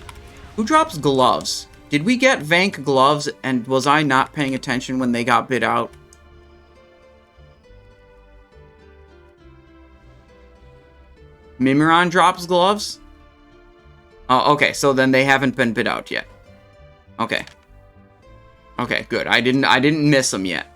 Who drops gloves? Did we get Vank gloves, and was I not paying attention when they got bid out? Mimiron drops gloves? Oh, okay, so then they haven't been bid out yet. Okay. Okay, good. I didn't miss them yet.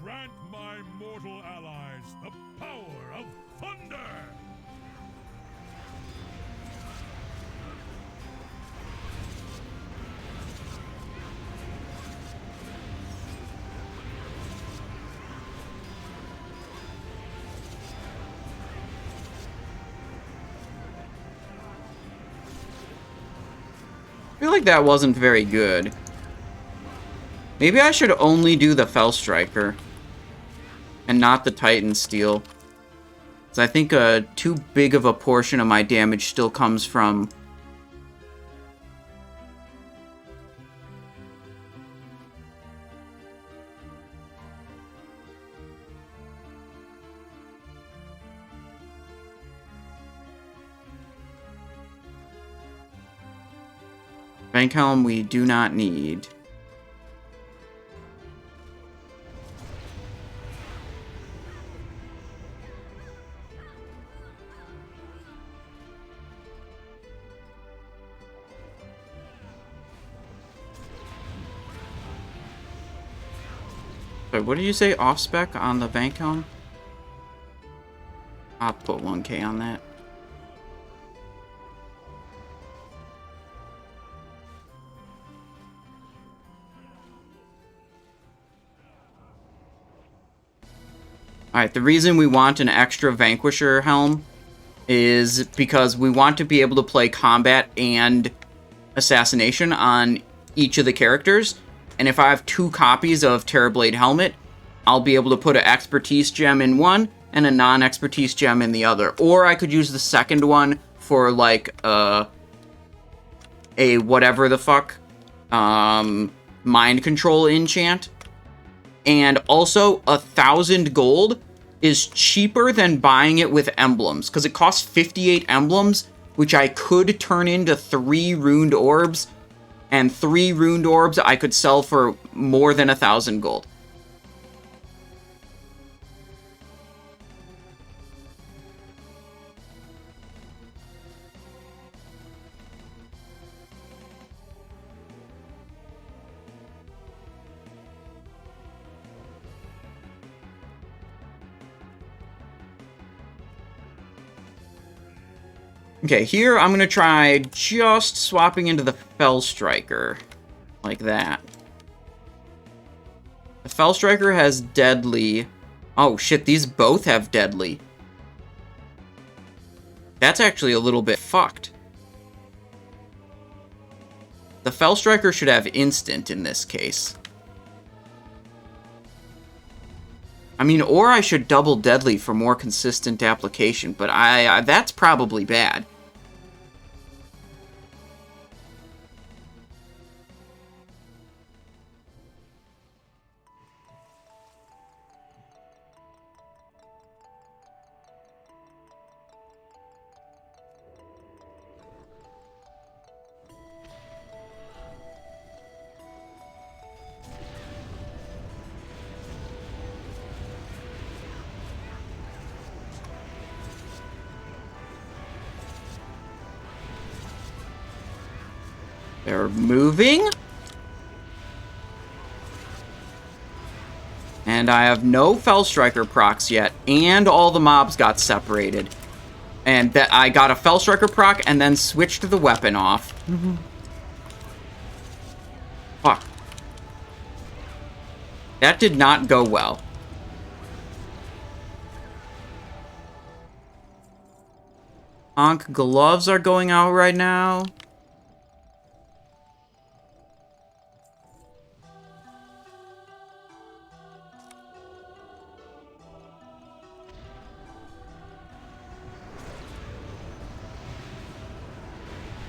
Grant my mortal allies the power of thunder! I feel like that wasn't very good. Maybe I should only do the Fell Striker and not the Titan Steel. Because I think too big of a portion of my damage still comes from... Bank Helm we do not need. Wait, what did you say? Off spec on the Bank Helm? I'll put 1k on that. Alright, the reason we want an extra Vanquisher helm is because we want to be able to play combat and assassination on each of the characters. And if I have 2 copies of Terrorblade Helmet, I'll be able to put an expertise gem in one and a non-expertise gem in the other. Or I could use the second one for like a whatever the fuck mind control enchant. And also 1,000 gold is cheaper than buying it with emblems, because it costs 58 emblems, which I could turn into 3 runed orbs, and 3 runed orbs I could sell for more than 1,000 gold. Okay, here I'm going to try just swapping into the Fell Striker. Like that. The Spellstriker has deadly. Oh shit, these both have deadly. That's actually a little bit fucked. The Fellstriker should have instant in this case. I mean, or I should double deadly for more consistent application, but that's probably bad. They're moving. And I have no Fellstriker procs yet, and all the mobs got separated. And that I got a Fellstriker proc and then switched the weapon off. Fuck. That did not go well. Ankh gloves are going out right now.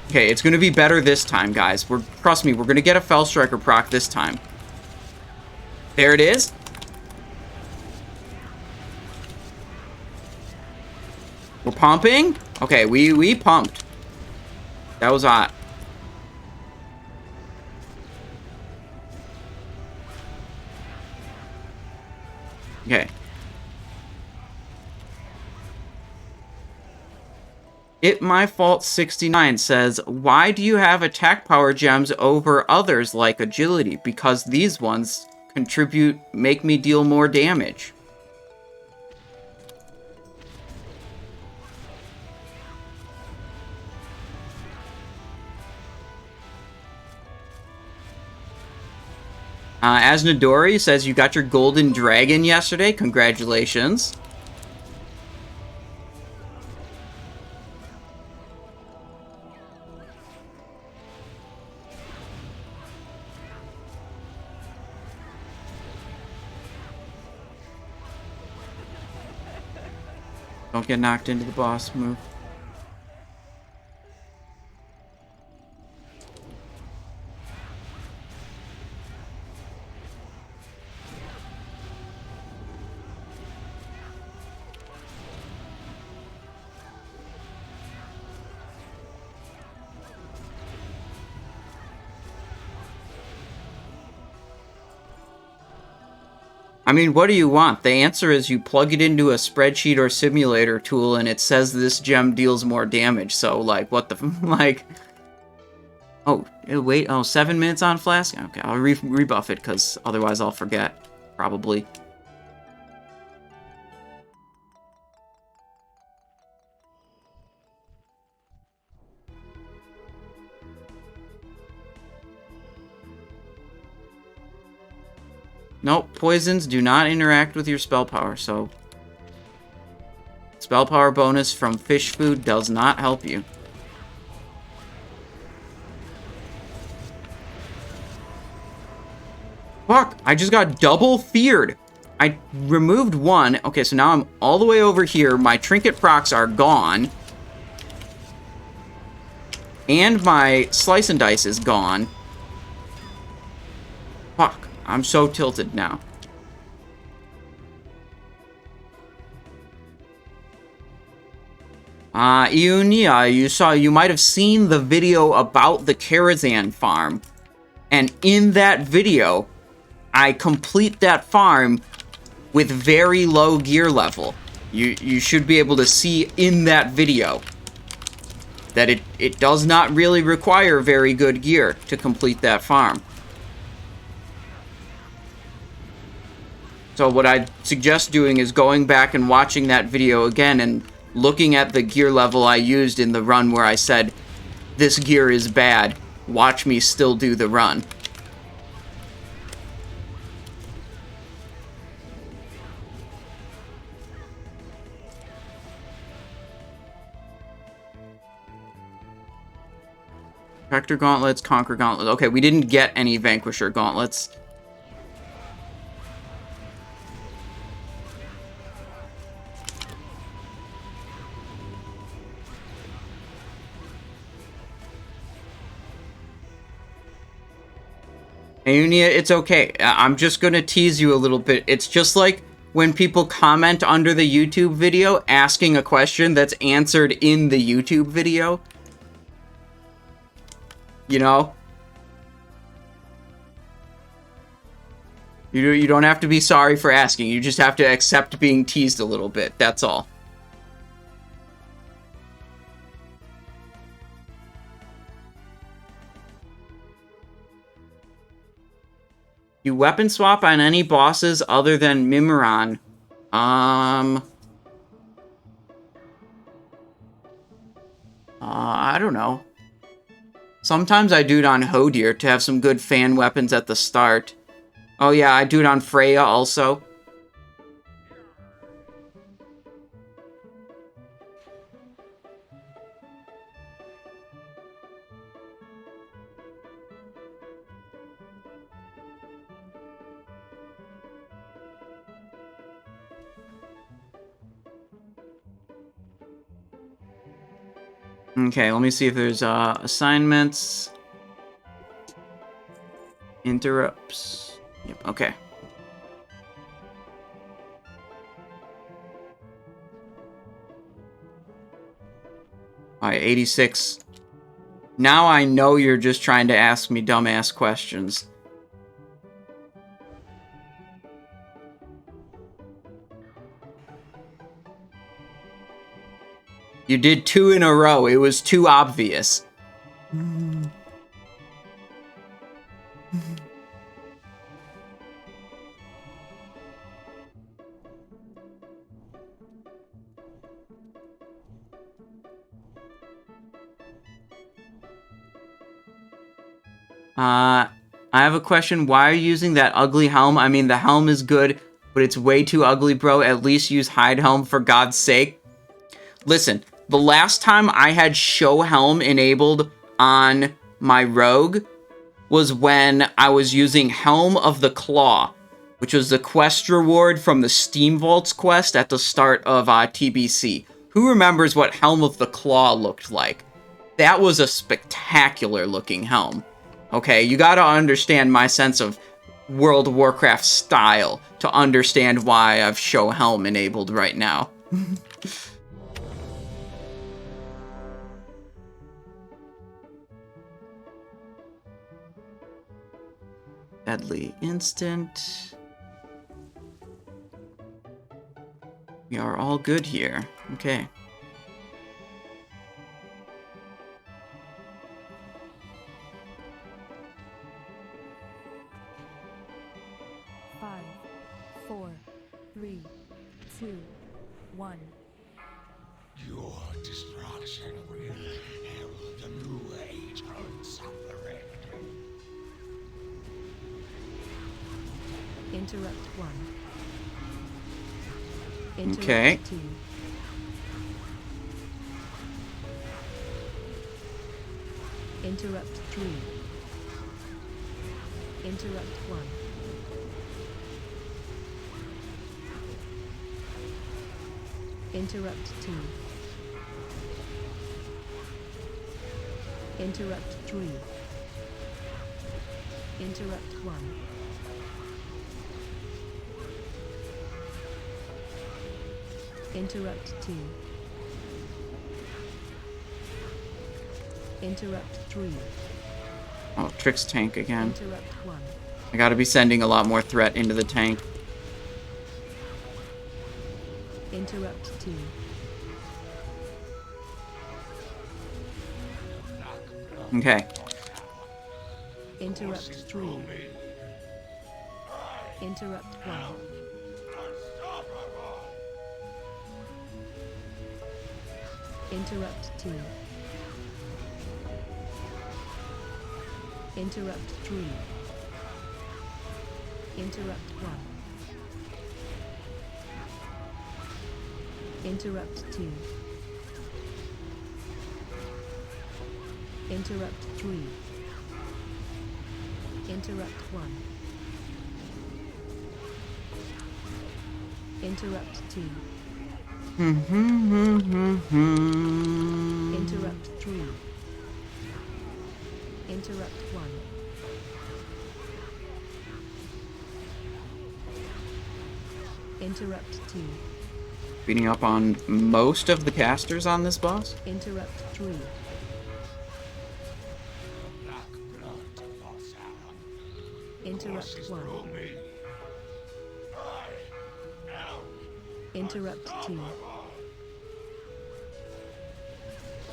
Okay, it's going to be better this time, guys. Trust me, we're going to get a Fellstriker proc this time. There it is. We're pumping. Okay, we pumped. That was hot. Okay. It My Fault 69 says, why do you have attack power gems over others like agility? Because these ones make me deal more damage. Asnadori says you got your golden dragon yesterday. Congratulations. Don't get knocked into the boss move. I mean, what do you want? The answer is you plug it into a spreadsheet or simulator tool and it says this gem deals more damage. So, like, what the... like... Oh, wait. Oh, 7 minutes on Flask? Okay, I'll rebuff it because otherwise I'll forget. Probably. Nope, poisons do not interact with your spell power, so... Spell power bonus from fish food does not help you. Fuck, I just got double feared. I removed one. Okay, so now I'm all the way over here. My trinket procs are gone. And my slice and dice is gone. Fuck. I'm so tilted now. Iunia, you might have seen the video about the Karazhan farm. And in that video, I complete that farm with very low gear level. You should be able to see in that video that it does not really require very good gear to complete that farm. So what I'd suggest doing is going back and watching that video again and looking at the gear level I used in the run where I said, this gear is bad, watch me still do the run. Vector gauntlets, Conquer gauntlets. Okay, we didn't get any Vanquisher gauntlets. Aunia, it's okay. I'm just gonna tease you a little bit. It's just like when people comment under the YouTube video asking a question that's answered in the YouTube video. You know? You don't have to be sorry for asking. You just have to accept being teased a little bit. That's all. You weapon swap on any bosses other than Mimiron. I don't know. Sometimes I do it on Hodir to have some good fan weapons at the start. Oh yeah, I do it on Freya also. Okay, let me see if there's assignments. Interrupts. Yep, okay. Alright, 86. Now I know you're just trying to ask me dumbass questions. You did 2 in a row. It was too obvious. I have a question. Why are you using that ugly helm? I mean, the helm is good, but it's way too ugly, bro. At least use hide helm for God's sake. Listen, the last time I had show helm enabled on my rogue was when I was using Helm of the Claw, which was the quest reward from the Steam Vaults quest at the start of TBC. Who remembers what Helm of the Claw looked like? That was a spectacular looking helm. Okay, you gotta understand my sense of World of Warcraft style to understand why I've show helm enabled right now. Deadly instant. We are all good here. Okay. Five, 4, 3, 2, 1. Your destruction will herald a new age of suffering. Interrupt 1. Interrupt Okay. 2. Interrupt 3. Interrupt 1. Interrupt 2. Interrupt 3. Interrupt 1. Interrupt 2. Interrupt 3. Oh, Trick's tank again. Interrupt 1. I gotta be sending a lot more threat into the tank. Interrupt 2. Okay. Interrupt 3. Interrupt 1. Interrupt 2. Interrupt 3. Interrupt 1. Interrupt 2. Interrupt 3. Interrupt 1. Interrupt 2. Interrupt 3. Interrupt 1. Interrupt 2. Beating up on most of the casters on this boss. Interrupt 3. Interrupt 1. Interrupt 2.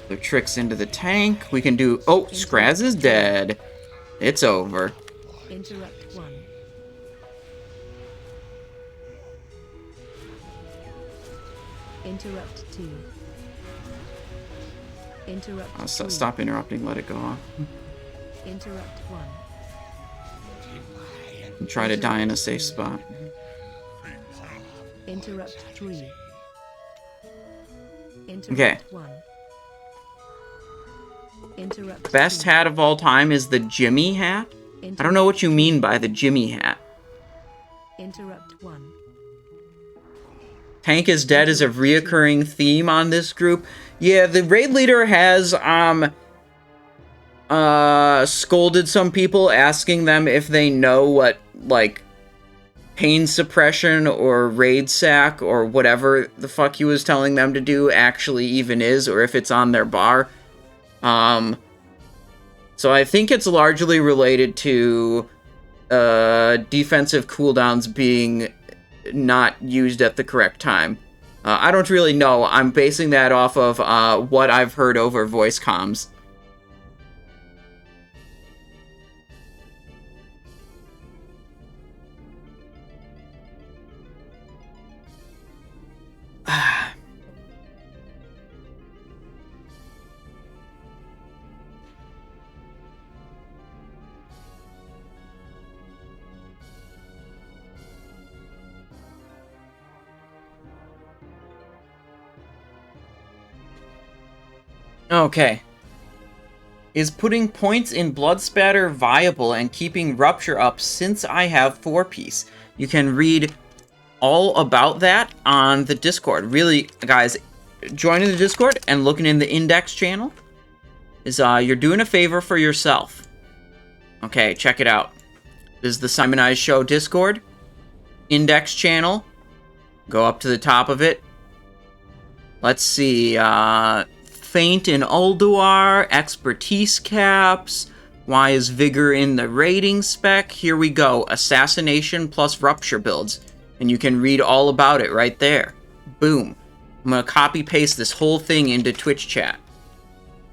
Their tricks into the tank. We can do... Oh, Scraz is dead. It's over. Interrupt 1. Interrupt 2. Interrupt 3. Stop interrupting. Let it go on. Interrupt 1. And try to die in a safe spot. Interrupt 3. Interrupt Okay. 1. Interrupt Best 2. hat of all time is the Jimmy hat. I don't know what you mean by the Jimmy hat. Interrupt 1. Tank is dead is a reoccurring theme on this group. Yeah, the raid leader has scolded some people, asking them if they know what, like, pain suppression or raid sack or whatever the fuck he was telling them to do actually even is, or if it's on their bar. So I think it's largely related to defensive cooldowns being not used at the correct time. I don't really know. I'm basing that off of what I've heard over voice comms. Okay. Is putting points in Blood Spatter viable and keeping Rupture up since I have 4-piece? You can read all about that on the Discord. Really, guys, joining the Discord and looking in the index channel is you're doing a favor for yourself. Okay, check it out. This is the Simon Eyes Show Discord. Index channel. Go up to the top of it. Let's see, Feint in Ulduar, expertise caps, why is vigor in the rating spec? Here we go, assassination plus rupture builds, and you can read all about it right there. Boom. I'm gonna copy paste this whole thing into Twitch chat,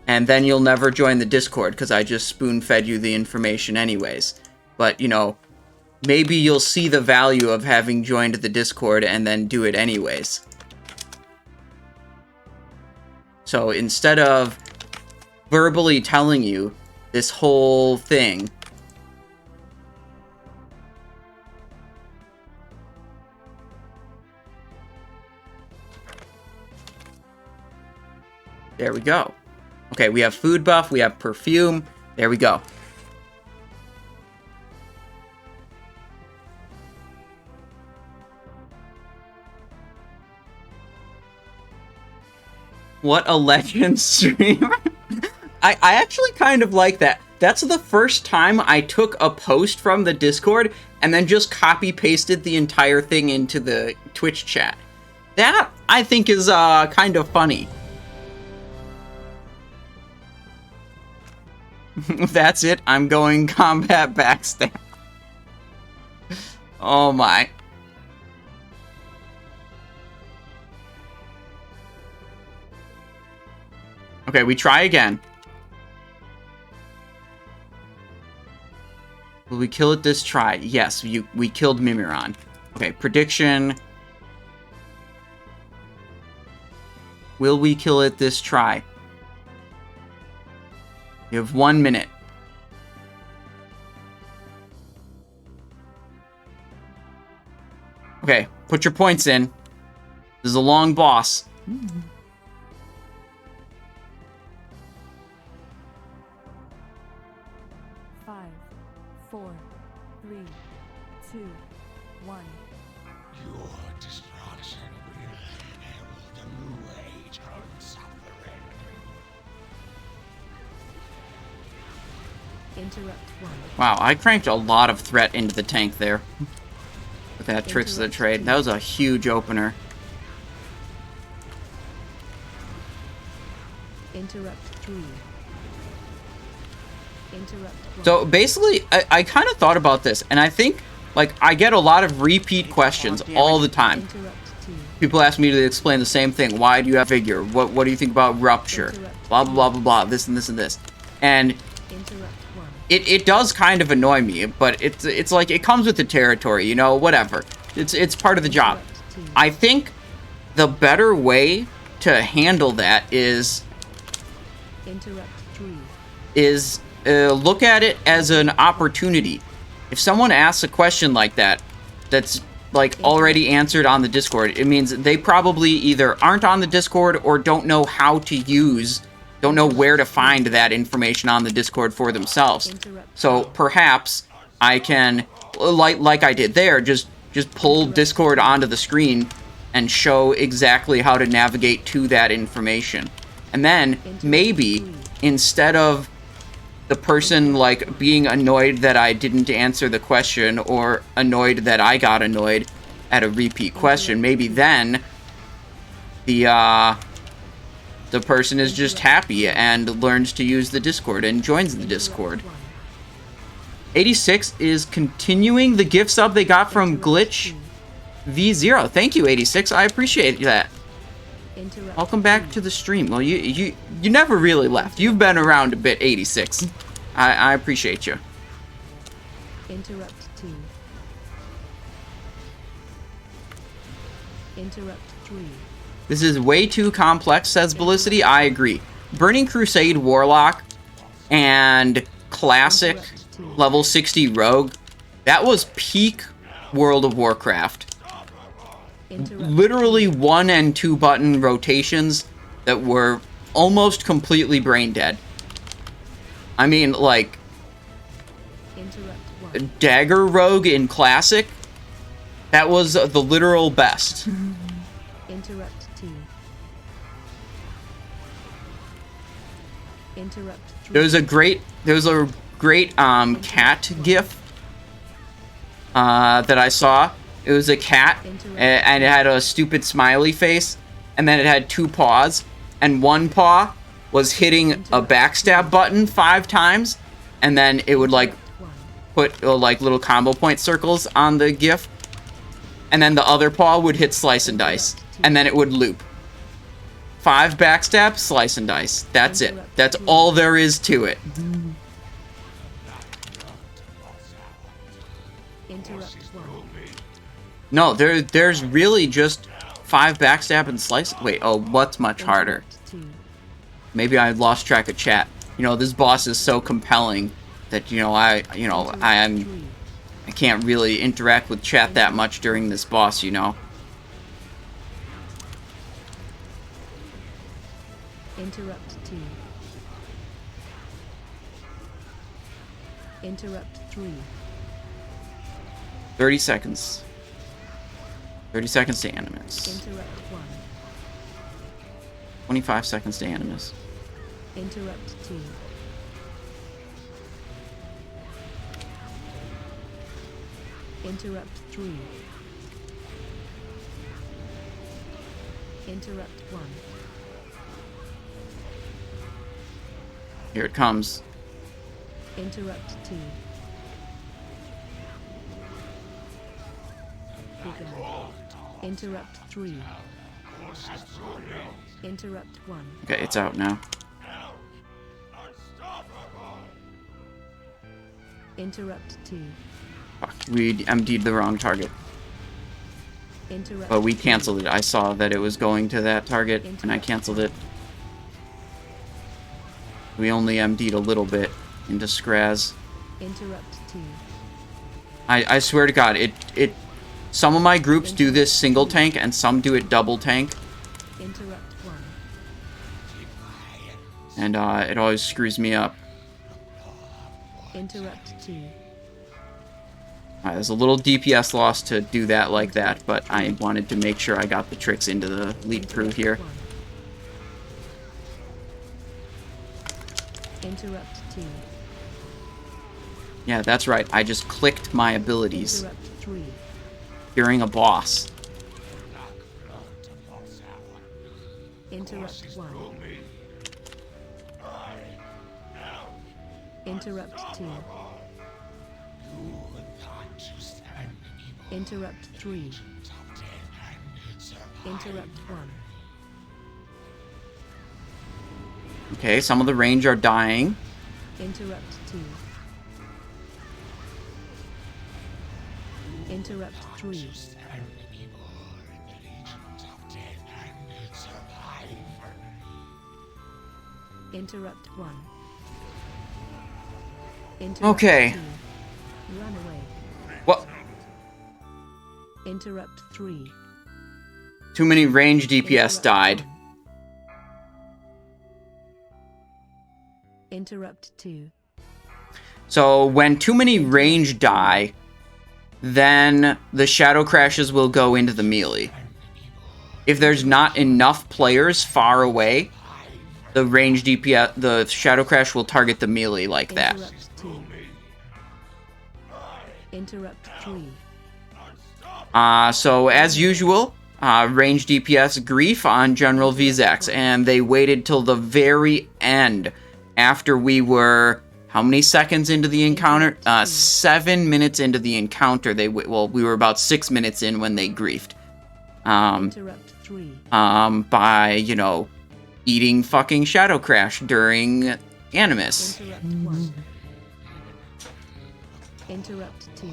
and then you'll never join the Discord because I just spoon fed you the information anyways. But you know, maybe you'll see the value of having joined the Discord and then do it anyways. So instead of verbally telling you this whole thing, there we go. Okay, we have food buff, we have perfume, there we go. What a legend stream. I actually kind of like that. That's the first time I took a post from the Discord and then just copy-pasted the entire thing into the Twitch chat. That, I think, is kind of funny. That's it. I'm going combat backstab. Oh my. Okay, we try again. Will we kill it this try? Yes, we killed Mimiron. Okay, prediction. Will we kill it this try? You have 1 minute. Okay, put your points in. This is a long boss. Interrupt 1. Wow, I cranked a lot of threat into the tank there. With that Tricks of the Trade. That was a huge opener. Interrupt 3. Interrupt 1. So basically, I kind of thought about this, and I think, like, I get a lot of repeat questions all the time. Interrupt 2. People ask me to explain the same thing. Why do you have figure? What do you think about Rupture? Blah, blah, blah, blah, blah. This and this and this. And Interrupt 1. it does kind of annoy me, but it's like, it comes with the territory, you know, whatever. It's part of the job. I think the better way to handle that is Interrupt 3. Look at it as an opportunity. If someone asks a question like that, that's like already answered on the Discord, it means they probably either aren't on the Discord or don't know how to don't know where to find that information on the Discord for themselves. So perhaps I can, like I did there, just pull Discord onto the screen and show exactly how to navigate to that information. And then maybe instead of the person like being annoyed that I didn't answer the question or annoyed that I got annoyed at a repeat question, maybe then the person is just happy and learns to use the Discord and joins the Discord. 86 is continuing the gift sub they got from Glitch V0. Thank you, 86. I appreciate that. Welcome back to the stream. Well, you never really left. You've been around a bit, 86. I appreciate you. Interrupt 2. Interrupt 3. This is way too complex, says Bellicity. I agree. Burning Crusade Warlock and Classic level 60 Rogue, that was peak World of Warcraft. Literally 1 and 2 button rotations that were almost completely brain dead. I mean, like, Dagger Rogue in Classic, that was the literal best. Interrupt 2. Interrupt 3. There was a great cat gif that I saw. It was a cat, and it had a stupid smiley face, and then it had 2 paws, and one paw was hitting a backstab button 5 times, and then it would like put like little combo point circles on the gif, and then the other paw would hit slice and dice, and then it would loop. 5 backstab, slice and dice. That's it. That's all there is to it. Interrupt 1. No, there's really just 5 backstab and slice. Wait, oh, what's much harder? Maybe I lost track of chat. You know, this boss is so compelling that I can't really interact with chat that much during this boss, you know. Interrupt 2. Interrupt 3. 30 seconds. 30 seconds to Animus. Interrupt 1. 25 seconds to Animus. Interrupt 2. Interrupt 3. Interrupt 1. Here it comes. Interrupt 2. Interrupt 3. Interrupt 1. Okay, it's out now. Interrupt 2. Fuck, we emptied the wrong target. Interrupt But we canceled it. I saw that it was going to that target, and I canceled it. We only emptied a little bit into Scraz. Interrupt 2. I swear to God, some of my groups do this single tank, and some do it double tank. Interrupt 1. And it always screws me up. Interrupt 2. There's a little DPS loss to do that like that, but I wanted to make sure I got the tricks into the lead crew here. Interrupt 2. Yeah, that's right. I just clicked my abilities Interrupt 3. during a boss. Interrupt 1. Interrupt 2. Interrupt 3. Interrupt 1. Okay, some of the range are dying. Interrupt 2. Interrupt 3. Interrupt 1. Interrupt Okay. 2. Run away. What? Interrupt 3. Too many range DPS Interrupt died. 1. Interrupt 2. So when too many range die, then the shadow crashes will go into the melee. If there's not enough players far away, the range DPS, the shadow crash will target the melee like that. Interrupt 2. Interrupt 3. So as usual, range DPS grief on General Vezax, and they waited till the very end after we were how many seconds into the encounter? 7 minutes into the encounter. We were about 6 minutes in when they griefed. Interrupt 3. By, you know, eating fucking Shadow Crash during Animus. Interrupt 1. Interrupt 2.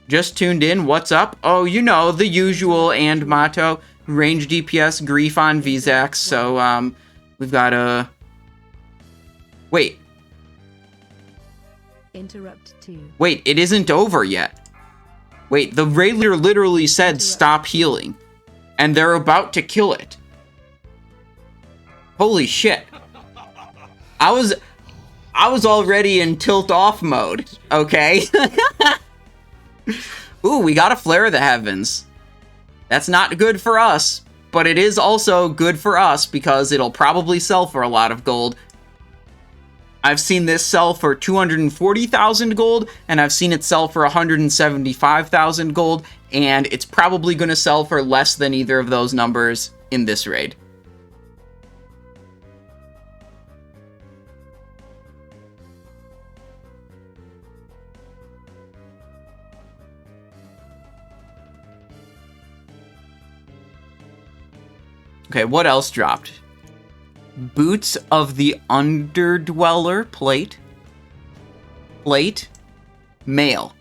Just tuned in, what's up? Oh, you know, the usual and motto, range DPS grief on Vezax, so, we've got a... Wait, Interrupt 2. wait, it isn't over yet. Wait, the Raider literally said stop healing, and they're about to kill it. Holy shit. I was already in tilt off mode, okay? Ooh, we got a Flare of the Heavens. That's not good for us, but it is also good for us because it'll probably sell for a lot of gold. I've seen this sell for 240,000 gold, and I've seen it sell for 175,000 gold, and it's probably going to sell for less than either of those numbers in this raid. Okay, what else dropped? Boots of the Underdweller plate. Plate. Male.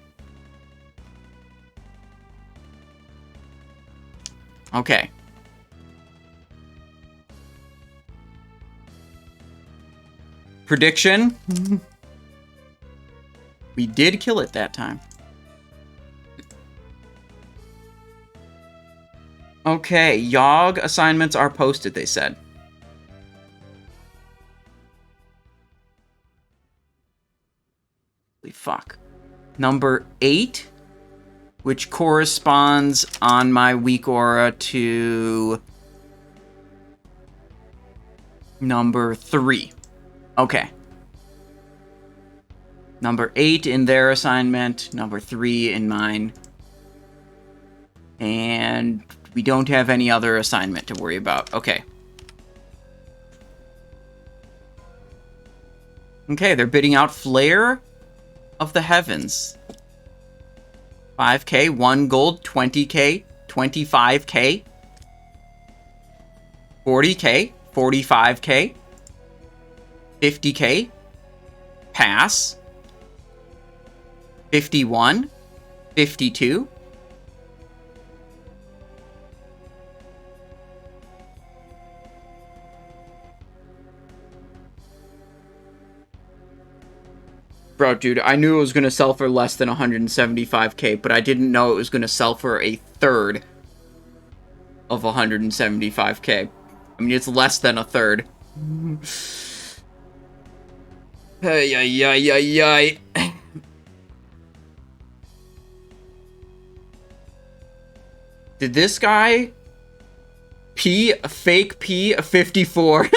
Okay. Prediction? We did kill it that time. Okay, Yogg assignments are posted, they said. Holy fuck. Number 8, which corresponds on my weak aura to number 3. Okay. Number 8 in their assignment, number 3 in mine. And we don't have any other assignment to worry about. Okay. Okay, they're bidding out Flare of the Heavens. 5k, 1 gold, 20k, 25k, 40k, 45k, 50k, pass, 51, 52, Bro, dude, I knew it was going to sell for less than 175k, but I didn't know it was going to sell for a third of 175k. I mean, it's less than a third. Ay, ay, ay, ay, ay. Did this guy fake P 54?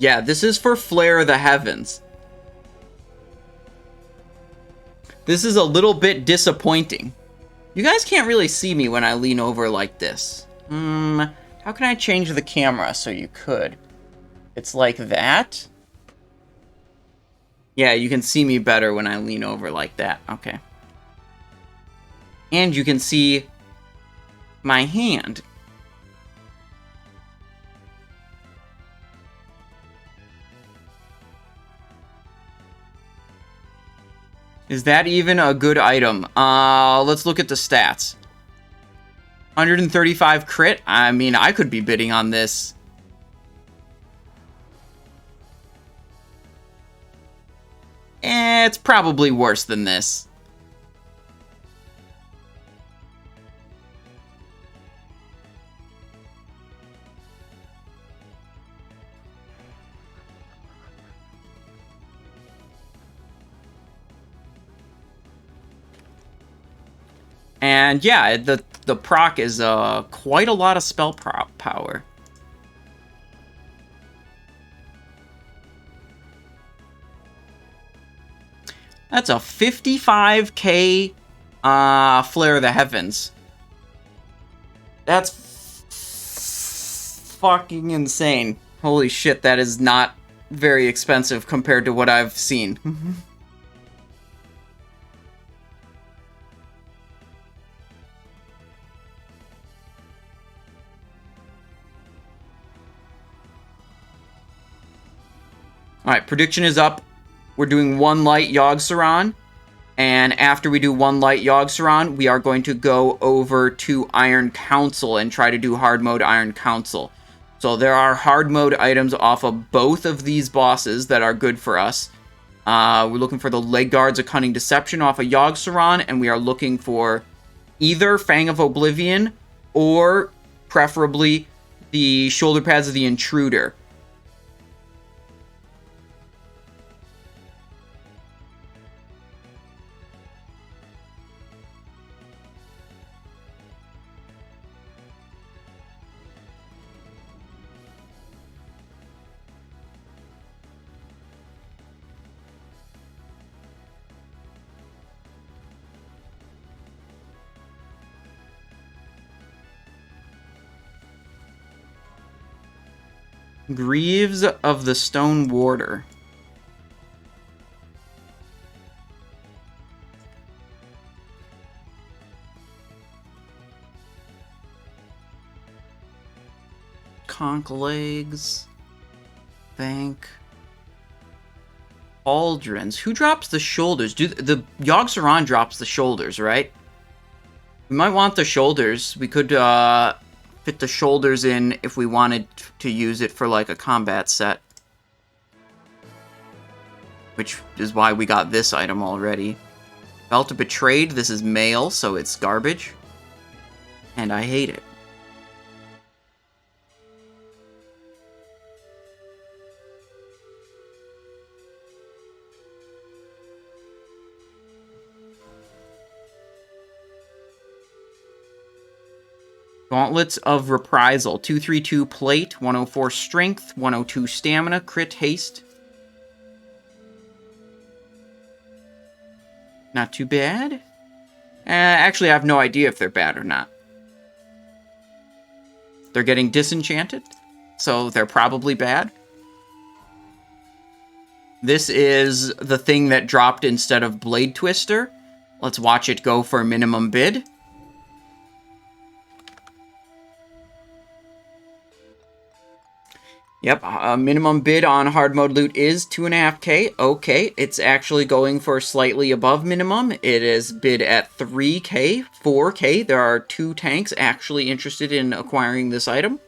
Yeah, this is for Flare the Heavens. This is a little bit disappointing. You guys can't really see me when I lean over like this. How can I change the camera so you could? It's like that. Yeah, you can see me better when I lean over like that. Okay. And you can see my hand. Is that even a good item? Let's look at the stats. 135 crit? I mean, I could be bidding on this. It's probably worse than this. And yeah, the proc is quite a lot of spell power. That's a 55k Flare of the Heavens. That's fucking insane. Holy shit, that is not very expensive compared to what I've seen. Alright, prediction is up. We're doing 1 light Yogg-Saron. And after we do 1 light Yogg-Saron, we are going to go over to Iron Council and try to do hard mode Iron Council. So there are hard mode items off of both of these bosses that are good for us. We're looking for the Leg Guards of Cunning Deception off of Yogg-Saron, and we are looking for either Fang of Oblivion or preferably the Shoulder Pads of the Intruder. Greaves of the Stone Warder. Conch Legs. Bank. Aldrins. Who drops the shoulders? The Yogg-Saron drops the shoulders, right? We might want the shoulders. We could fit the shoulders in if we wanted to use it for like a combat set. Which is why we got this item already. Belt of Betrayed. This is mail, so it's garbage. And I hate it. Gauntlets of Reprisal. 232 plate, 104 strength, 102 stamina, crit haste. Not too bad. Actually, I have no idea if they're bad or not. They're getting disenchanted, so they're probably bad. This is the thing that dropped instead of Blade Twister. Let's watch it go for a minimum bid. Yep, a minimum bid on hard mode loot is 2.5k. Okay, it's actually going for slightly above minimum. It is bid at 3k, 4k. There are 2 tanks actually interested in acquiring this item.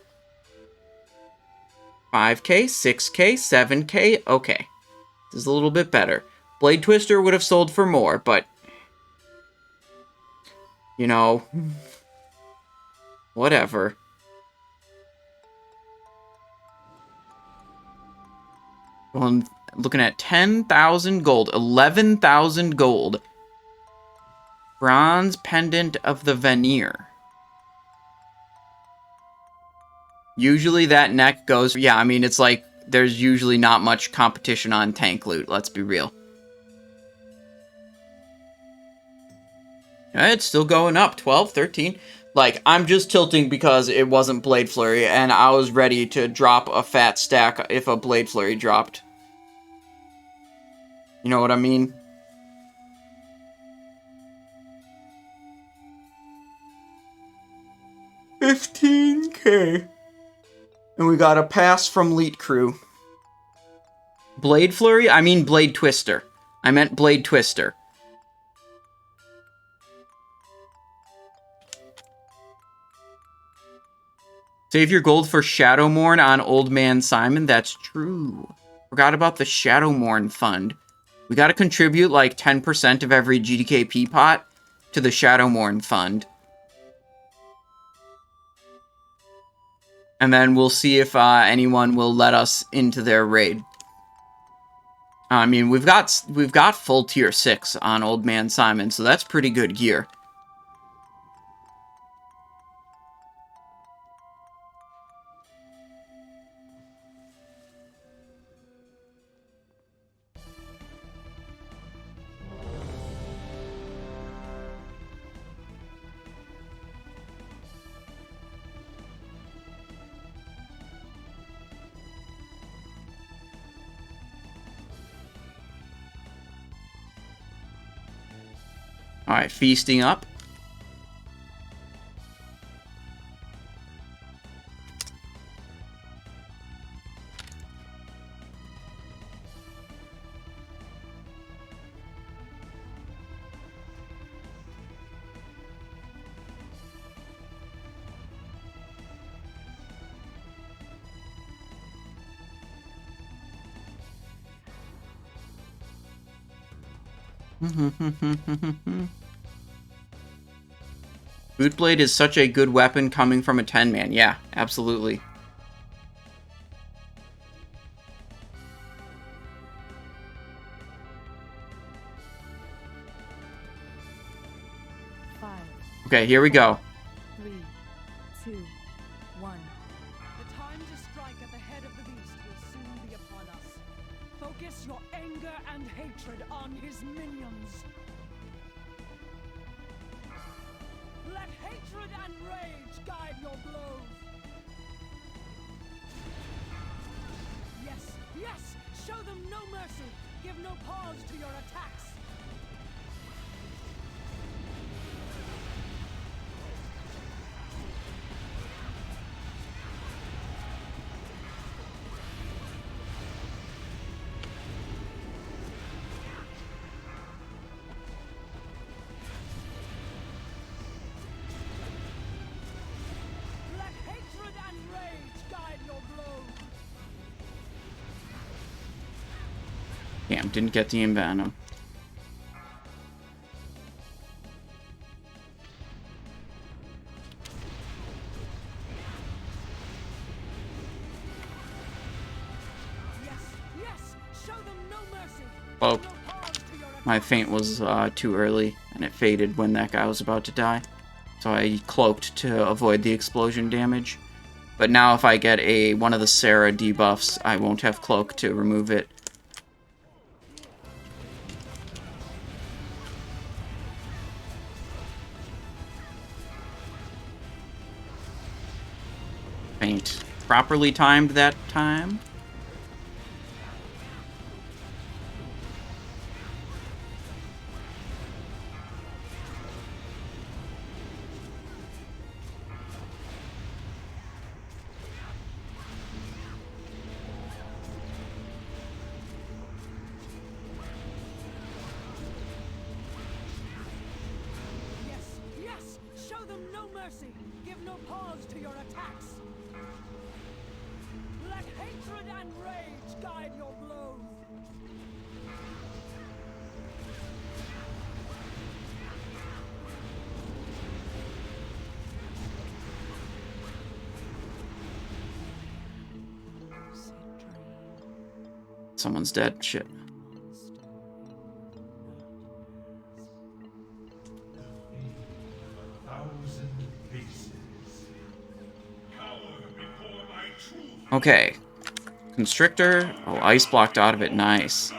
5k, 6k, 7k. Okay, this is a little bit better. Blade Twister would have sold for more, but you know, whatever. Well, I'm looking at 10,000 gold, 11,000 gold. Bronze Pendant of the Veneer. Usually that neck goes, yeah, I mean, it's like there's usually not much competition on tank loot, let's be real. It's still going up, 12, 13. Like, I'm just tilting because it wasn't Blade Flurry, and I was ready to drop a fat stack if a Blade Flurry dropped. You know what I mean? $15K. And we got a pass from Leet Crew. Blade Flurry? I mean Blade Twister. I meant Blade Twister. Save your gold for Shadowmourne on Old Man Simon. That's true. Forgot about the Shadowmourne fund. We gotta contribute like 10% of every GDKP pot to the Shadowmourne fund. And then we'll see if anyone will let us into their raid. I mean, we've got full tier 6 on Old Man Simon, so that's pretty good gear. Alright, feasting up. Bootblade is such a good weapon coming from a 10-man. Yeah, absolutely. Okay, here we go. 3, 2, 1. The time to strike at the head of the beast will soon be upon us. Focus your anger and hatred on his minions. Let hatred and rage guide your blows. Yes, yes! Show them no mercy. Give no pause to your attacks. Damn, didn't get the Invenom. Oh, my feint was too early, and it faded when that guy was about to die. So I cloaked to avoid the explosion damage. But now if I get one of the Sarah debuffs, I won't have cloak to remove it. Feint properly timed that time. Someone's dead. Shit. Okay. Constrictor. Oh, ice blocked out of it. Nice.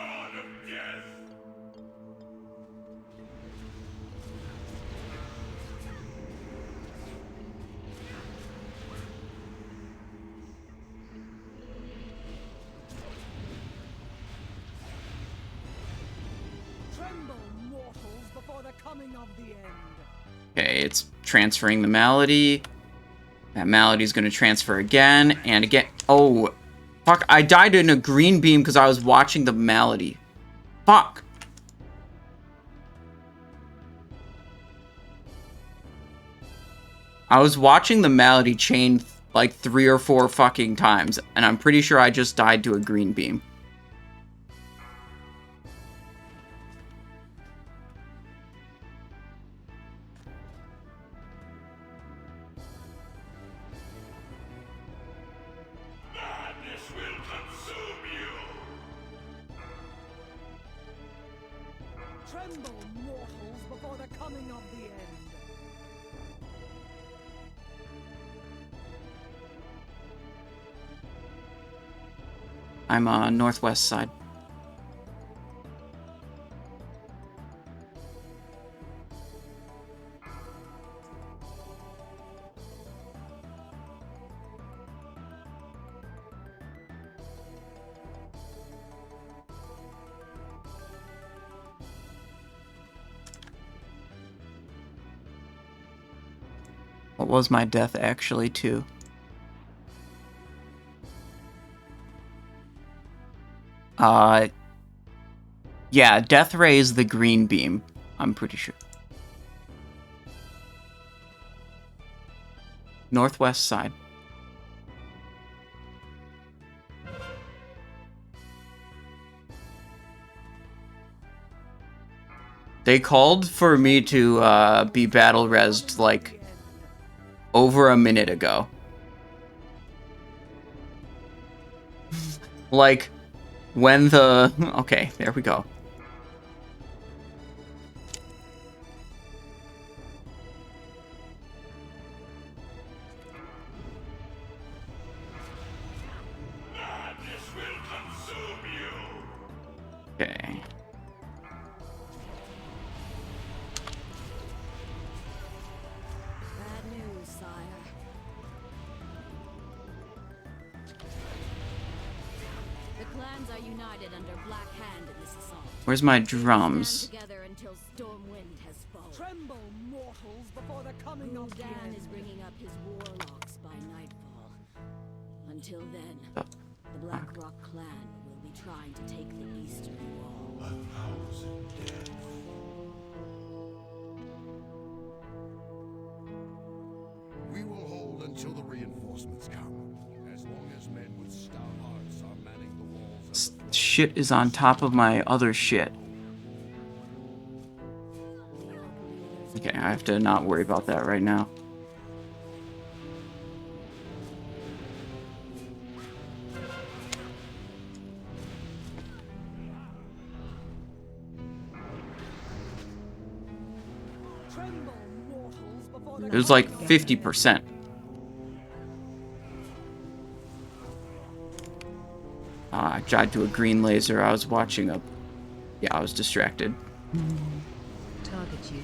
Tremble, mortals, before the coming of the end. Okay, it's transferring the malady. That malady's going to transfer again and again. Oh, fuck. I died in a green beam because I was watching the malady. Fuck. I was watching the malady chain like 3 or 4 fucking times, and I'm pretty sure I just died to a green beam. Tremble, mortals, before the coming of the end. I'm northwest side. What was my death actually to? Yeah, death ray is the green beam, I'm pretty sure. Northwest side. They called for me to be battle resed like over a minute ago. Like when the... Okay, there we go. Okay. Bad news, sire. The clans are united under Black Hand in this assault. Where's my Stand drums? together until Stormwind has fallen. Tremble, mortals, before the coming of the Ulduar end. is bringing up his warlocks by nightfall. Until then, Oh, the Black Rock clan will be trying to take the eastern wall. We will hold until the reinforcements come. As long as men with stout hearts are manning the walls of the shit is on top of my other shit. Okay, I have to not worry about that right now. Tremble, mortals, before the It was like 50%. I tried to a green laser. I was watching a... Yeah, I was distracted. Target you.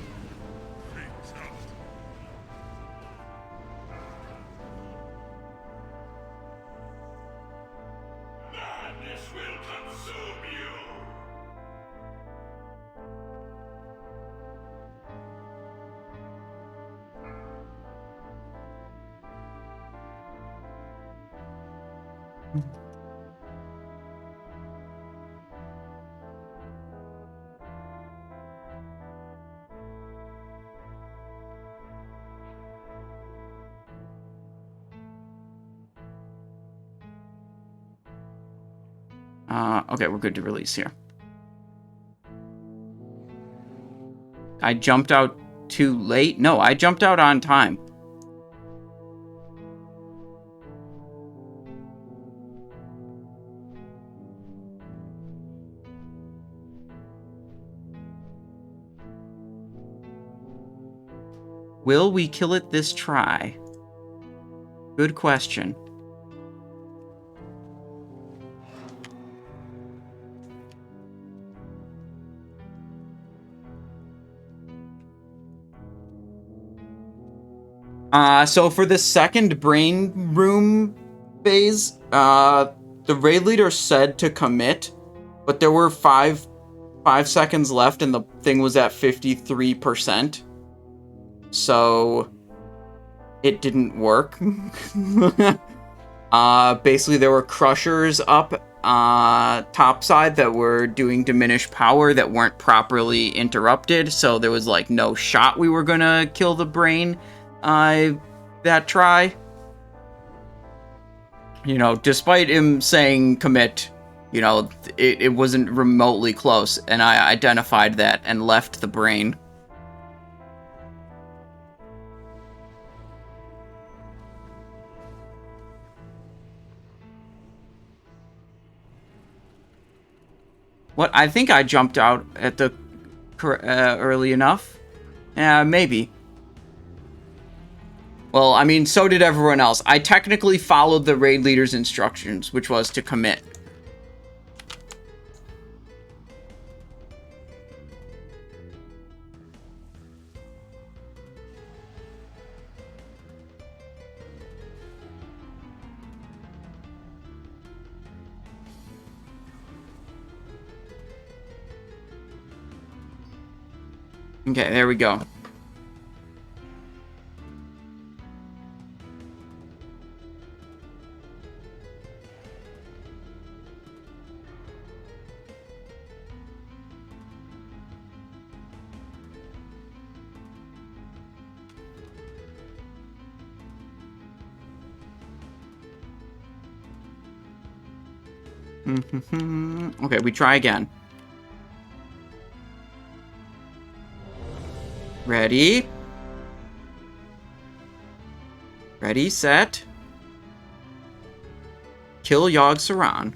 Madness will consume you. Okay, we're good to release here. I jumped out too late? No, I jumped out on time. Will we kill it this try? Good question. So for the second brain room phase, the raid leader said to commit, but there were 5 seconds left and the thing was at 53%. So it didn't work. Basically there were crushers up top side that were doing diminished power that weren't properly interrupted, so there was like no shot we were gonna kill the brain that try. You know, despite him saying commit, you know, it wasn't remotely close, and I identified that and left the brain. What? I think I jumped out at the early enough. Maybe. Well, I mean, so did everyone else. I technically followed the raid leader's instructions, which was to commit. Okay, there we go. Okay, we try again. Ready? Ready, set. Kill Yogg-Saron.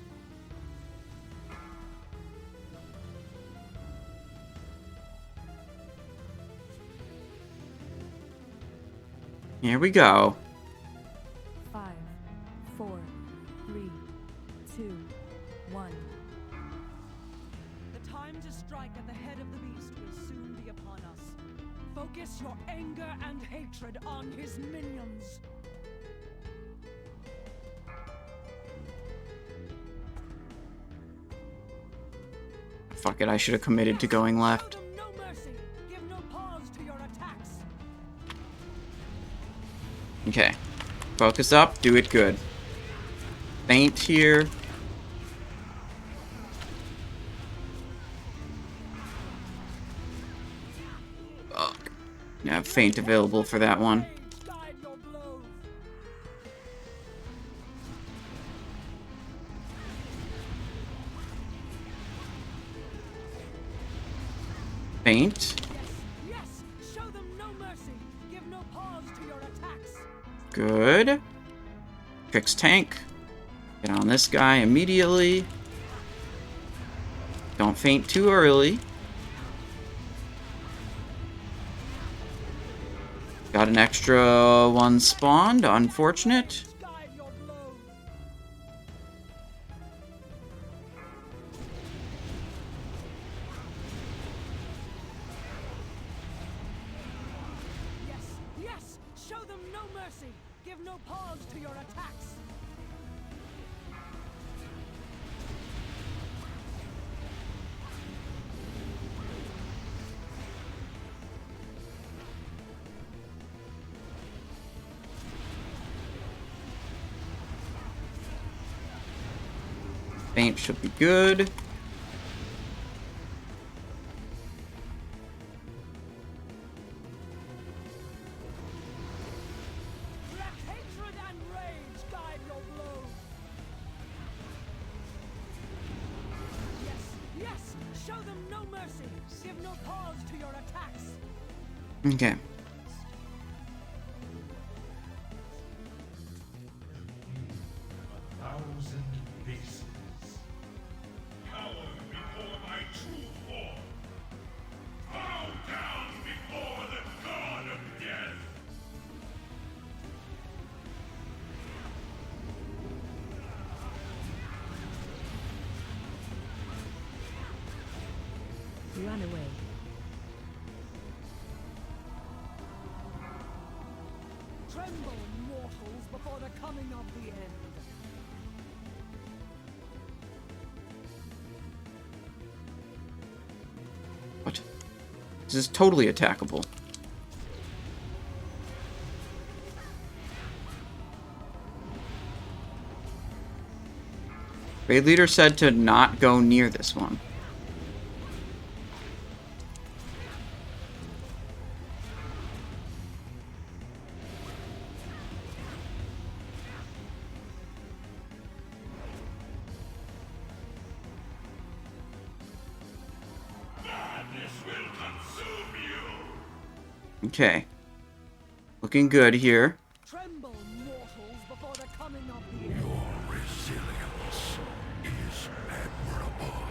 Here we go. 5, 4, 3, 2, 1. The time to strike at the head of the beast will soon be upon us. Focus your anger and hatred on his minions. Fuck it, I should have committed to going left. Show them no mercy. Give no pause to your attacks. Okay. Focus up, do it good. Faint here. Fuck. I have faint available for that one. Guide your blows. Faint. Yes, show them no mercy. Give no pause to your attacks. Good. Fix tank. Get on this guy immediately. Don't faint too early. Got an extra one spawned. Unfortunate. Guide your blows. Yes, show them no mercy. Give no pause to your attacks. Faint should be good. Let hatred and rage guide your blows. Yes, show them no mercy. Give no pause to your attacks. Okay. Run away. Tremble, mortals, before the coming of the end. What? This is totally attackable. Raid leader said to not go near this one. Okay. Looking good here. Tremble, mortals, before the coming of the end. Your resilience is admirable.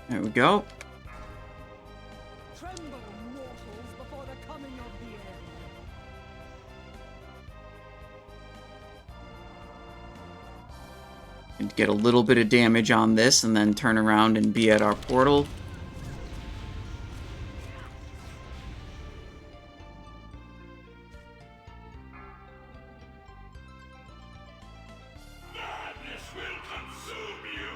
There we go. Tremble, mortals, before the coming of the end. And get a little bit of damage on this and then turn around and be at our portal. Madness will consume you.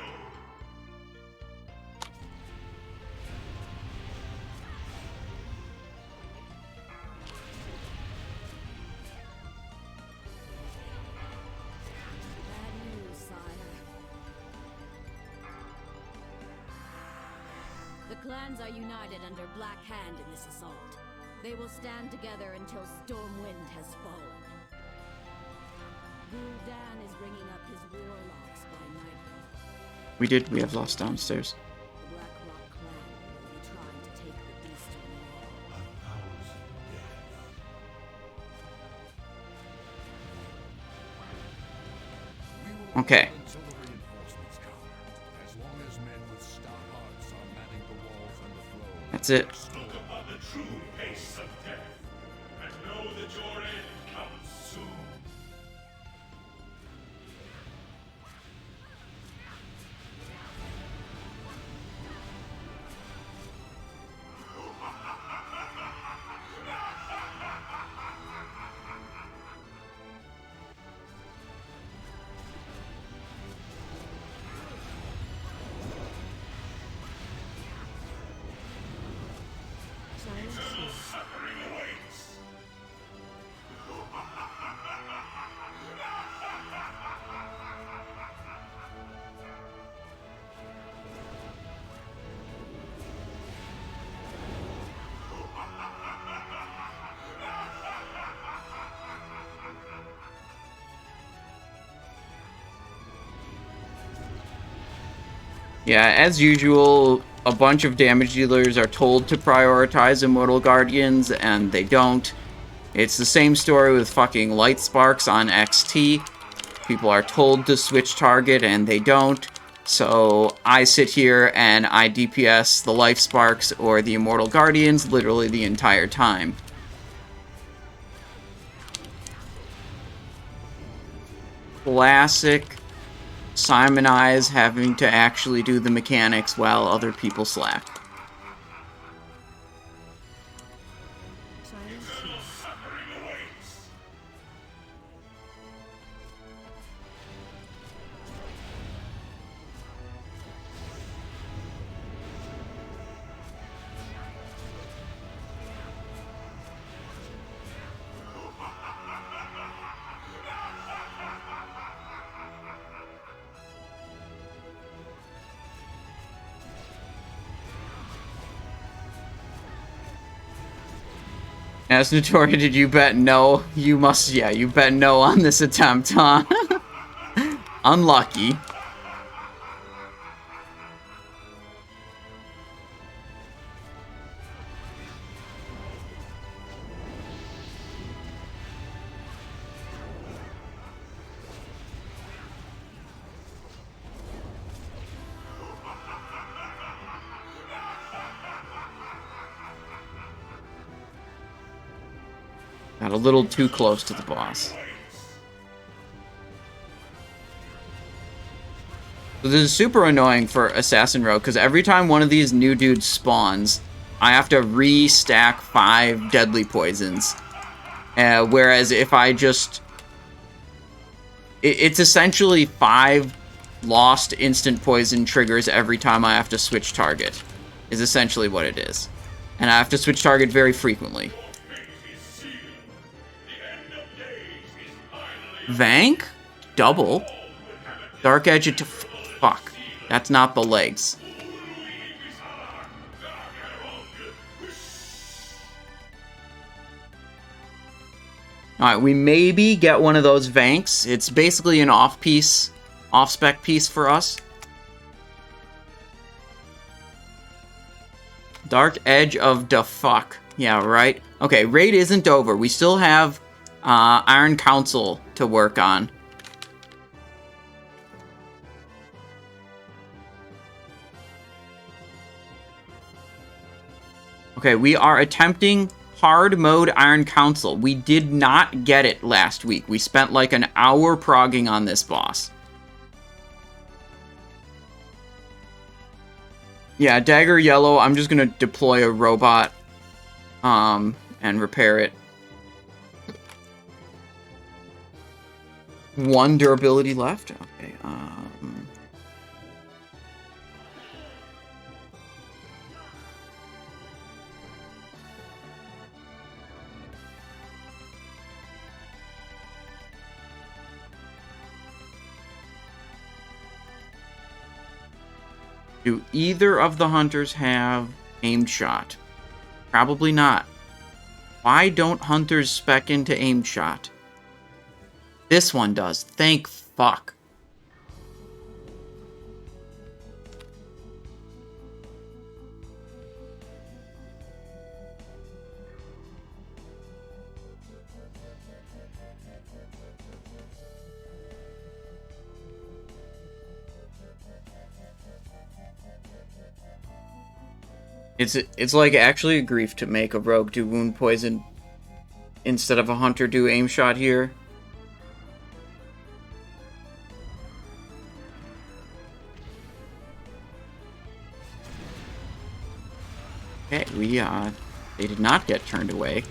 Bad news, sire. The clans are united under Black Hand in this assault. They will stand together until Stormwind has fallen. Gul'dan is bringing up his warlocks by nightfall. We have lost downstairs. The Black Rock clan will be trying to take the eastern wall. 1,000 deaths. Okay. Until the reinforcements come. As long as men with stout hearts are manning the walls and the throne. That's it. Look upon the true face of death, and know that your end comes soon. Suffering awaits. Yeah, as usual, a bunch of damage dealers are told to prioritize Immortal Guardians, and they don't. It's the same story with fucking Light Sparks on XT. People are told to switch target, and they don't. So I sit here and I DPS the Life Sparks or the Immortal Guardians literally the entire time. Classic Simonize having to actually do the mechanics while other people slack. Suffering awaits. As Notoria, did you bet no? You must, yeah, you bet no on this attempt, huh? Unlucky. Got a little too close to the boss. So this is super annoying for Assassin Rogue, because every time one of these new dudes spawns, I have to re-stack 5 deadly poisons. Whereas if I just... It's essentially 5 lost instant poison triggers every time I have to switch target. Is essentially what it is. And I have to switch target very frequently. Vank? Double? Dark Edge to... Fuck. That's not the legs. Alright, we maybe get one of those Vanks. It's basically an off-piece, off-spec piece for us. Dark Edge of the fuck. Yeah, right? Okay, raid isn't over. We still have Iron Council to work on. Okay, we are attempting hard mode Iron Council. We did not get it last week. We spent like an hour progging on this boss. Yeah, Dagger Yellow, I'm just gonna deploy a robot and repair it. 1 durability left. Okay. Do either of the hunters have aimed shot? Probably not. Why don't hunters spec into aimed shot? This one does. Thank fuck. It's like actually a grief to make a rogue do wound poison instead of a hunter do aim shot here. Okay, they did not get turned away.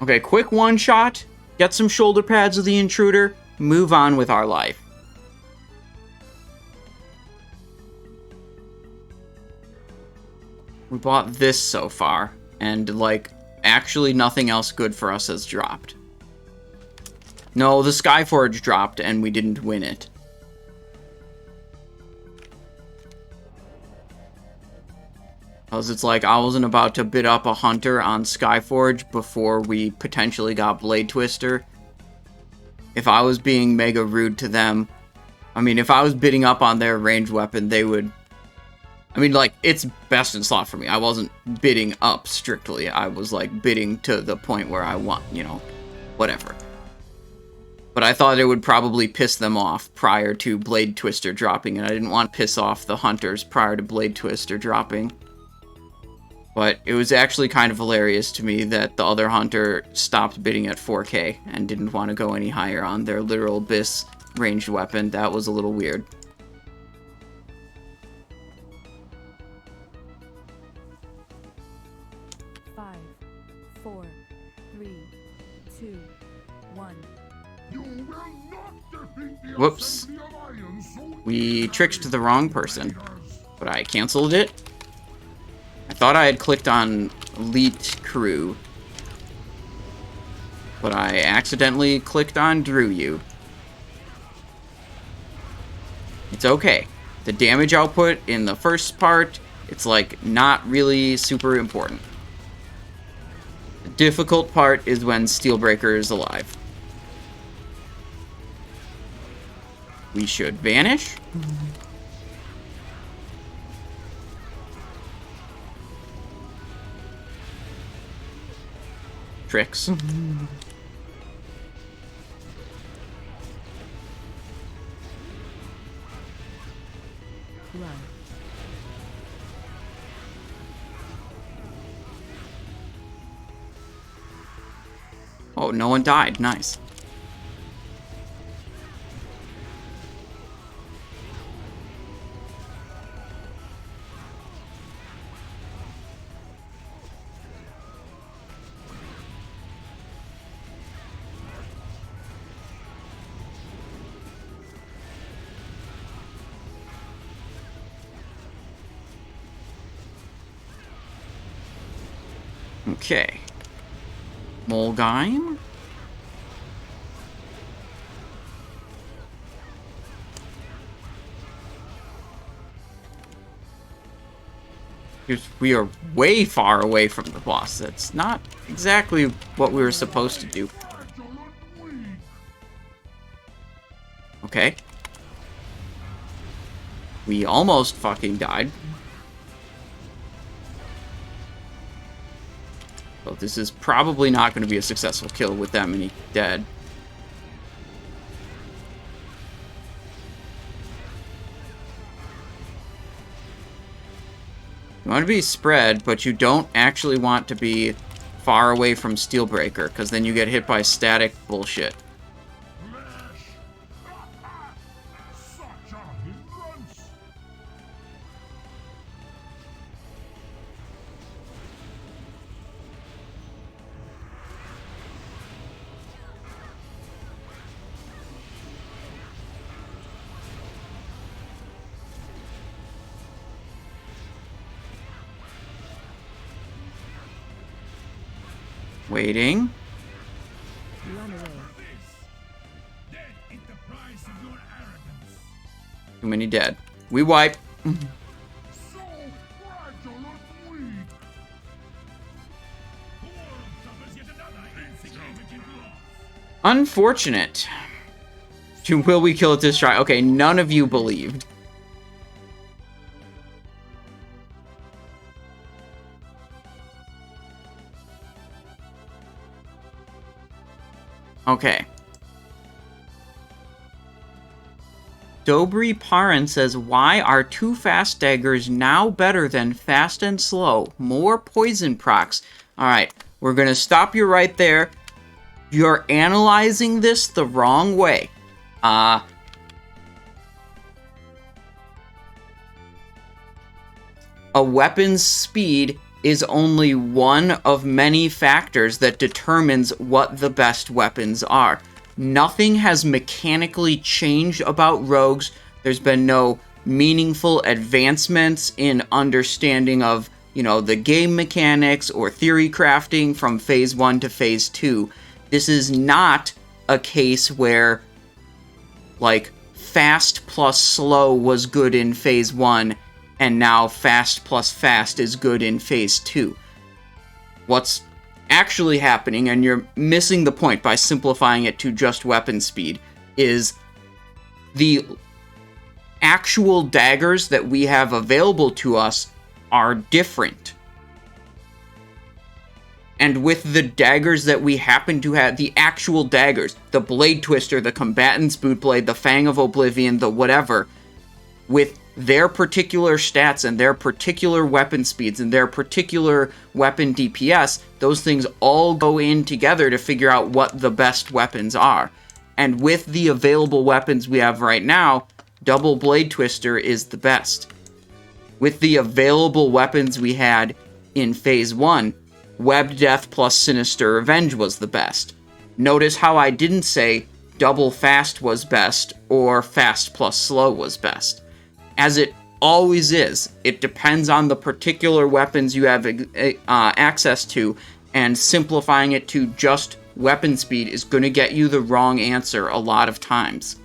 Okay, quick one shot, get some shoulder pads of the intruder, move on with our life. We bought this so far, and like, actually nothing else good for us has dropped. No, the Skyforge dropped and we didn't win it. Because it's like I wasn't about to bid up a hunter on Skyforge before we potentially got Blade Twister. If I was being mega rude to them, I mean, if I was bidding up on their ranged weapon, they would... I mean, like, it's best in slot for me. I wasn't bidding up strictly. I was, like, bidding to the point where I want, you know, whatever. But I thought it would probably piss them off prior to Blade Twister dropping, and I didn't want to piss off the hunters prior to Blade Twister dropping. But it was actually kind of hilarious to me that the other hunter stopped bidding at 4K and didn't want to go any higher on their literal Abyss ranged weapon. That was a little weird. Five, 4, 3, 2, 1. You will not defeat the Whoops. Assembly Alliance so We tricked the wrong person, but I canceled it. I thought I had clicked on Elite Crew, but I accidentally clicked on Drew You. It's okay. The damage output in the first part, it's like not really super important. The difficult part is when Steelbreaker is alive. We should vanish. Tricks. Run. Oh, no one died. Nice. Okay. Molgheim? We are way far away from the boss. That's not exactly what we were supposed to do. Okay. We almost fucking died. So this is probably not going to be a successful kill with that many dead. You want to be spread, but you don't actually want to be far away from Steelbreaker, because then you get hit by static bullshit. such a hindrance. Waiting. Run away. Death is the price of your arrogance. Too many dead. We wipe. So fragile and weak. The world suffers yet another insignificant loss. Unfortunate. Will we kill it this try? Okay, none of you believed. Okay. Dobry Paran says, why are 2 fast daggers now better than fast and slow? More poison procs. Alright, we're gonna stop you right there. You're analyzing this the wrong way. A weapon's speed is only one of many factors that determines what the best weapons are. Nothing has mechanically changed about rogues. There's been no meaningful advancements in understanding of, you know, the game mechanics or theory crafting from Phase 1 to Phase 2. This is not a case where, like, fast plus slow was good in Phase 1, and now fast plus fast is good in Phase 2. What's actually happening, and you're missing the point by simplifying it to just weapon speed, is the actual daggers that we have available to us are different. And with the daggers that we happen to have, the actual daggers, the Blade Twister, the Combatant's Bootblade, the Fang of Oblivion, the whatever, with their particular stats and their particular weapon speeds and their particular weapon DPS, those things all go in together to figure out what the best weapons are. And with the available weapons we have right now, Double Blade Twister is the best. With the available weapons we had in Phase 1, Webbed Death plus Sinister Revenge was the best. Notice how I didn't say Double Fast was best or Fast plus Slow was best. As it always is, it depends on the particular weapons you have access to, and simplifying it to just weapon speed is going to get you the wrong answer a lot of times.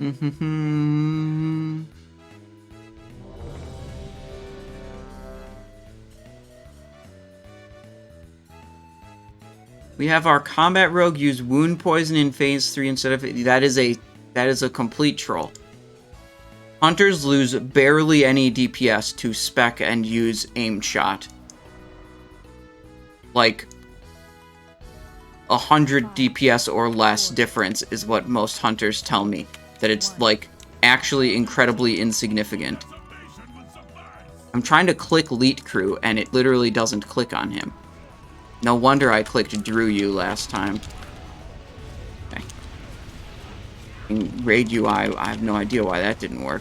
We have our combat rogue use wound poison in phase 3 instead of that is a complete troll. Hunters lose barely any DPS to spec and use aimed shot. Like 100 DPS or less difference is what most hunters tell me. That it's, like, actually incredibly insignificant. I'm trying to click Leet Crew, and it literally doesn't click on him. No wonder I clicked Drew You last time. Okay. In Raid UI, I have no idea why that didn't work.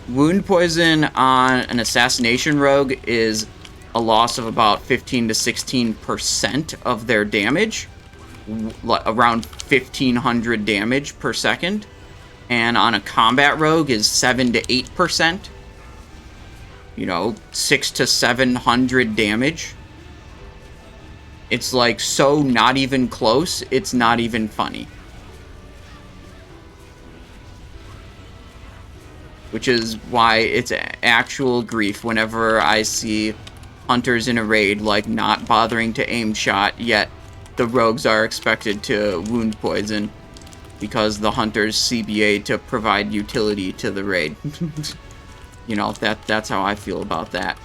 Wound poison on an assassination rogue is a loss of about 15 to 16% of their damage. Around 1500 damage per second. And on a combat rogue is 7 to 8%. You know, 6 to 700 damage. It's like so not even close, it's not even funny. Which is why it's actual grief whenever I see hunters in a raid, like, not bothering to aim shot, yet the rogues are expected to wound poison because the hunters CBA to provide utility to the raid. You know, that's how I feel about that.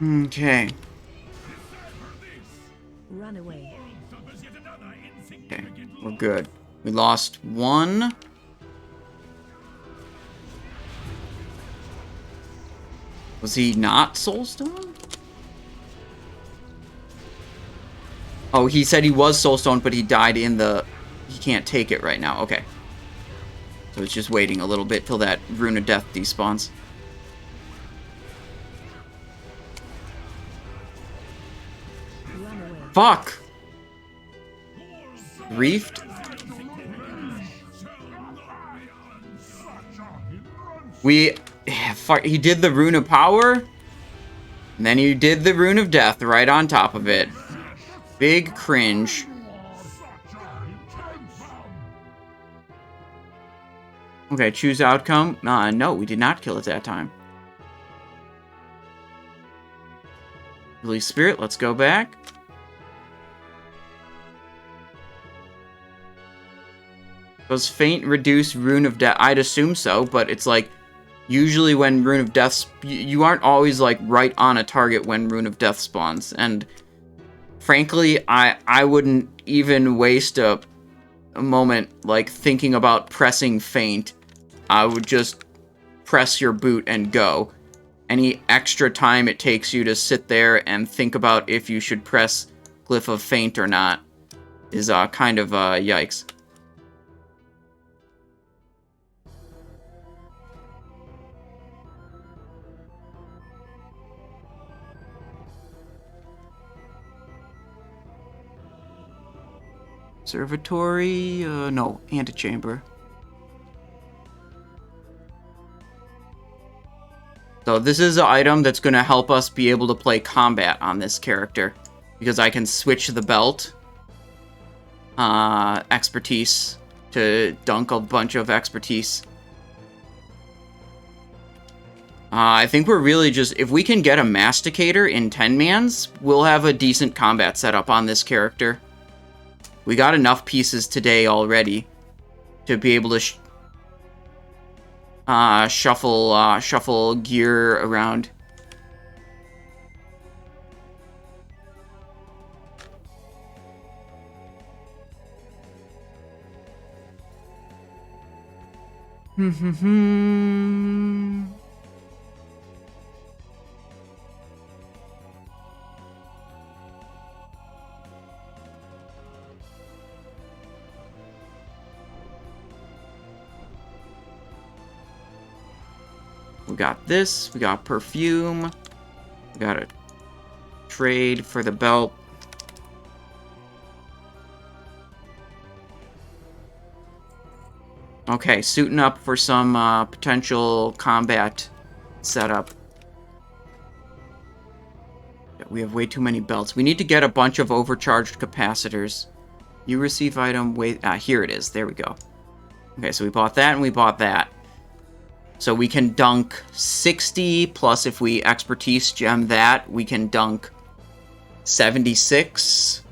Okay. Run away. Okay, we're good. We lost one. Was he not Soulstone? Oh, he said he was Soulstone, but he died in the... He can't take it right now. Okay. So it's just waiting a little bit till that Rune of Death despawns. Fuck! Reefed? He did the Rune of Power, and then he did the Rune of Death right on top of it. Big cringe. Okay, choose outcome. No, we did not kill it that time. Release Spirit, let's go back. Does Feint reduce Rune of Death? I'd assume so, but it's like, usually when Rune of Death... You aren't always, like, right on a target when Rune of Death spawns. And, frankly, I wouldn't even waste a moment, like, thinking about pressing Feint. I would just press your boot and go. Any extra time it takes you to sit there and think about if you should press Glyph of Feint or not is kind of yikes. Observatory, no, antechamber. So this is an item that's going to help us be able to play combat on this character. Because I can switch the belt. Expertise to dunk a bunch of expertise. I think we're really just... If we can get a Masticator in 10-mans, we'll have a decent combat setup on this character. We got enough pieces today already to be able to shuffle gear around. We got this, we got perfume, we got a trade for the belt. Okay, suiting up for some potential combat setup. We have way too many belts. We need to get a bunch of overcharged capacitors. You receive item, wait, here it is, there we go. Okay, so we bought that and we bought that. So we can dunk 60, plus if we expertise gem that, we can dunk 76,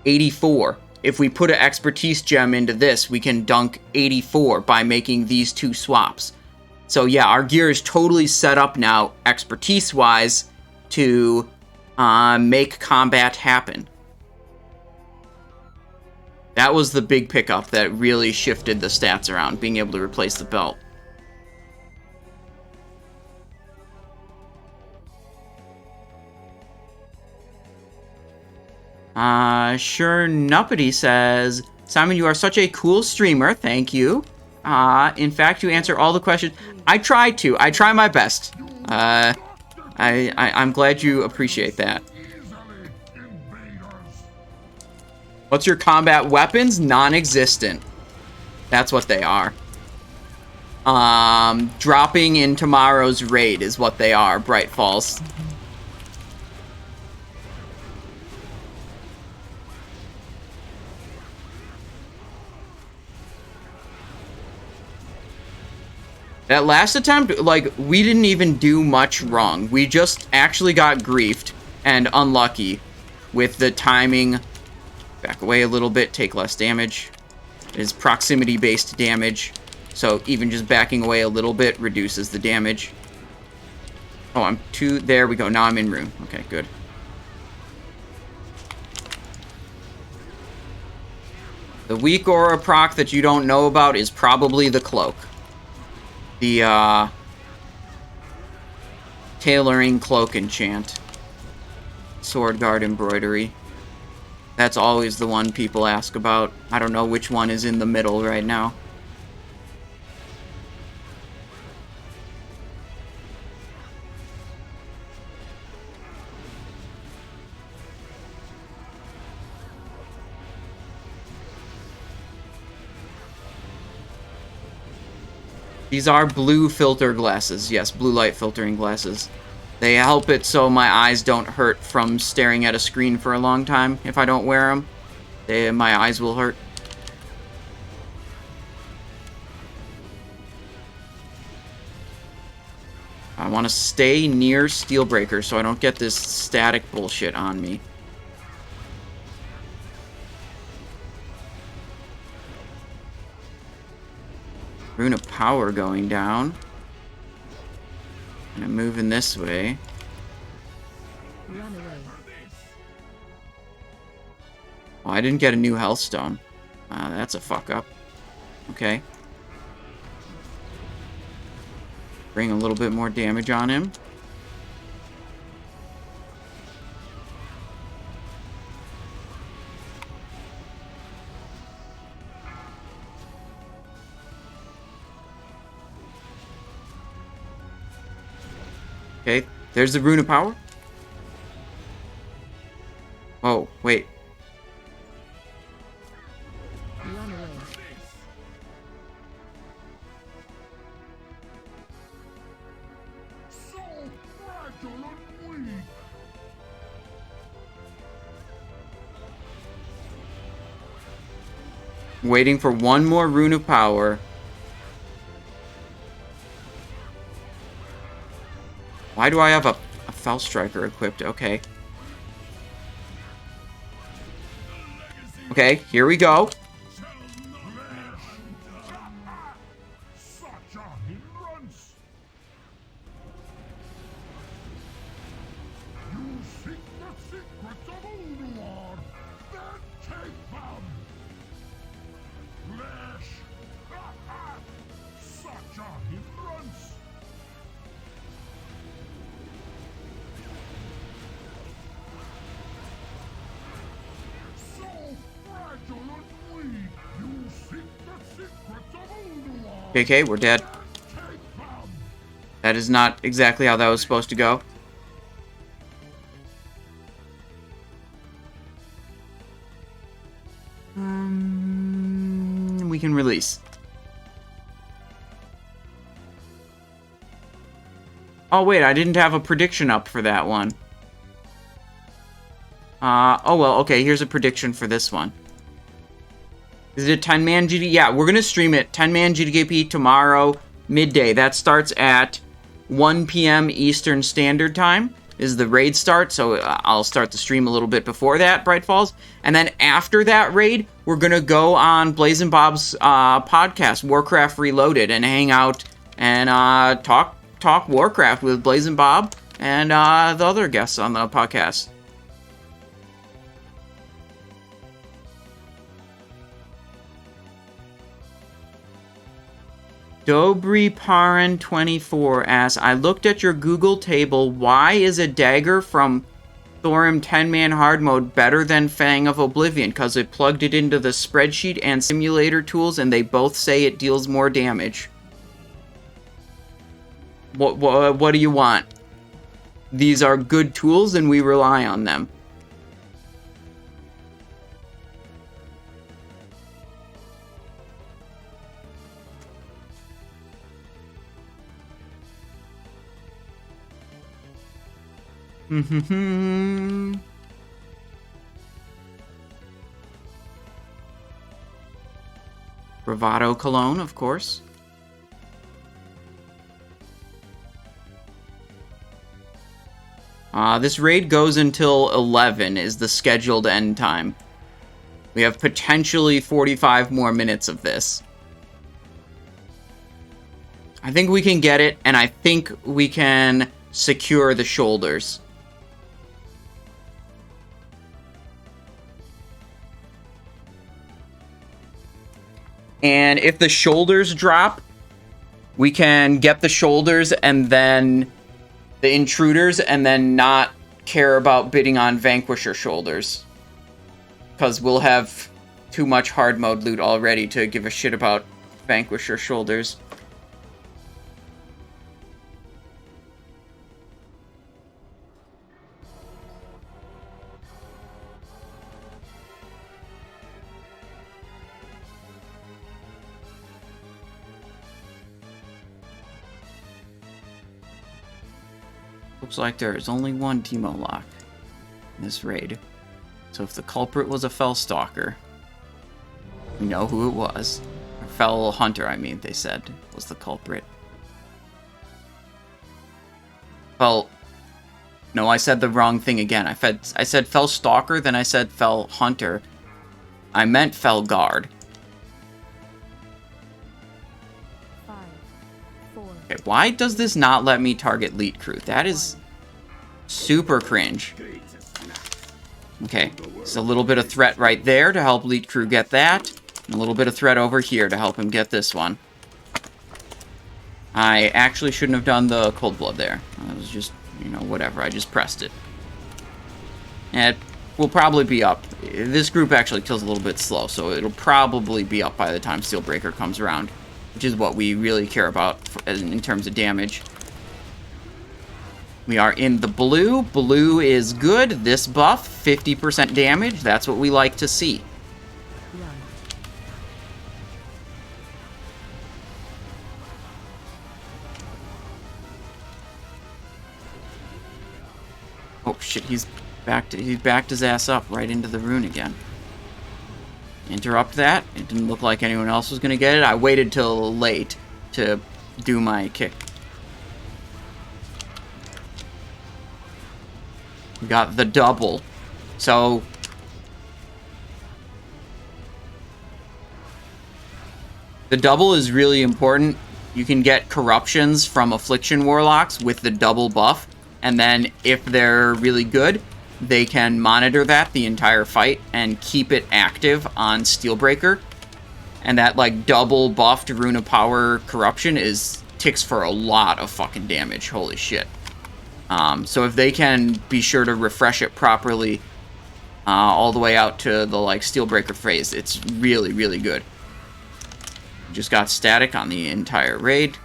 84. If we put an expertise gem into this, we can dunk 84 by making these two swaps. So yeah, our gear is totally set up now, expertise-wise, to make combat happen. That was the big pickup that really shifted the stats around, being able to replace the belt. Sure Nuppity says, Simon, you are such a cool streamer, thank you. In fact, you answer all the questions. I try to. I try my best. I'm glad you appreciate that. What's your combat weapons? Non-existent. That's what they are. Dropping in tomorrow's raid is what they are, Bright Falls. That last attempt, like, we didn't even do much wrong. We just actually got griefed and unlucky with the timing. Back away a little bit, take less damage. It is proximity-based damage, so even just backing away a little bit reduces the damage. Oh, I'm too... There we go. Now I'm in room. Okay, good. The weak aura proc that you don't know about is probably the cloak. The, tailoring cloak enchant. Sword guard embroidery. That's always the one people ask about. I don't know which one is in the middle right now. These are blue filter glasses. Yes, blue light filtering glasses. They help it so my eyes don't hurt from staring at a screen for a long time. If I don't wear them, my eyes will hurt. I want to stay near Steelbreaker so I don't get this static bullshit on me. Rune of Power going down. And I'm moving this way. Run away. Oh, I didn't get a new Healthstone. That's a fuck up. Okay. Bring a little bit more damage on him. Okay, there's the Rune of Power. Oh, wait. Run away. So fragile and weak. Waiting for one more Rune of Power. Why do I have a Fell Striker equipped? Okay. Okay, here we go. Such a hindrance. You seek the secrets of Ulduar, then take them. Flesh. Such a hindrance. So fragile and weak. You seek the secrets of Ulduar. Okay, we're dead. Take them. That is not exactly how that was supposed to go. We can release. Oh wait, I didn't have a prediction up for that one. Oh well, okay, here's a prediction for this one. Is it a 10-man GD? Yeah, we're gonna stream it. 10-man GDKP tomorrow, midday. That starts at 1 p.m. Eastern Standard Time is the raid start, so I'll start the stream a little bit before that, Bright Falls. And then after that raid, we're gonna go on Blazin' Bob's podcast, Warcraft Reloaded, and hang out and talk Warcraft with Blazin' Bob and the other guests on the podcast. Dobry Paran 24 asks, I looked at your Google table. Why is a dagger from Thorim 10-man hard mode better than Fang of Oblivion? Because it plugged it into the spreadsheet and simulator tools, and they both say it deals more damage. What do you want? These are good tools, and we rely on them. Bravado Cologne, of course. This raid goes until 11 is the scheduled end time. We have potentially 45 more minutes of this. I think we can get it, and I think we can secure the shoulders. And if the shoulders drop, we can get the shoulders and then the intruders and then not care about bidding on Vanquisher shoulders. Because we'll have too much hard mode loot already to give a shit about Vanquisher shoulders. Looks like there is only one Demo lock in this raid. So if the culprit was a Fell Stalker, we know who it was. Or Fell Hunter, I mean, they said, was the culprit. Well, no, I said the wrong thing again. I said Fell Stalker, then I said Fell Hunter. I meant Fell Guard. 5, 4. Okay, why does this not let me target Lead Crew? That is super cringe. Okay, so a little bit of threat right there to help Lead Crew get that. And a little bit of threat over here to help him get this one. I actually shouldn't have done the Cold Blood there. I was just, you know, whatever. I just pressed it. And it will probably be up. This group actually kills a little bit slow, so it'll probably be up by the time Steelbreaker comes around, which is what we really care about in terms of damage. We are in the blue. Blue is good. This buff, 50% damage. That's what we like to see. Oh shit, he backed his ass up right into the rune again. Interrupt that. It didn't look like anyone else was gonna get it. I waited till late to do my kick. Got the double. So the double is really important. You can get corruptions from Affliction Warlocks with the double buff, and then if they're really good, they can monitor that the entire fight and keep it active on Steelbreaker. And that like double buffed Rune of Power corruption ticks for a lot of fucking damage. Holy shit. So if they can be sure to refresh it properly all the way out to the like Steelbreaker phase, it's really, really good. Just got static on the entire raid.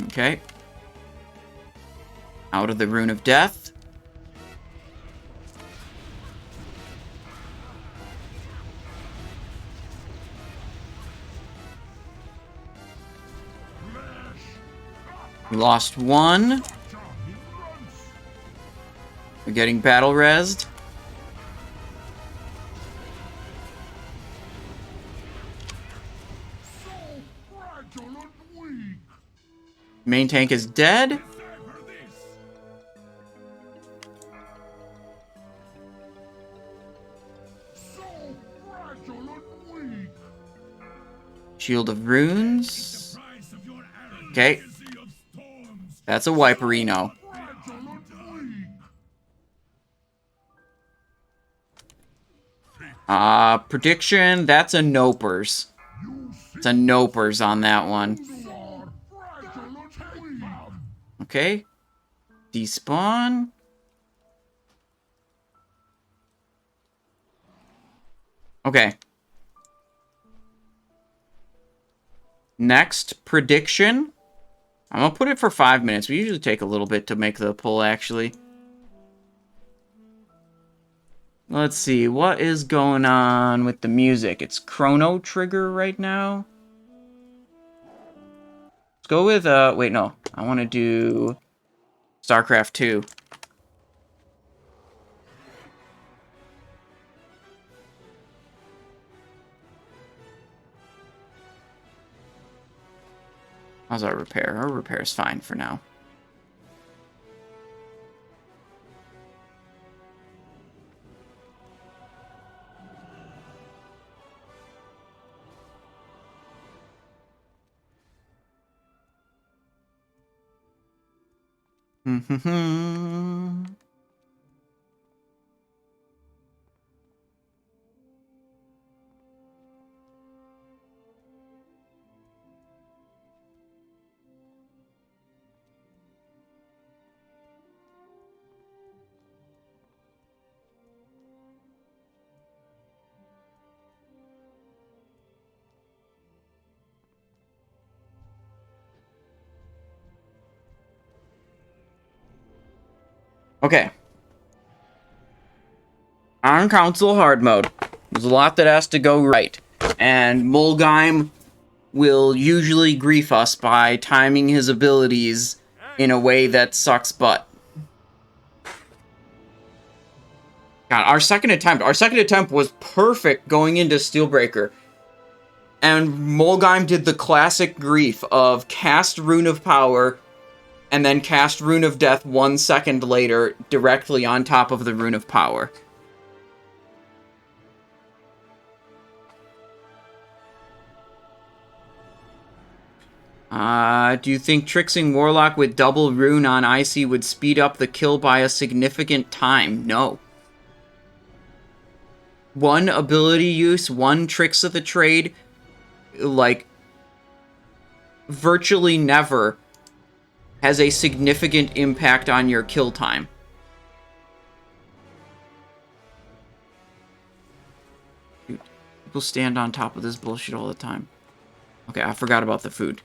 Okay. Out of the Rune of Death. We lost one. We're getting battle rezzed. Main tank is dead. Shield of Runes. Okay. That's a Wiperino. Prediction, that's a Nopers. It's a Nopers on that one. Okay. Despawn. Okay. Next prediction. I'm gonna put it for 5 minutes. We usually take a little bit to make the pull, actually. Let's see. What is going on with the music? It's Chrono Trigger right now. Let's go with, wait, no. I want to do StarCraft 2. How's our repair? Our repair is fine for now. Okay. On console hard mode, there's a lot that has to go right. And Mulgheim will usually grief us by timing his abilities in a way that sucks butt. God, our second attempt was perfect going into Steelbreaker. And Mulgheim did the classic grief of cast Rune of Power and then cast Rune of Death 1 second later directly on top of the Rune of Power. Do you think Trixing Warlock with double Rune on Icy would speed up the kill by a significant time? No. one ability use, one tricks of the trade, like, virtually never has a significant impact on your kill time. Dude, people stand on top of this bullshit all the time. Okay, I forgot about the food.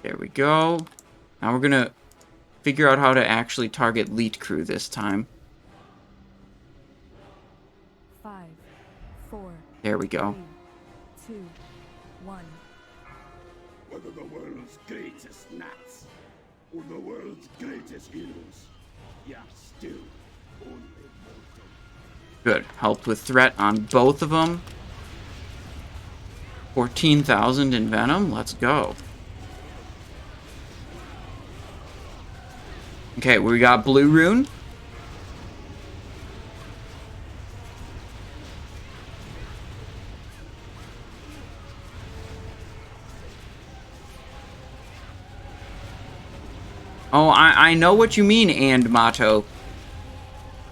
There we go. Now we're gonna figure out how to actually target Leet Crew this time. 5, 4. There we go. 3, 2, 1. Whether the world's greatest Naxx or the world's greatest heroes, you're still only mortal. Good. Helped with threat on both of them. 14,000 in Venom. Let's go. Okay, we got Blue Rune. Oh, I know what you mean, and Mato.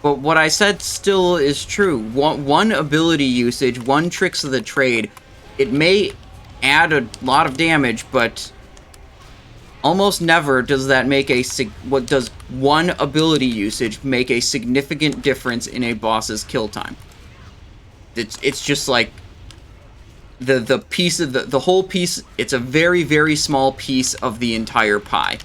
But what I said still is true. One ability usage, one tricks of the trade. It may add a lot of damage, but almost never does that make what does one ability usage make a significant difference in a boss's kill time. It's just like the piece of the whole piece. It's a very, very small piece of the entire pie.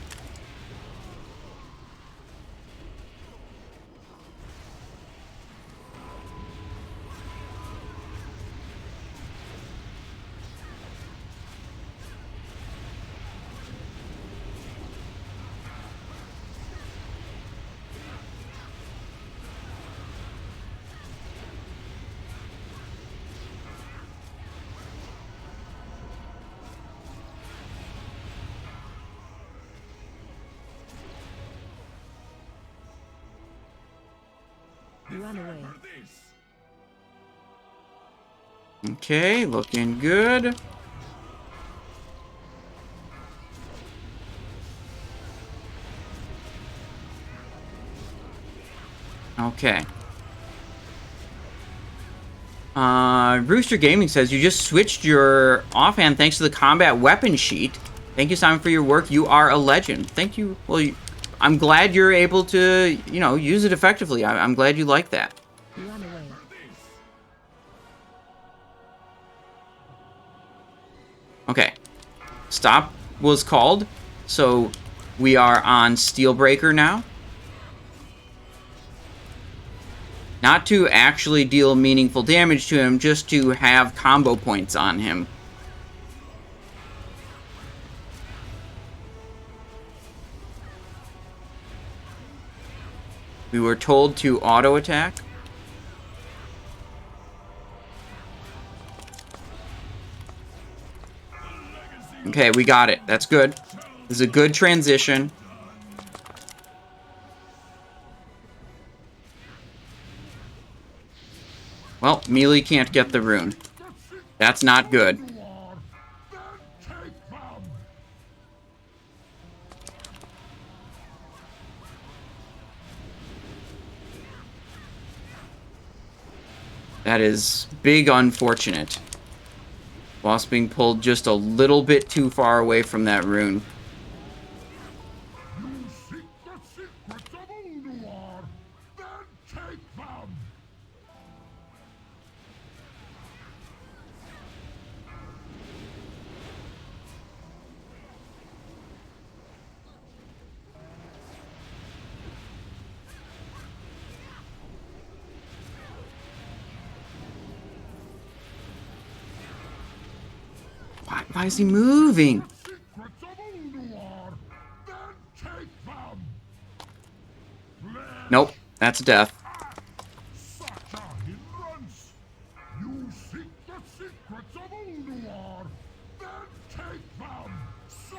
Run away. Okay, looking good. Okay. Rooster Gaming says, you just switched your offhand thanks to the combat weapon sheet. Thank you, Simon, for your work. You are a legend. Thank you. Well, I'm glad you're able to, you know, use it effectively. I'm glad you like that. Run away. Okay. Stop was called, so we are on Steelbreaker now. Not to actually deal meaningful damage to him, just to have combo points on him. We were told to auto-attack. Okay, we got it. That's good. This is a good transition. Well, melee can't get the rune. That's not good. That is big unfortunate. Boss being pulled just a little bit too far away from that rune. You seek the secrets of Ulduar, then take them! Why is he moving? Secrets of Ulduar, then take them! Nope, that's death. Such a hindrance! You seek the secrets of Ulduar, then take them! So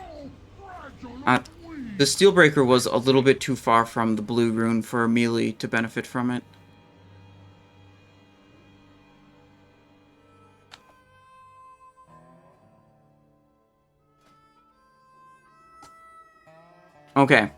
fragile and weak! The Steelbreaker was a little bit too far from the blue rune for melee to benefit from it. Okay.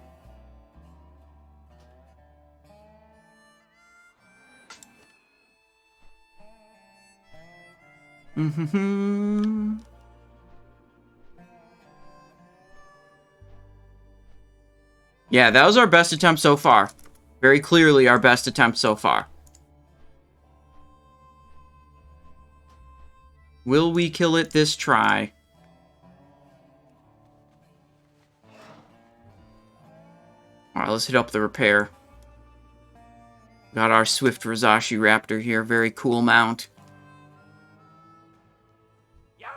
Yeah, that was our best attempt so far. Very clearly our best attempt so far. Will we kill it this try? Alright, let's hit up the repair. Got our Swift Razashi Raptor here. Very cool mount. Yo!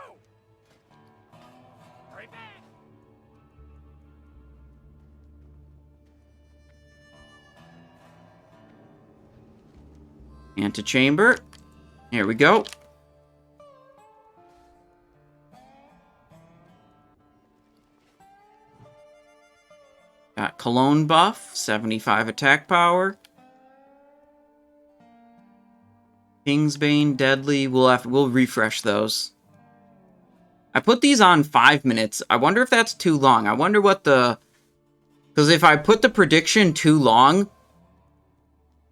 Hurry back! Antechamber. Here we go. Got Cologne buff, 75 attack power. Kingsbane, Deadly, we'll refresh those. I put these on 5 minutes. I wonder if that's too long. I wonder what the... Because if I put the prediction too long,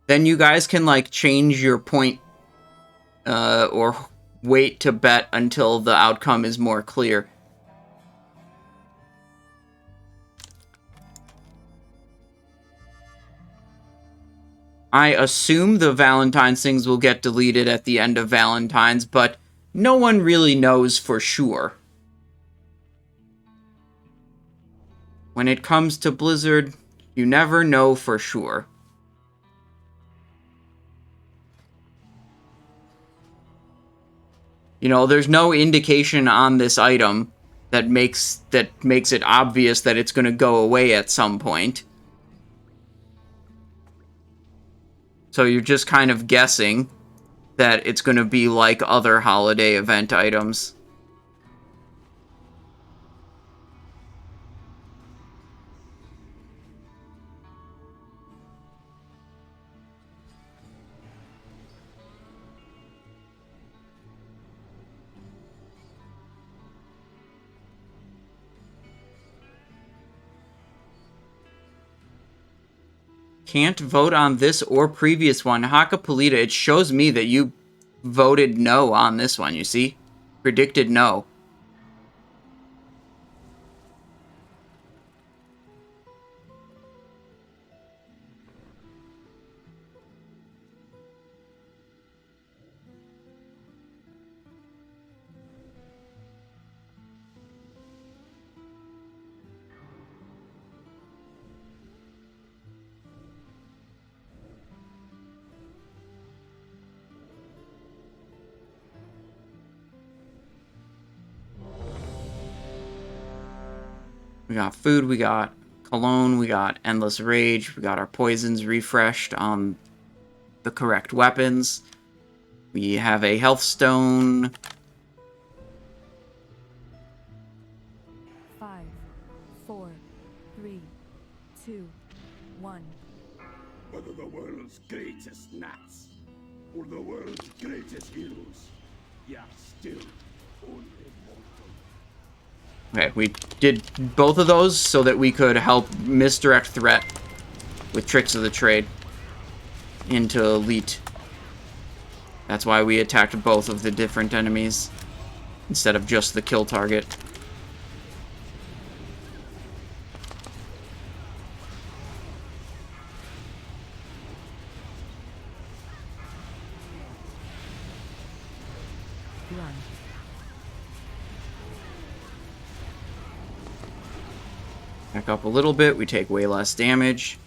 then you guys can, like, change your point, or wait to bet until the outcome is more clear. I assume the Valentine's things will get deleted at the end of Valentine's, but no one really knows for sure. When it comes to Blizzard, you never know for sure. You know, there's no indication on this item that makes it obvious that it's going to go away at some point. So you're just kind of guessing that it's going to be like other holiday event items. Can't vote on this or previous one. Hakapolita, it shows me that you voted no on this one, you see? Predicted no. We got food, we got cologne, we got endless rage, we got our poisons refreshed on the correct weapons. We have a health stone. 5, 4, 3, 2, 1. Whether the world's greatest Naxx or the world's greatest heroes, you're still only mortal. Okay, we did both of those so that we could help misdirect threat with Tricks of the Trade into Elite. That's why we attacked both of the different enemies instead of just the kill target. Run. Back up a little bit, we take way less damage.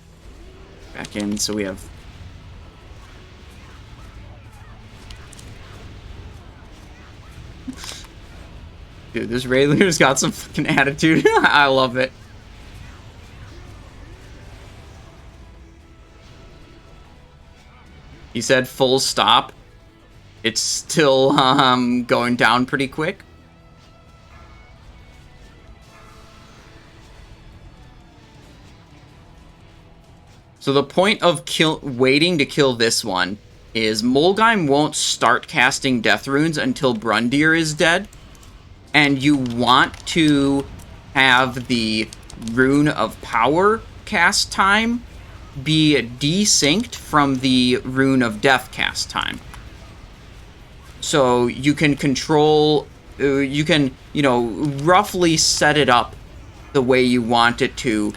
Back in, so we have... Dude, this Raylear's got some fucking attitude. I love it. He said full stop. It's still going down pretty quick. So the point of waiting to kill this one is Molgheim won't start casting death runes until Brundir is dead. And you want to have the Rune of Power cast time be desynced from the Rune of Death cast time. So you can control, you can, you know, roughly set it up the way you want it to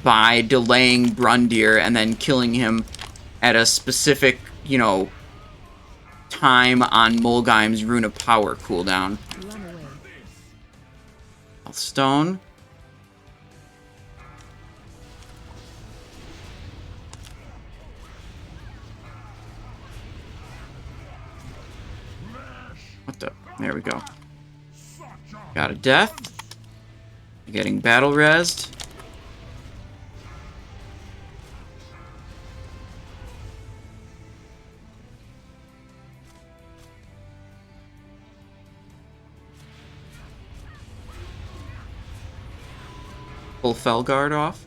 by delaying Brundir and then killing him at a specific, you know, time on Mulgheim's Rune of Power cooldown. Run away. Stone. What the? There we go. Got a death. Getting battle resed. Pull Felguard off.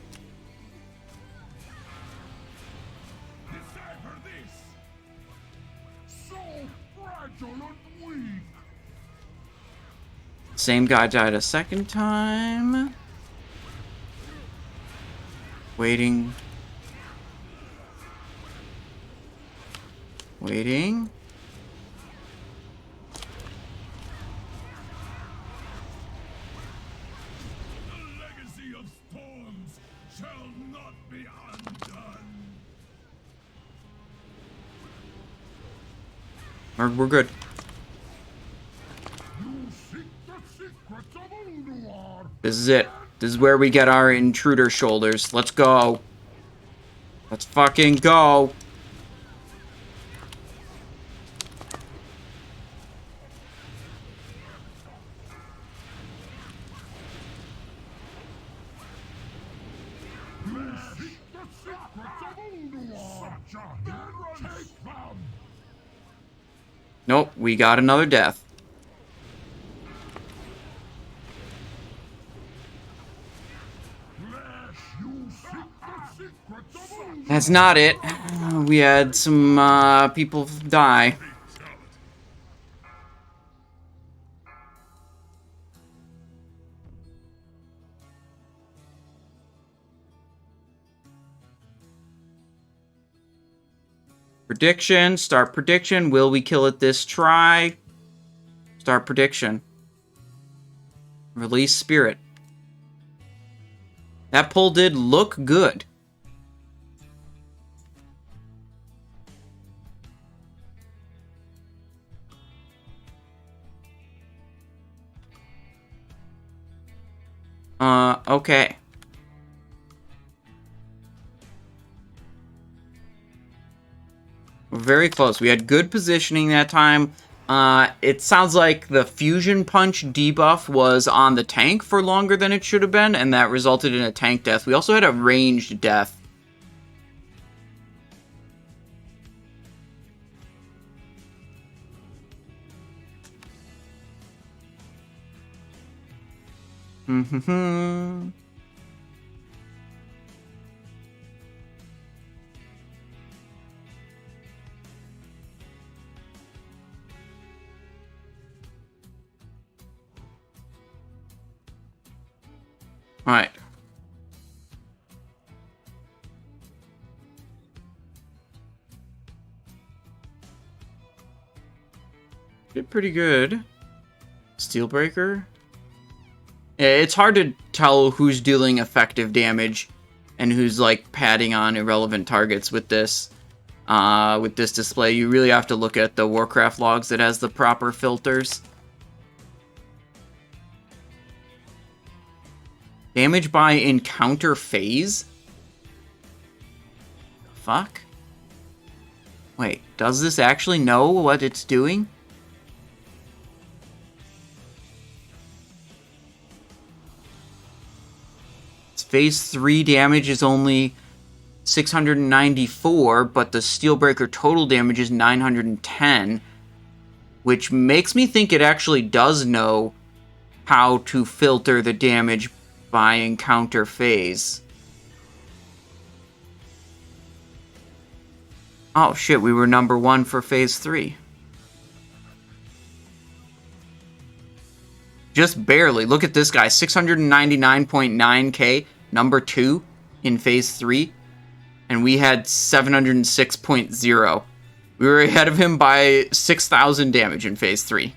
Same guy died a second time. Waiting. Waiting. We're good. This is it. This is where we get our intruder shoulders. Let's go. Let's fucking go. Nope, we got another death. That's not it. We had some people die. Prediction. Start prediction. Will we kill it this try? Start prediction. Release spirit. That pull did look good. Okay. We're very close. We had good positioning that time. It sounds like the fusion punch debuff was on the tank for longer than it should have been, and that resulted in a tank death. We also had a ranged death. Alright. Did pretty good. Steelbreaker. It's hard to tell who's dealing effective damage and who's like padding on irrelevant targets with this display. You really have to look at the Warcraft logs that has the proper filters. Damage by encounter phase? Fuck? Wait, does this actually know what it's doing? Its phase 3 damage is only 694, but the Steelbreaker total damage is 910, which makes me think it actually does know how to filter the damage by encounter phase. Oh shit, we were number 1 for phase 3. Just barely. Look at this guy, 699.9k, number 2 in phase 3, and we had 706.0. We were ahead of him by 6,000 damage in phase 3.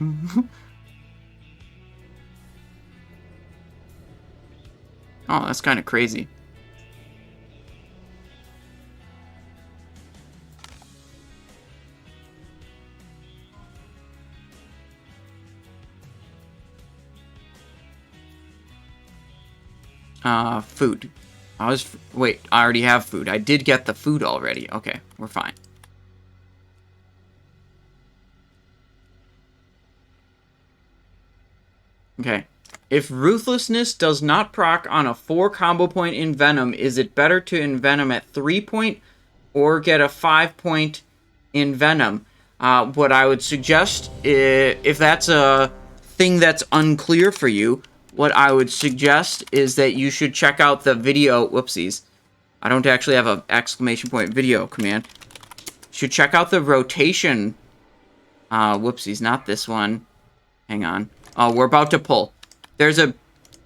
Oh, that's kind of crazy. Food. Wait, I already have food. I did get the food already. Okay, we're fine. Okay. If Ruthlessness does not proc on a 4 combo point Envenom, is it better to Envenom at 3 point or get a 5 point Envenom? What I would suggest, if that's a thing that's unclear for you, what I would suggest is that you should check out the video. Whoopsies. I don't actually have an exclamation point video command. You should check out the rotation. Whoopsies, not this one. Hang on. Oh, we're about to pull. There's a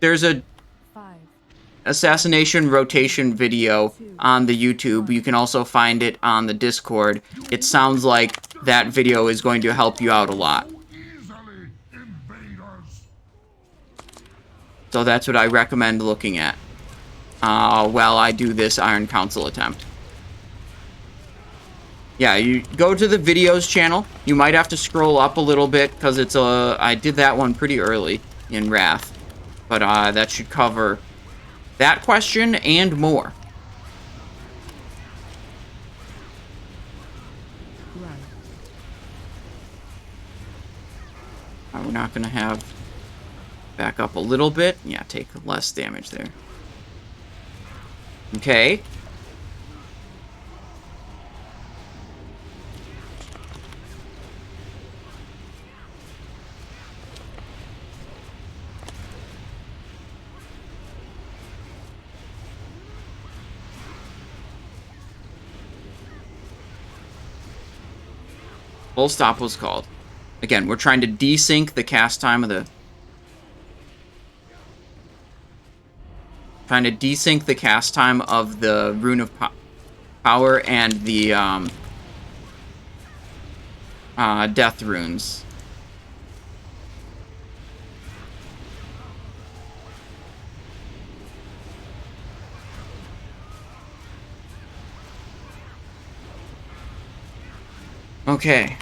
5, Assassination rotation video on the YouTube. You can also find it on the Discord. It sounds like that video is going to help you out a lot. Easily invade us. So that's what I recommend looking at while I do this Iron Council attempt. Yeah, you go to the videos channel. You might have to scroll up a little bit because it's I did that one pretty early in Wrath. But that should cover that question and more. We're not going to have... Back up a little bit. Yeah, take less damage there. Okay. Full stop was called. Again, we're trying to desync the cast time of the... Trying to desync the cast time of the Rune of Power and the Death Runes. Okay.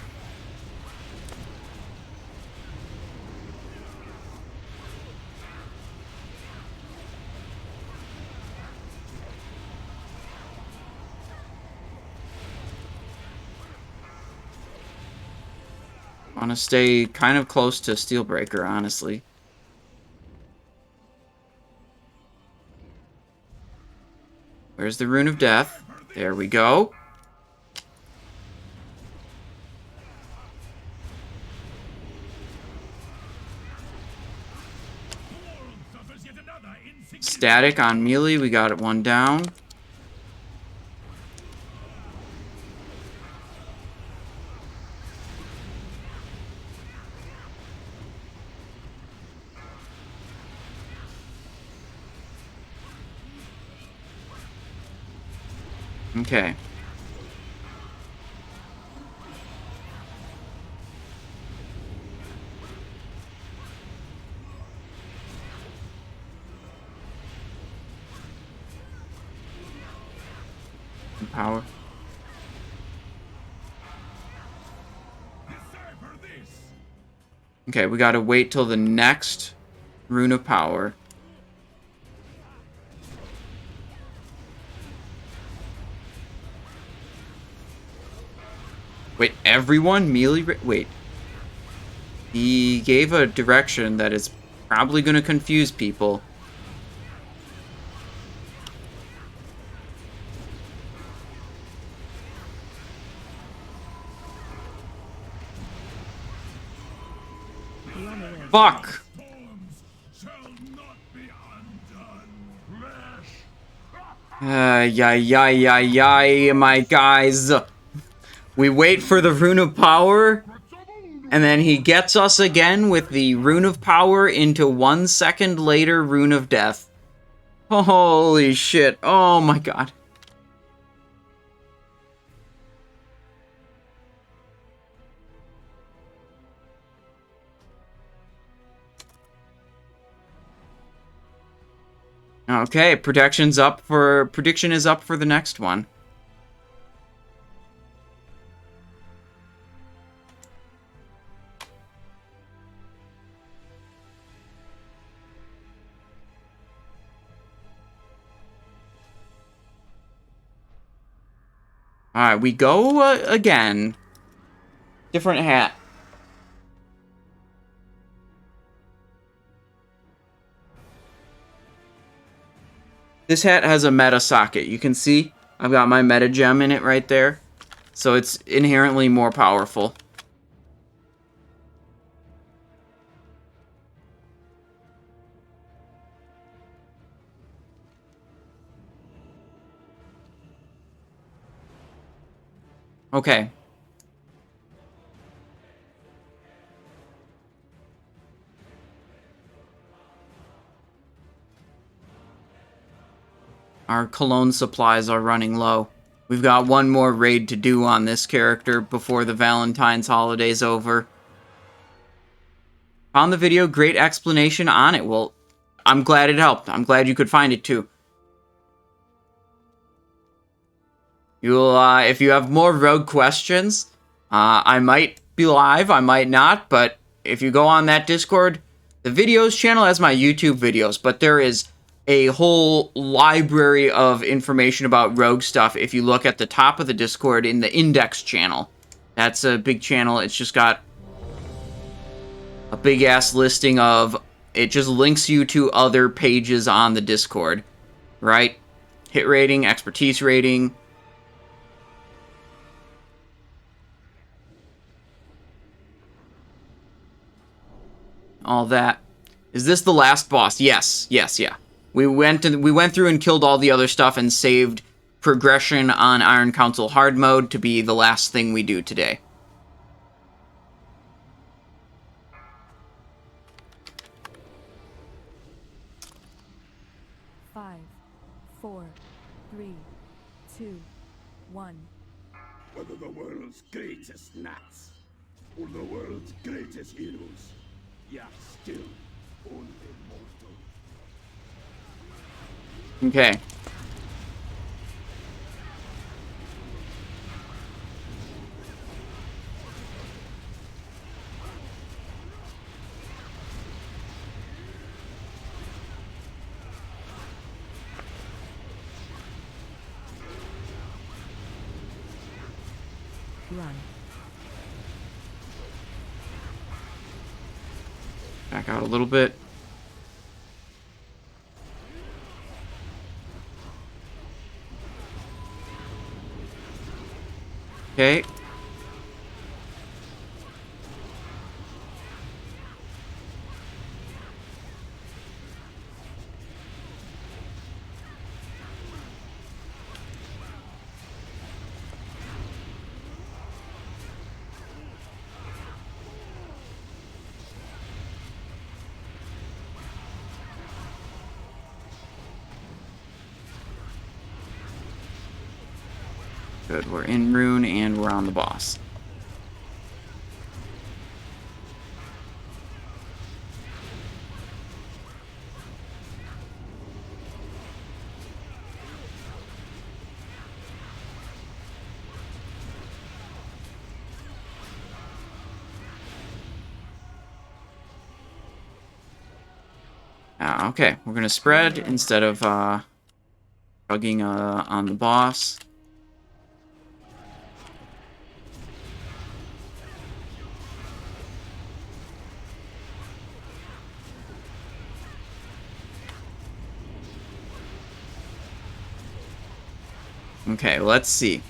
I want to stay kind of close to Steelbreaker, honestly. Where's the Rune of Death? There we go. Static on melee, we got it one down. Okay. Power. Okay, we gotta wait till the next Rune of Power. Wait, everyone melee? Wait. He gave a direction that is probably gonna confuse people. Fuck! Yay, my guys. We wait for the Rune of Power, and then he gets us again with the Rune of Power into 1 second later Rune of Death. Holy shit. Oh my god. Okay, prediction is up for the next one. Alright, we go again. Different hat. This hat has a meta socket. You can see I've got my meta gem in it right there. So it's inherently more powerful. Okay. Our cologne supplies are running low. We've got one more raid to do on this character before the Valentine's holiday's over. Found the video, great explanation on it. Well, I'm glad it helped. I'm glad you could find it too. You'll, if you have more rogue questions, I might be live, I might not, but if you go on that Discord, the videos channel has my YouTube videos, but there is a whole library of information about rogue stuff if you look at the top of the Discord in the index channel. That's a big channel. It's just got a big-ass listing of... It just links you to other pages on the Discord, right? Hit rating, expertise rating. All that. Is this the last boss? Yes. Yes, yeah. We went through and killed all the other stuff and saved progression on Iron Council hard mode to be the last thing we do today. Five, 4, 3, 2, 1. Whether the world's greatest Naxx or the world's greatest heroes, you're still only mortal. Okay. Run. Back out a little bit. Okay. Good, we're in Rune and we're on the boss. Okay, we're gonna spread instead of bugging on the boss. Okay, let's see.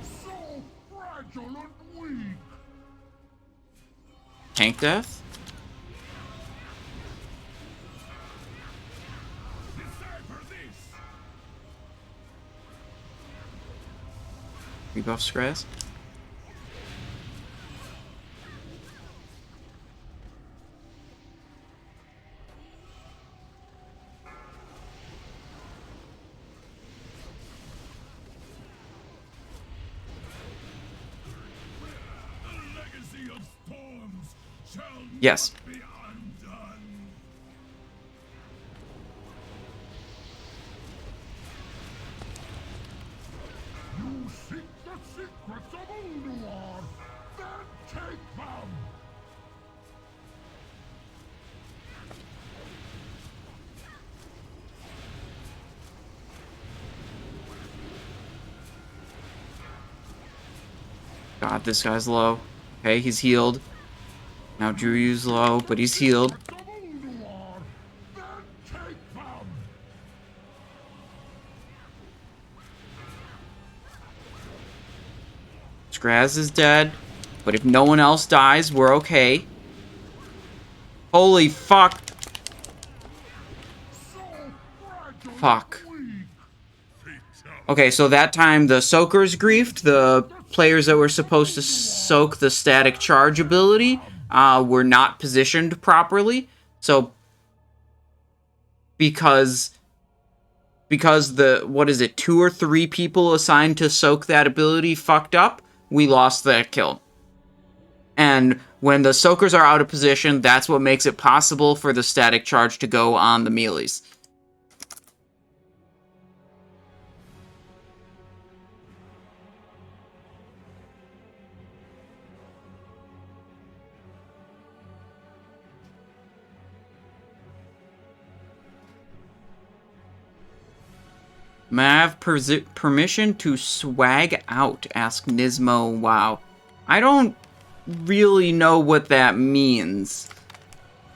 So fragile and weak. Tank death? Decipher this. Rebuff Scraz? The legacy of Yes. Be undone. You seek the secrets of Ulduar, then take them. God, this guy's low. Okay, he's healed. Now Druyu's low, but he's healed. Of Ulduar, then take them. Skraz is dead, but if no one else dies, we're okay. Holy fuck. So fragile. Fuck. Weak. Okay, so that time the soakers griefed. The players that were supposed to soak the static charge ability were not positioned properly. So because the, what is it, 2 or 3 people assigned to soak that ability fucked up, we lost that kill. And when the soakers are out of position, that's what makes it possible for the static charge to go on the melees. May I have permission to swag out? Asked Nismo. Wow. I don't really know what that means.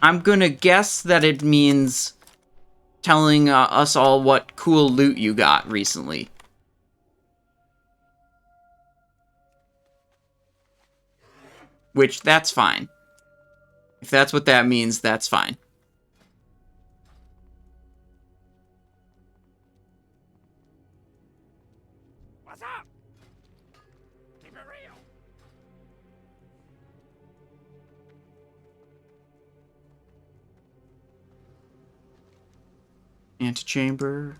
I'm gonna guess that it means telling us all what cool loot you got recently. Which, that's fine. If that's what that means, that's fine. What's up? Keep it real. Antechamber.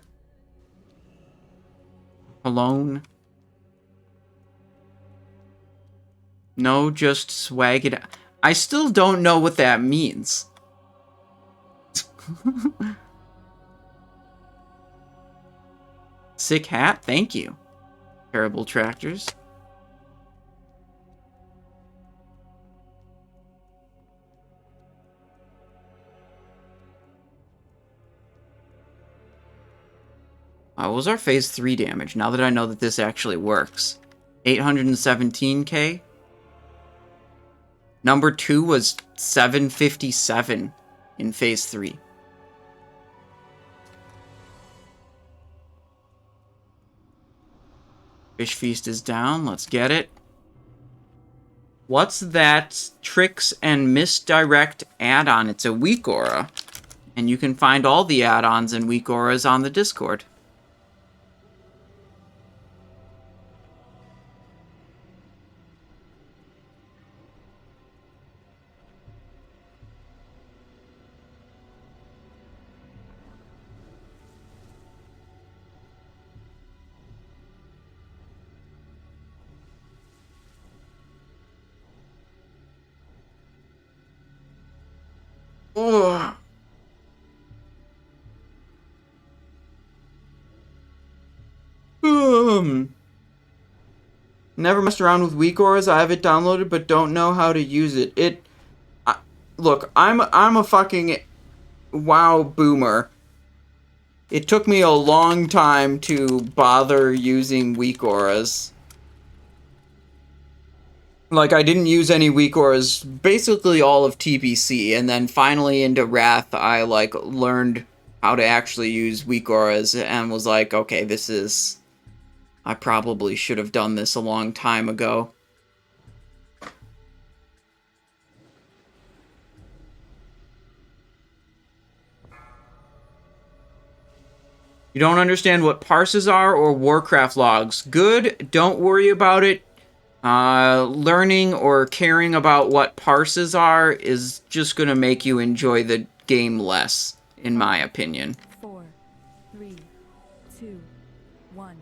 Alone. No, just swag it out. I still don't know what that means. Sick hat, thank you. Terrible tractors. What was our phase 3 damage, now that I know that this actually works? 817k? Number 2 was 757 in phase 3. Fish Feast is down, let's get it. What's that Tricks and Misdirect add-on? It's a weak aura. And you can find all the add-ons and weak auras on the Discord. Ugh. Never messed around with weak auras. I have it downloaded, but don't know how to use it. Look, I'm a fucking WoW boomer. It took me a long time to bother using weak auras. Like, I didn't use any weak auras basically all of TBC, and then finally into Wrath, I, like, learned how to actually use weak auras, and was like, okay, this is... I probably should have done this a long time ago. You don't understand what parses are or Warcraft logs. Good, don't worry about it. Learning or caring about what parses are is just gonna make you enjoy the game less, in my opinion. 4, 3, 2, 1.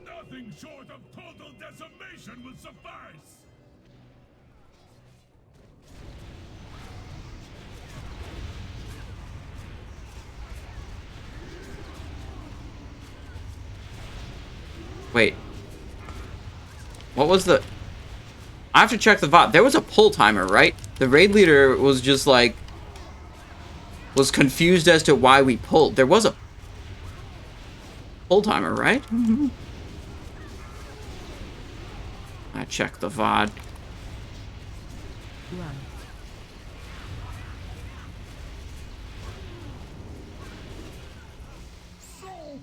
Nothing short of total decimation will suffice. Wait. What was the... I have to check the VOD. There was a pull timer, right? The raid leader was just like... was confused as to why we pulled. There was a pull timer, right? I checked the VOD. Run.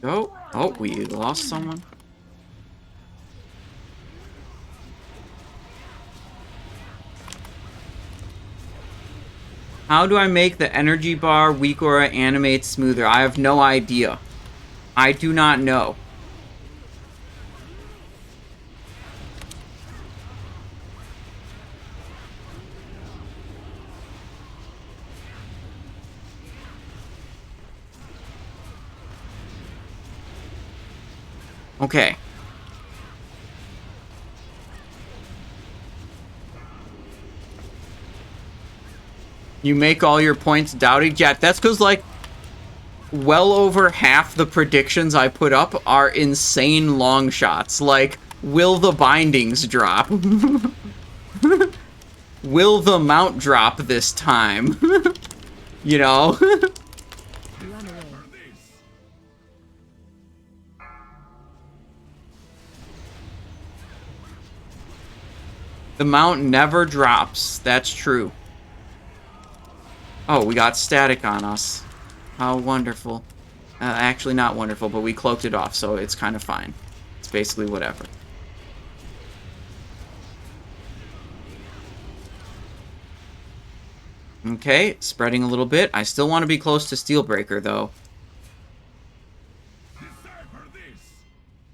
Go. Oh, we lost someone. How do I make the energy bar weak aura animate smoother? I have no idea. I do not know. Okay. You make all your points doubting? Yeah, that's because, like, well over half the predictions I put up are insane long shots. Like, will the bindings drop? Will the mount drop this time? You know? Run away. The mount never drops. That's true. Oh, we got static on us. How wonderful. Actually not wonderful, but we cloaked it off, so it's kind of fine. It's basically whatever. Okay, spreading a little bit. I still want to be close to Steelbreaker, though.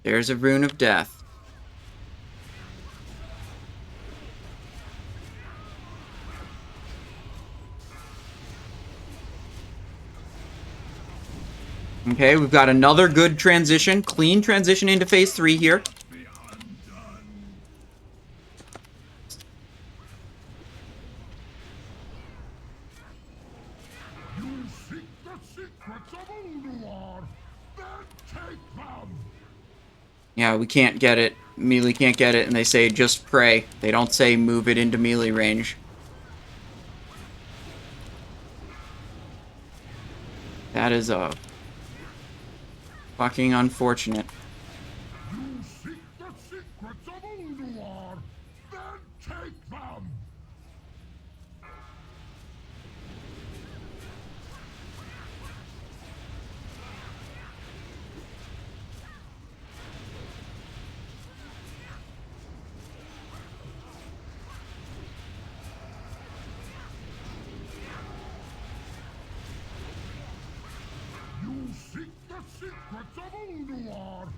There's a Rune of Death. Okay, we've got another good transition. Clean transition into phase 3 here. You seek the secrets of Ulduar, then take them! Yeah, we can't get it. Melee can't get it, and they say just pray. They don't say move it into melee range. That is a... fucking unfortunate. You seek the secrets of Ulduar, then take them! You seek the secrets of Ulduar,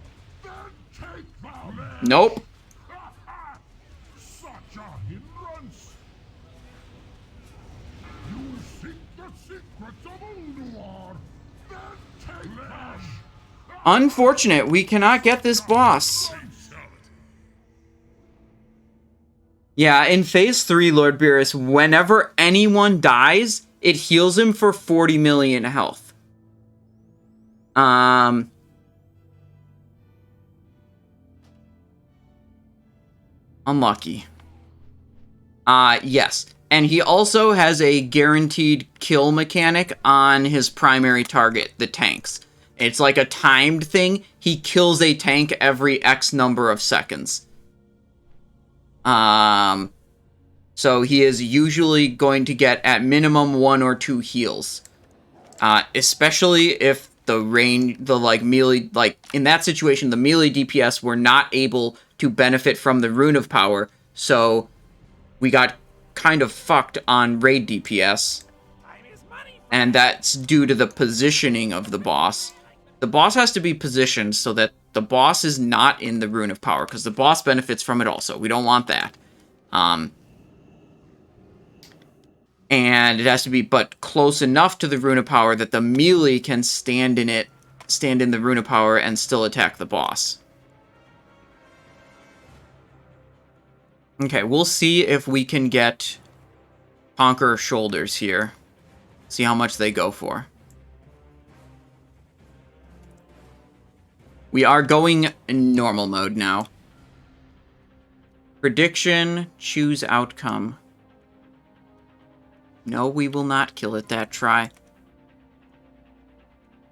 then take them! Nope. Such a hindrance! You seek the secrets of Ulduar, then take them! Unfortunate, we cannot get this boss. Yeah, in phase 3, Lord Beerus, whenever anyone dies, it heals him for 40 million health. Unlucky. Yes. And he also has a guaranteed kill mechanic on his primary target, the tanks. It's like a timed thing. He kills a tank every X number of seconds. So he is usually going to get at minimum 1 or 2 heals. Especially if the range, melee, in that situation, the melee DPS were not able to benefit from the Rune of Power, so we got kind of fucked on raid DPS. And that's due to the positioning of the boss. The boss has to be positioned so that the boss is not in the Rune of Power, because the boss benefits from it also. We don't want that. And it has to be but close enough to the Rune of Power that the melee can stand in the Rune of Power and still attack the boss. Okay, we'll see if we can get Conqueror Shoulders here. See how much they go for. We are going in normal mode now. Prediction, choose outcome. No, we will not kill it that try.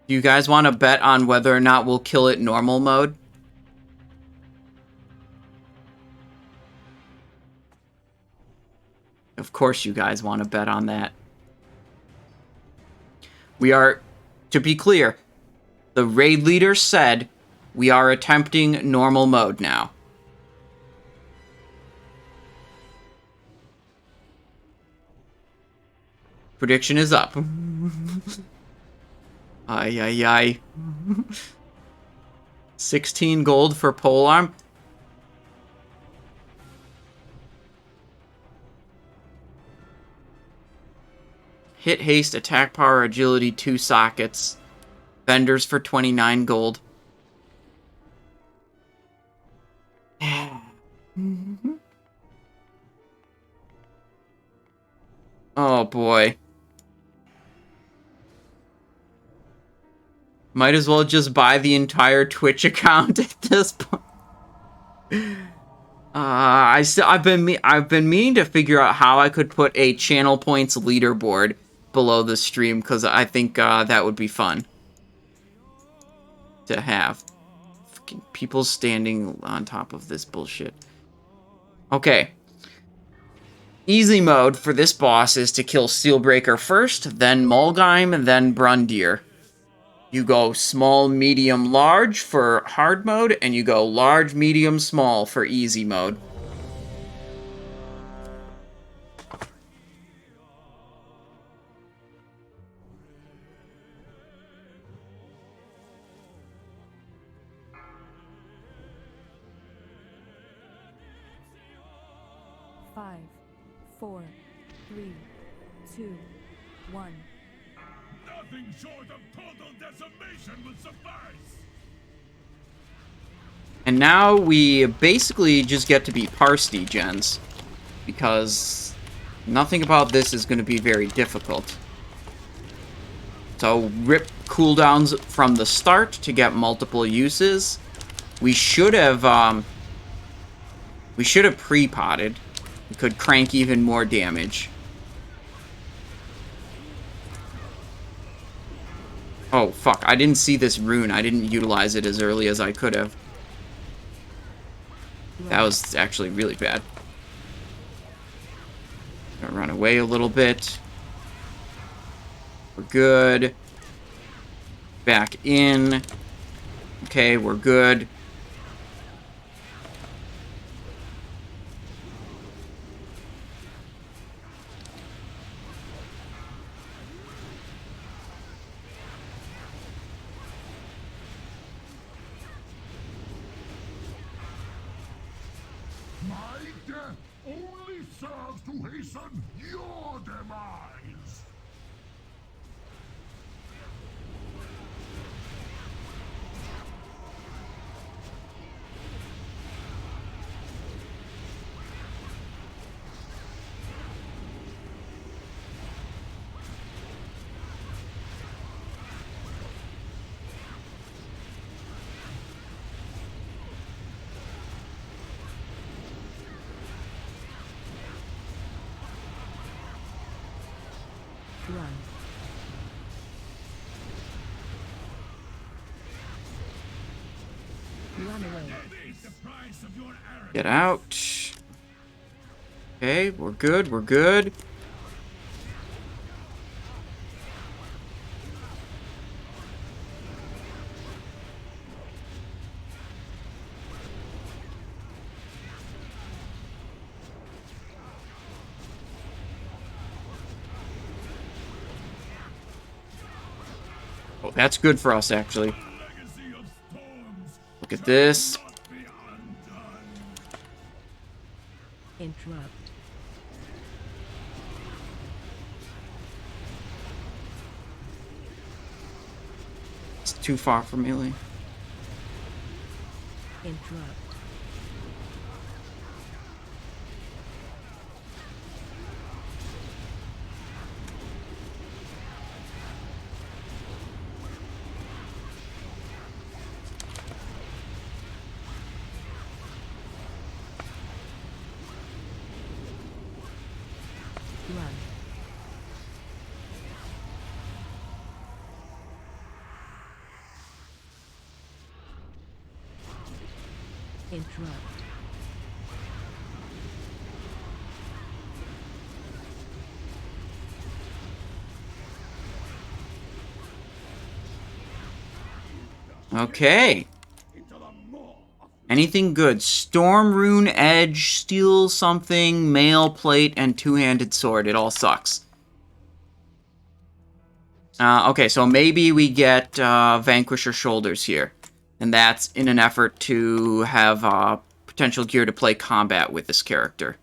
Do you guys want to bet on whether or not we'll kill it normal mode? Of course you guys want to bet on that. We are, to be clear, the raid leader said we are attempting normal mode now. Prediction is up. Ay, ay, ay. 16 gold for polearm. Hit, haste, attack power, agility, 2 sockets. Vendors for 29 gold. Oh boy. Might as well just buy the entire Twitch account at this point. I've been meaning to figure out how I could put a channel points leaderboard below the stream, because I think that would be fun to have. Fucking people standing on top of this bullshit. Okay. Easy mode for this boss is to kill Steelbreaker first, then Mulgheim, then Brundir. You go small, medium, large for hard mode, and you go large, medium, small for easy mode. Five, 4, 3, 2, 1. Nothing short of total decimation would suffice. And now we basically just get to be Parsty gens, because nothing about this is going to be very difficult. So rip cooldowns from the start to get multiple uses. We should have pre-potted. We could crank even more damage. Oh, fuck. I didn't see this rune. I didn't utilize it as early as I could have. That was actually really bad. Gonna run away a little bit. We're good. Back in. Okay, we're good. To hasten your demise! Run. Run away. Get out. Okay, we're good, we're good. Oh, that's good for us, actually. Look at this. Interrupt. It's too far from melee. Interrupt. Interrupt. Okay. Anything good? Storm Rune Edge, Steal something, Mail Plate, and Two-Handed Sword. It all sucks. Okay, so maybe we get Vanquisher Shoulders here. And that's in an effort to have potential gear to play combat with this character.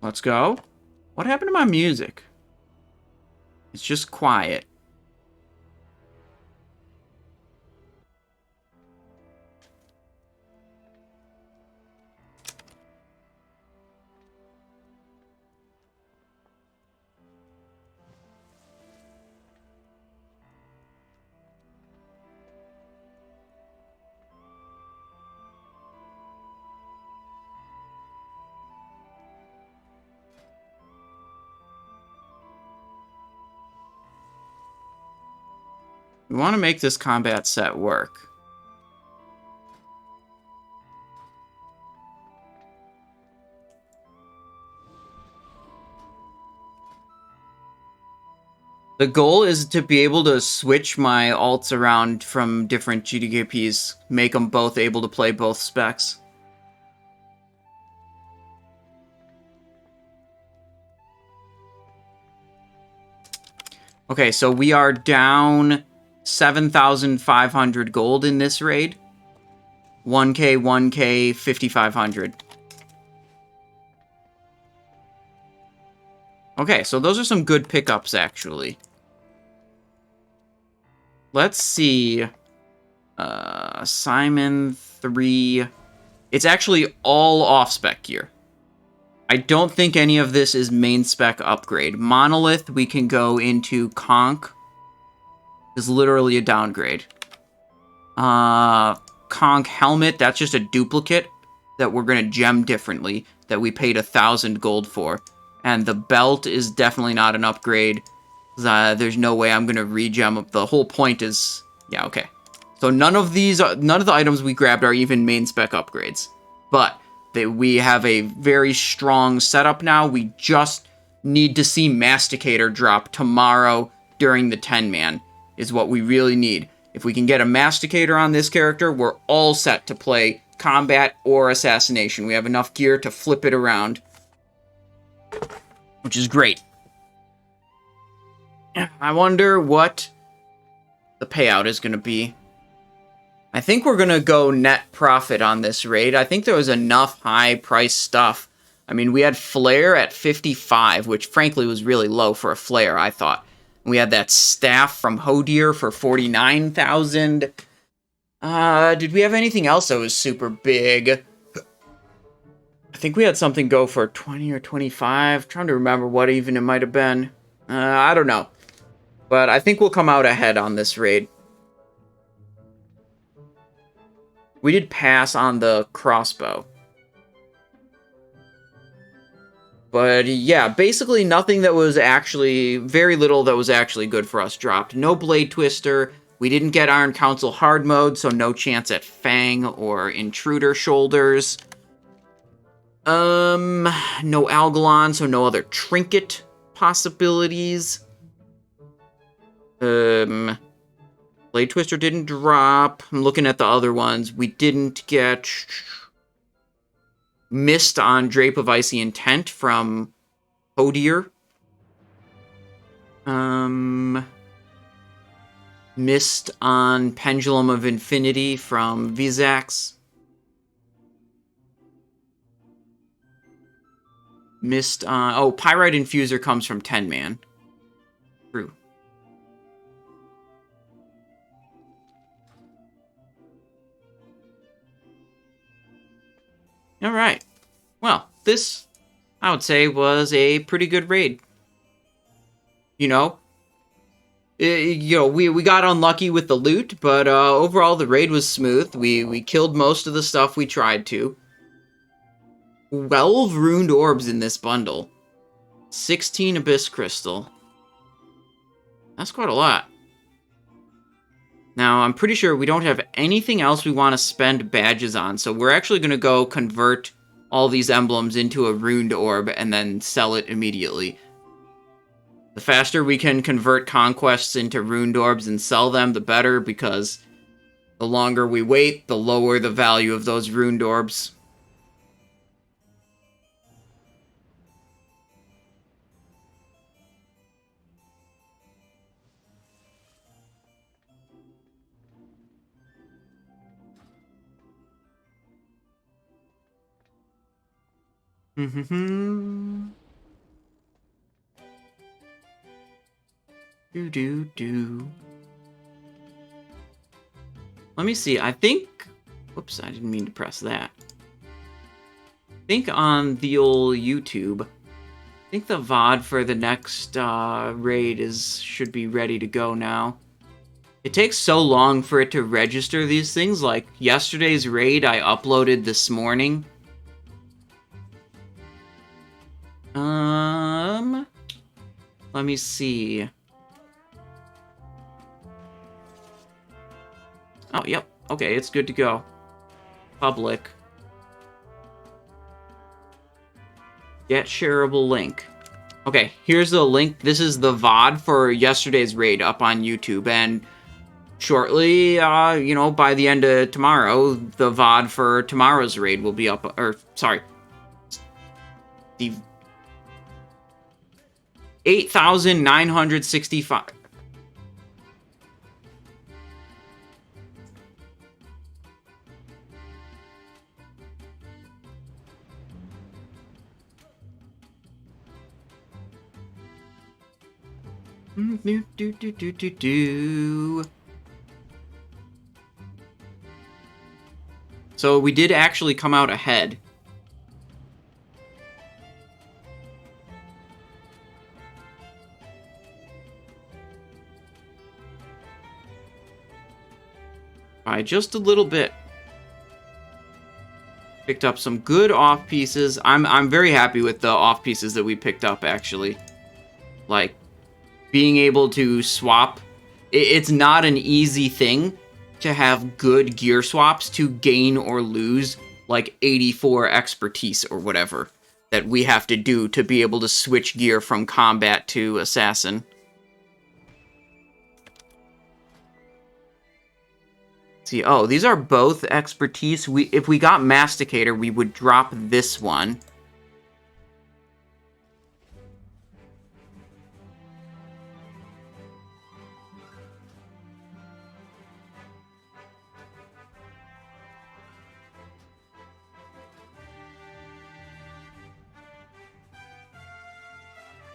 Let's go. What happened to my music? It's just quiet. We want to make this combat set work. The goal is to be able to switch my alts around from different GDKPs, make them both able to play both specs. Okay, so we are down 7,500 gold in this raid. 1k, 1k, 5,500. Okay, so those are some good pickups, actually. Let's see. Simon 3. It's actually all off-spec gear. I don't think any of this is main spec upgrade. Monolith, we can go into Conch. Is literally a downgrade. Conch Helmet, that's just a duplicate that we're going to gem differently, that we paid 1,000 gold for. And the belt is definitely not an upgrade. There's no way I'm going to regem. The whole point is... Yeah, okay. So none of the items we grabbed are even main spec upgrades. But we have a very strong setup now. We just need to see Masticator drop tomorrow during the 10-man. Is what we really need. If we can get a Masticator on this character, we're all set to play combat or assassination. We have enough gear to flip it around. Which is great. I wonder what the payout is going to be. I think we're going to go net profit on this raid. I think there was enough high-priced stuff. I mean, we had Flare at 55, which frankly was really low for a Flare, I thought. We had that staff from Hodir for 49,000. Did we have anything else that was super big? I think we had something go for 20 or 25. Trying to remember what even it might have been. I don't know. But I think we'll come out ahead on this raid. We did pass on the crossbow. But yeah, basically nothing that was actually, very little that was actually good for us dropped. No Blade Twister, we didn't get Iron Council hard mode, so no chance at Fang or Intruder Shoulders. No Algalon, so no other Trinket possibilities. Blade Twister didn't drop. I'm looking at the other ones. We didn't get... Missed on Drape of Icy Intent from Hodir. Missed on Pendulum of Infinity from Vezax. Missed on... Oh, Pyrite Infuser comes from 10-man. True. Alright. Well, this, I would say, was a pretty good raid. You know? We got unlucky with the loot, but overall the raid was smooth. We killed most of the stuff we tried to. 12 Runed Orbs in this bundle. 16 Abyss Crystal. That's quite a lot. Now, I'm pretty sure we don't have anything else we want to spend badges on, so we're actually going to go convert all these emblems into a runed orb and then sell it immediately. The faster we can convert conquests into runed orbs and sell them, the better, because the longer we wait, the lower the value of those runed orbs. Do. Let me see. I think... Whoops, I didn't mean to press that. I think on the old YouTube, I think the VOD for the next raid should be ready to go now. It takes so long for it to register these things. Like, yesterday's raid I uploaded this morning. Let me see. Oh, yep. Okay, it's good to go. Public. Get shareable link. Okay, here's the link. This is the VOD for yesterday's raid up on YouTube, and shortly, you know, by the end of tomorrow, the VOD for tomorrow's raid will be up, or, sorry. The 8,965. So we did actually come out ahead. By just a little bit. Picked up some good off pieces. I'm very happy with the off pieces that we picked up, actually. Like, being able to swap. It's not an easy thing to have good gear swaps to gain or lose, like, 84 expertise or whatever that we have to do to be able to switch gear from combat to assassin. See, oh, these are both expertise. If we got Masticator, we would drop this one.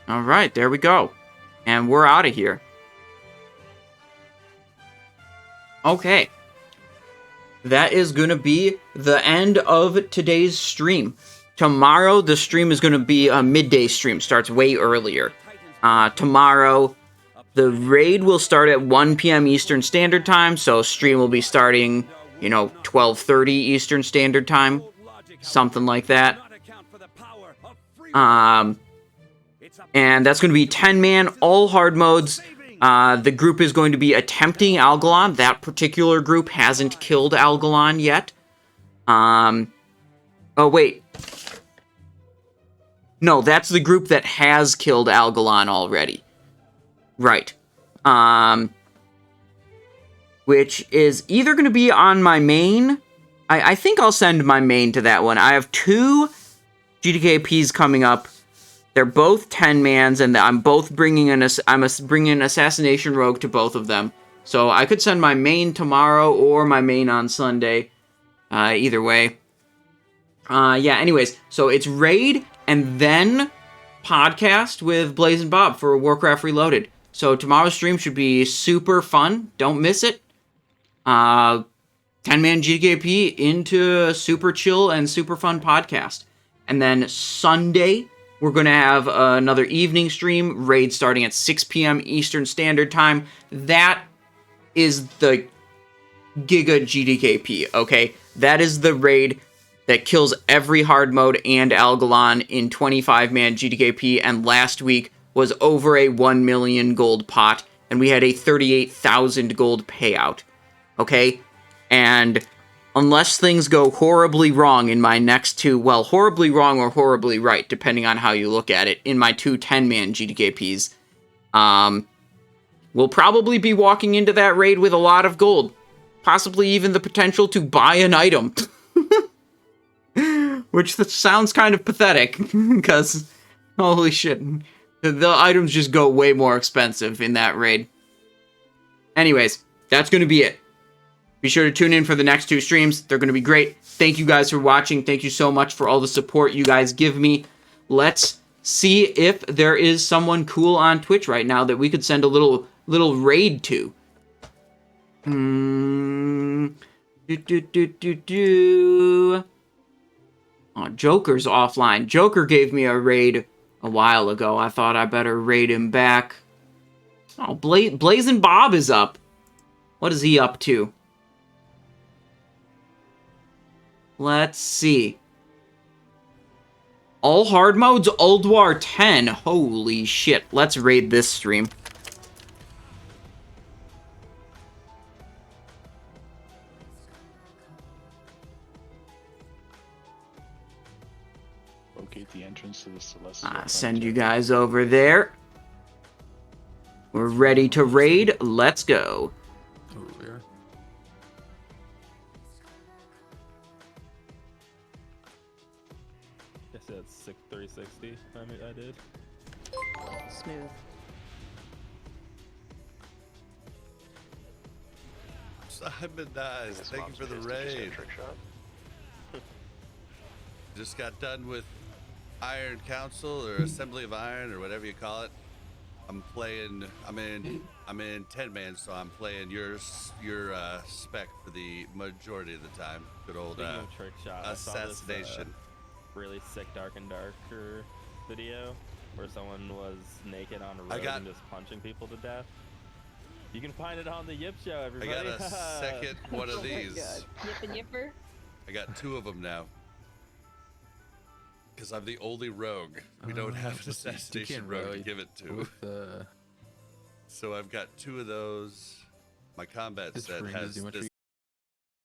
Alright, there we go. And we're out of here. Okay. That is going to be the end of today's stream. Tomorrow, the stream is going to be a midday stream. Starts way earlier. Tomorrow, the raid will start at 1 p.m. Eastern Standard Time. So stream will be starting, you know, 12:30 Eastern Standard Time. Something like that. And that's going to be 10-man, all hard modes. The group is going to be attempting Algalon. That particular group hasn't killed Algalon yet. Oh, wait. No, that's the group that has killed Algalon already. Right. Which is either going to be on my main. I think I'll send my main to that one. I have 2 GDKPs coming up. They're both 10-mans, and I'm bringing an Assassination Rogue to both of them. So I could send my main tomorrow or my main on Sunday. Either way. Yeah, anyways. So it's raid and then podcast with Blaze and Bob for Warcraft Reloaded. So tomorrow's stream should be super fun. Don't miss it. 10-man GDKP into a super chill and super fun podcast. And then Sunday, we're going to have another evening stream, raid starting at 6 p.m. Eastern Standard Time. That is the Giga GDKP, okay? That is the raid that kills every hard mode and Algalon in 25-man GDKP, and last week was over a 1 million gold pot and we had a 38,000 gold payout. Okay? And unless things go horribly wrong in my next two, well, horribly wrong or horribly right, depending on how you look at it, in my two 10-man GDKPs, we'll probably be walking into that raid with a lot of gold. Possibly even the potential to buy an item. Which sounds kind of pathetic, because, holy shit, the items just go way more expensive in that raid. Anyways, that's going to be it. Be sure to tune in for the next two streams. They're going to be great. Thank you guys for watching. Thank you so much for all the support you guys give me. Let's see if there is someone cool on Twitch right now that we could send a little raid to. Oh, Joker's offline. Joker gave me a raid a while ago. I thought I better raid him back. Oh, Blazing Bob is up. What is he up to? Let's see. All hard modes, Ulduar 10. Holy shit. Let's raid this stream. Locate the entrance to the Celestial. Send you guys over there. We're ready to raid. Let's go. Over. I said 360. I did. Smooth. Simon dies. Thank you for the raid. Just got done with Iron Council or Assembly of Iron or whatever you call it. I'm in 10-man, so I'm playing your spec for the majority of the time. Good old Assassination. Really sick Dark and Darker video where someone was naked on a road and just punching people to death. You can find it on the Yip Show, everybody. I got a second one of these. Yip and Yipper. I got two of them now. Because I'm the only rogue. We don't have an assassination rogue to give it to. So I've got two of those. My combat set has this